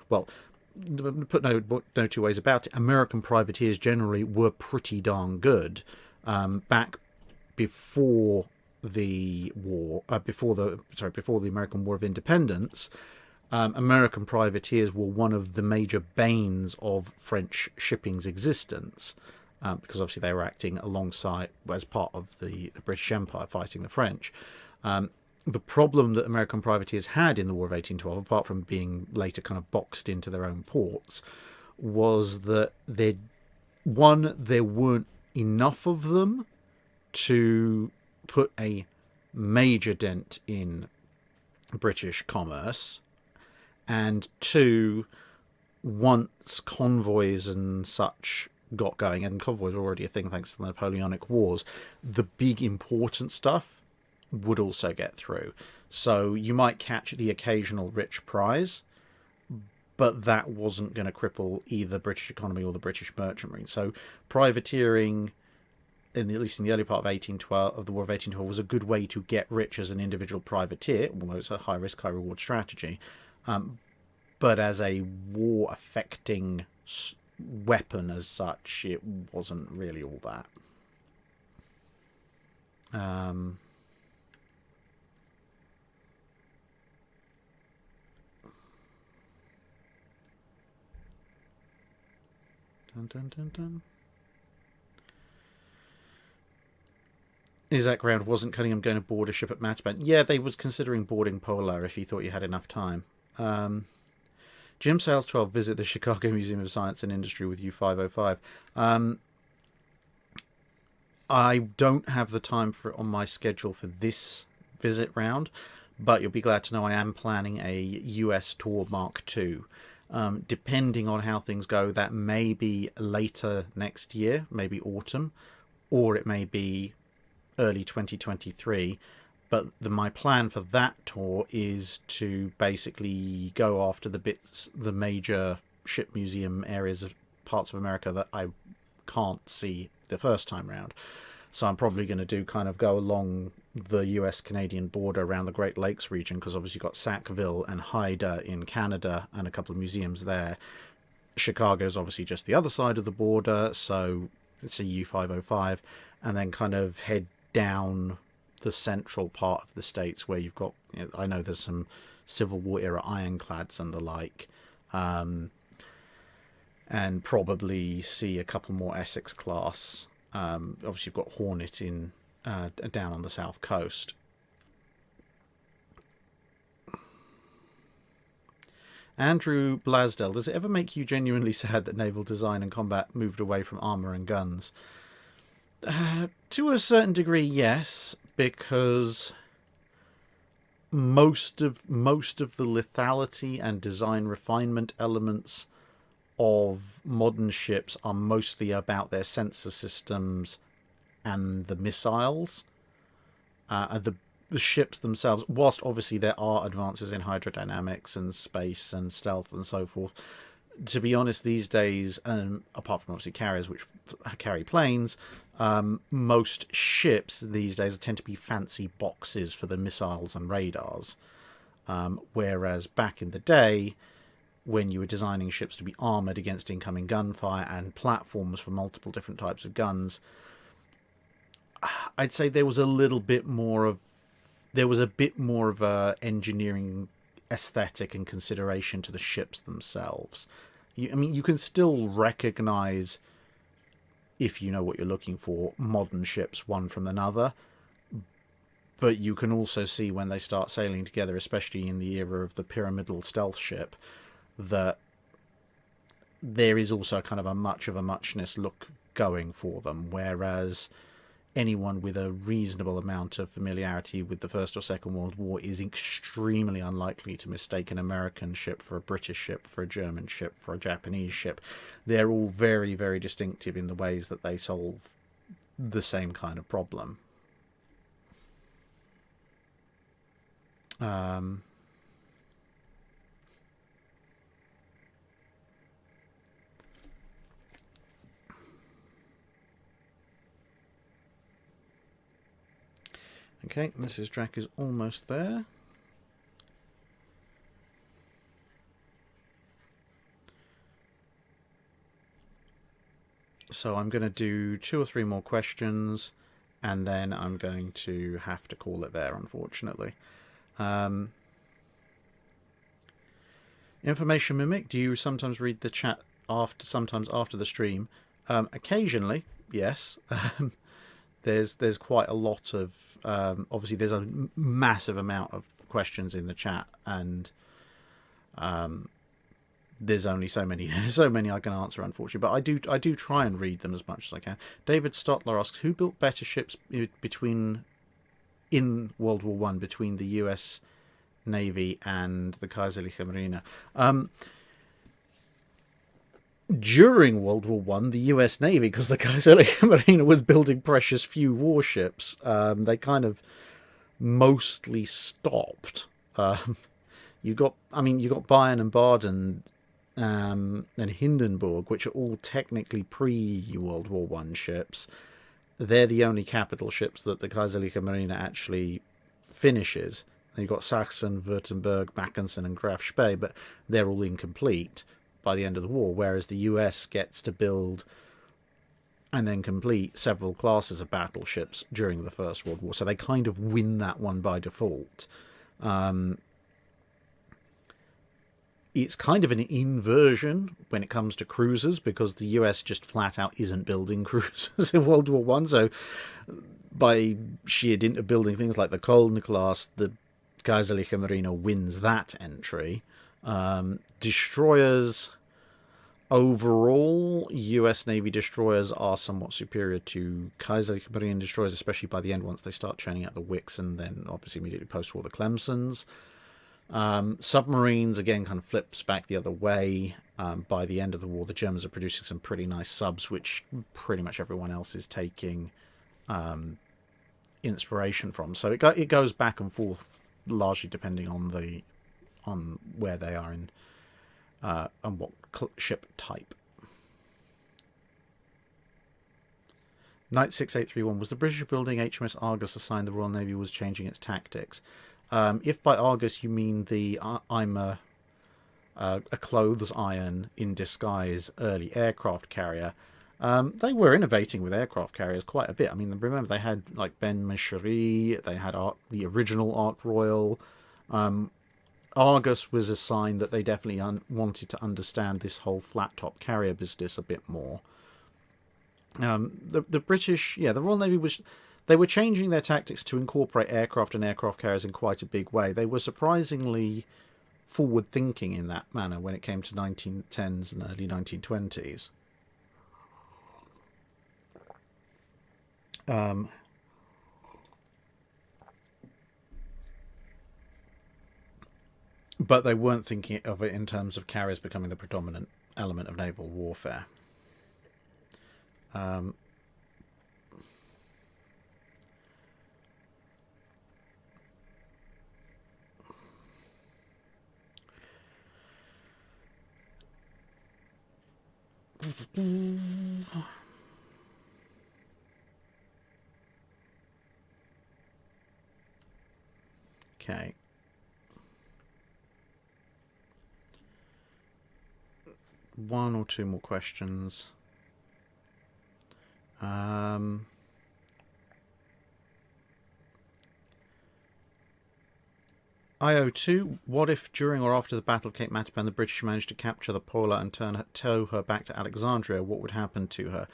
put no two ways about it. American privateers generally were pretty darn good back before the war, before the American War of Independence. American privateers were one of the major banes of French shipping's existence. Because obviously they were acting alongside, as part of the British Empire fighting the French. The problem that American privateers had in the War of 1812, apart from being later kind of boxed into their own ports, was that there weren't enough of them to put a major dent in British commerce, and two, once convoys and such got going, and convoys were already a thing thanks to the Napoleonic Wars, the big important stuff would also get through. So you might catch the occasional rich prize, but that wasn't going to cripple either the British economy or the British merchant marine. So privateering, at least in the early part of 1812, of the War of 1812, was a good way to get rich as an individual privateer, although it's a high risk, high reward strategy. But as a war affecting weapon as such, it wasn't really all that. Isaac Round, wasn't Cunningham going to board a ship at Matchband? Yeah, they was considering boarding Polar if he thought you had enough time. Jim Sales 12, visit the Chicago Museum of Science and Industry with U505. I don't have the time for it on my schedule for this visit round, but you'll be glad to know I am planning a US tour Mark II. Depending on how things go, that may be later next year, maybe autumn, or it may be early 2023. But my plan for that tour is to basically go after the major ship museum areas of parts of America that I can't see the first time round. So I'm probably going to go along the US-Canadian border around the Great Lakes region, because obviously you've got Sackville and Haida in Canada and a couple of museums there. Chicago's obviously just the other side of the border, so it's a U505, and then kind of head down the central part of the states where you've got, I know there's some Civil War era ironclads and the like, and probably see a couple more Essex class. Obviously you've got Hornet in down on the south coast. Andrew Blasdell, does it ever make you genuinely sad that naval design and combat moved away from armour and guns? To a certain degree, yes, because most of the lethality and design refinement elements of modern ships are mostly about their sensor systems and the missiles. The ships themselves, whilst obviously there are advances in hydrodynamics and space and stealth and so forth, to be honest, these days, apart from obviously carriers which carry planes, most ships these days tend to be fancy boxes for the missiles and radars. Whereas back in the day, when you were designing ships to be armoured against incoming gunfire and platforms for multiple different types of guns, I'd say there was a little bit more of there was a bit more of a engineering aesthetic and consideration to the ships themselves. I mean, you can still recognize, if you know what you're looking for, modern ships one from another, but you can also see when they start sailing together, especially in the era of the pyramidal stealth ship, that there is also kind of a muchness look going for them, whereas anyone with a reasonable amount of familiarity with the First or Second World War is extremely unlikely to mistake an American ship for a British ship, for a German ship, for a Japanese ship. They're all very, very distinctive in the ways that they solve the same kind of problem. Okay, Mrs. Drac is almost there. So I'm going to do 2 or 3 more questions, and then I'm going to have to call it there, unfortunately. Information Mimic, do you sometimes read the chat sometimes after the stream? Occasionally, yes. There's quite a lot of obviously there's a massive amount of questions in the chat, and there's only so many I can answer, unfortunately, but I do try and read them as much as I can. David Stotler asks, who built better ships in World War One between the US Navy and the Kaiserliche Marine? During World War One, the US Navy, because the Kaiserliche Marine was building precious few warships, they kind of mostly stopped. You got Bayern and Baden and Hindenburg, which are all technically pre-World War One ships. They're the only capital ships that the Kaiserliche Marine actually finishes. And you've got Sachsen, Württemberg, Mackensen, and Graf Spee, but they're all incomplete by the end of the war, whereas the US gets to build and then complete several classes of battleships during the First World War. So they kind of win that one by default. It's kind of an inversion when it comes to cruisers, because the US just flat out isn't building cruisers in World War One. So by sheer dint of building things like the Köln class, the Kaiserliche Marine wins that entry. Destroyers, overall, US Navy destroyers are somewhat superior to Kaiserliche Marine destroyers, especially by the end, once they start churning out the Wicks, and then obviously immediately post-war the Clemsons. Submarines, again, kind of flips back the other way. By the end of the war, the Germans are producing some pretty nice subs, which pretty much everyone else is taking inspiration from. So it goes back and forth, largely depending on where they are in and what ship type. Knight 6831, was the British building HMS Argus a sign the Royal Navy was changing its tactics? If by Argus you mean the I'm a clothes iron in disguise early aircraft carrier, they were innovating with aircraft carriers quite a bit. I mean, remember they had like Ben Meschery, they had the original Ark Royal. Argus was a sign that they definitely wanted to understand this whole flat top carrier business a bit more. The British, the Royal Navy they were changing their tactics to incorporate aircraft and aircraft carriers in quite a big way. They were surprisingly forward-thinking in that manner when it came to 1910s and early 1920s. But they weren't thinking of it in terms of carriers becoming the predominant element of naval warfare. Okay. One or two more questions. IO2, what if during or after the Battle of Cape Matapan the British managed to capture the Paula and tow her back to Alexandria? What would happen to her?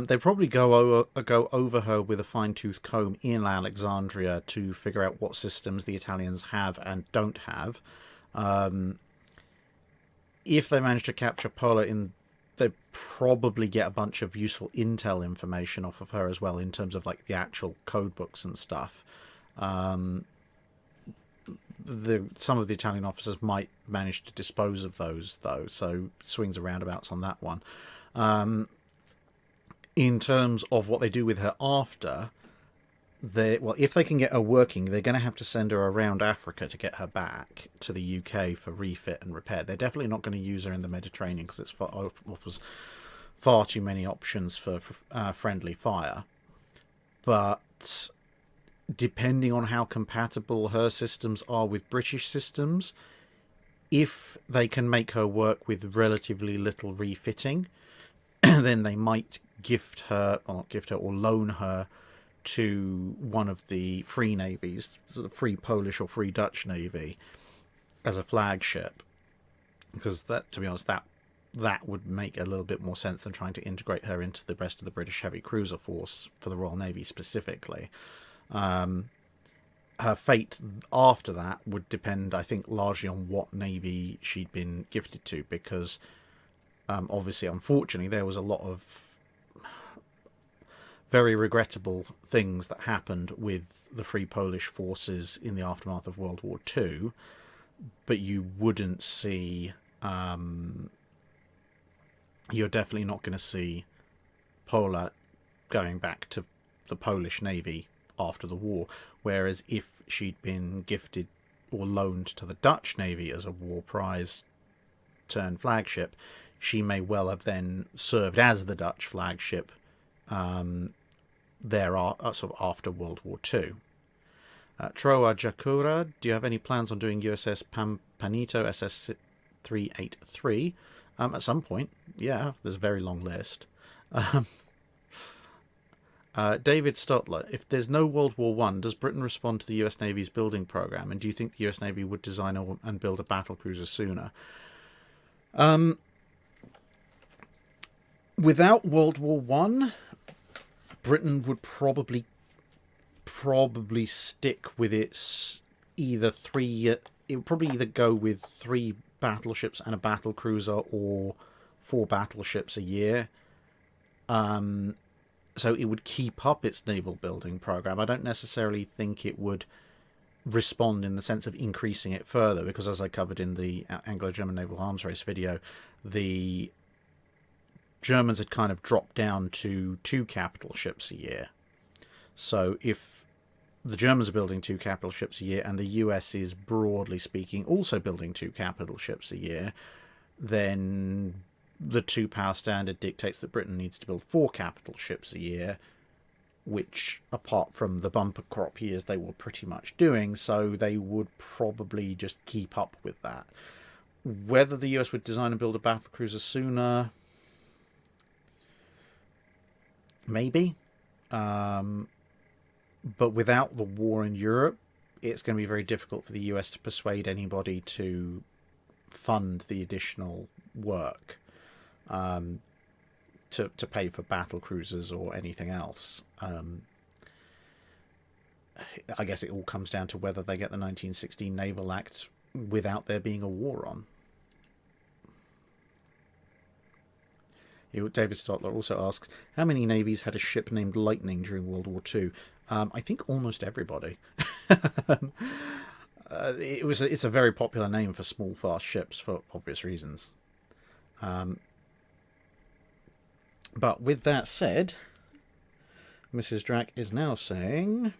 They'd probably go over her with a fine-tooth comb in Alexandria to figure out what systems the Italians have and don't have. If they manage to capture Paula, they'd probably get a bunch of useful intel information off of her as well, in terms of like the actual code books and stuff. Some of the Italian officers might manage to dispose of those, though, so swings and roundabouts on that one. In terms of what they do with her after, if they can get her working, they're going to have to send her around Africa to get her back to the UK for refit and repair. They're definitely not going to use her in the Mediterranean because it offers far too many options for friendly fire. But depending on how compatible her systems are with British systems, if they can make her work with relatively little refitting, then they might loan her to one of the free navies, the Free Polish or Free Dutch Navy, as a flagship. Because that, to be honest, that would make a little bit more sense than trying to integrate her into the rest of the British heavy cruiser force for the Royal Navy specifically. Her fate after that would depend, I think, largely on what navy she'd been gifted to, because obviously, unfortunately, there was a lot of very regrettable things that happened with the Free Polish forces in the aftermath of World War II, but you wouldn't see... you're definitely not going to see Pola going back to the Polish Navy after the war, whereas if she'd been gifted or loaned to the Dutch Navy as a war prize turned flagship, she may well have then served as the Dutch flagship sort of after World War II. Troa Jakura, do you have any plans on doing USS Pampanito SS-383? At some point, yeah, there's a very long list. David Stotler, if there's no World War I, does Britain respond to the US Navy's building program, and do you think the US Navy would design and build a battle cruiser sooner? Without World War I, Britain would probably stick with its it would probably either go with 3 battleships and a battle cruiser, or 4 battleships a year. So it would keep up its naval building program. I don't necessarily think it would respond in the sense of increasing it further, because as I covered in the Anglo-German Naval Arms Race video, the Germans had kind of dropped down to 2 capital ships a year. So if the Germans are building 2 capital ships a year, and the US is, broadly speaking, also building 2 capital ships a year, then the 2-power standard dictates that Britain needs to build 4 capital ships a year, which, apart from the bumper crop years, they were pretty much doing, so they would probably just keep up with that. Whether the US would design and build a battle cruiser sooner, maybe. But without the war in Europe, it's going to be very difficult for the US to persuade anybody to fund the additional work, to pay for battle cruisers or anything else. I guess it all comes down to whether they get the 1916 Naval Act without there being a war on. David Stotler also asks, how many navies had a ship named Lightning during World War II? I think almost everybody. It's a very popular name for small, fast ships for obvious reasons. But with that said, Mrs. Drack is now saying...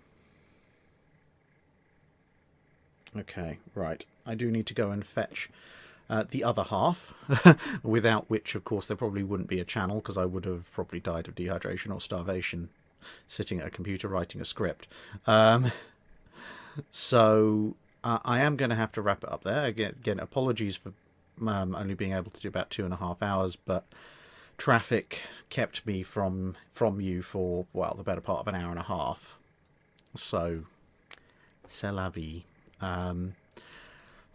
Okay, right. I do need to go and fetch the other half, without which, of course, there probably wouldn't be a channel, because I would have probably died of dehydration or starvation sitting at a computer writing a script. So I am going to have to wrap it up there. Again, apologies for only being able to do about 2.5 hours, but traffic kept me from you for, well, the better part of an hour and a half. So, c'est la vie.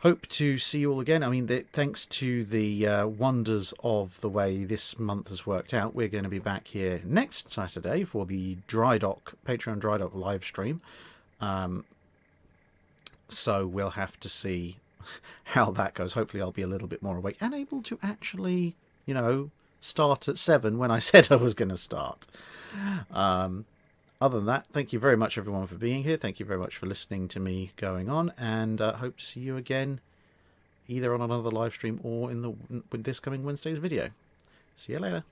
hope to see you all again. I mean, thanks to the wonders of the way this month has worked out, we're going to be back here next Saturday for the Patreon Dry Dock live stream. So we'll have to see how that goes. Hopefully I'll be a little bit more awake and able to actually, start at 7 when I said I was going to start. Other than that, thank you very much, everyone, for being here. Thank you very much for listening to me going on, and hope to see you again either on another live stream or with this coming Wednesday's video. See you later.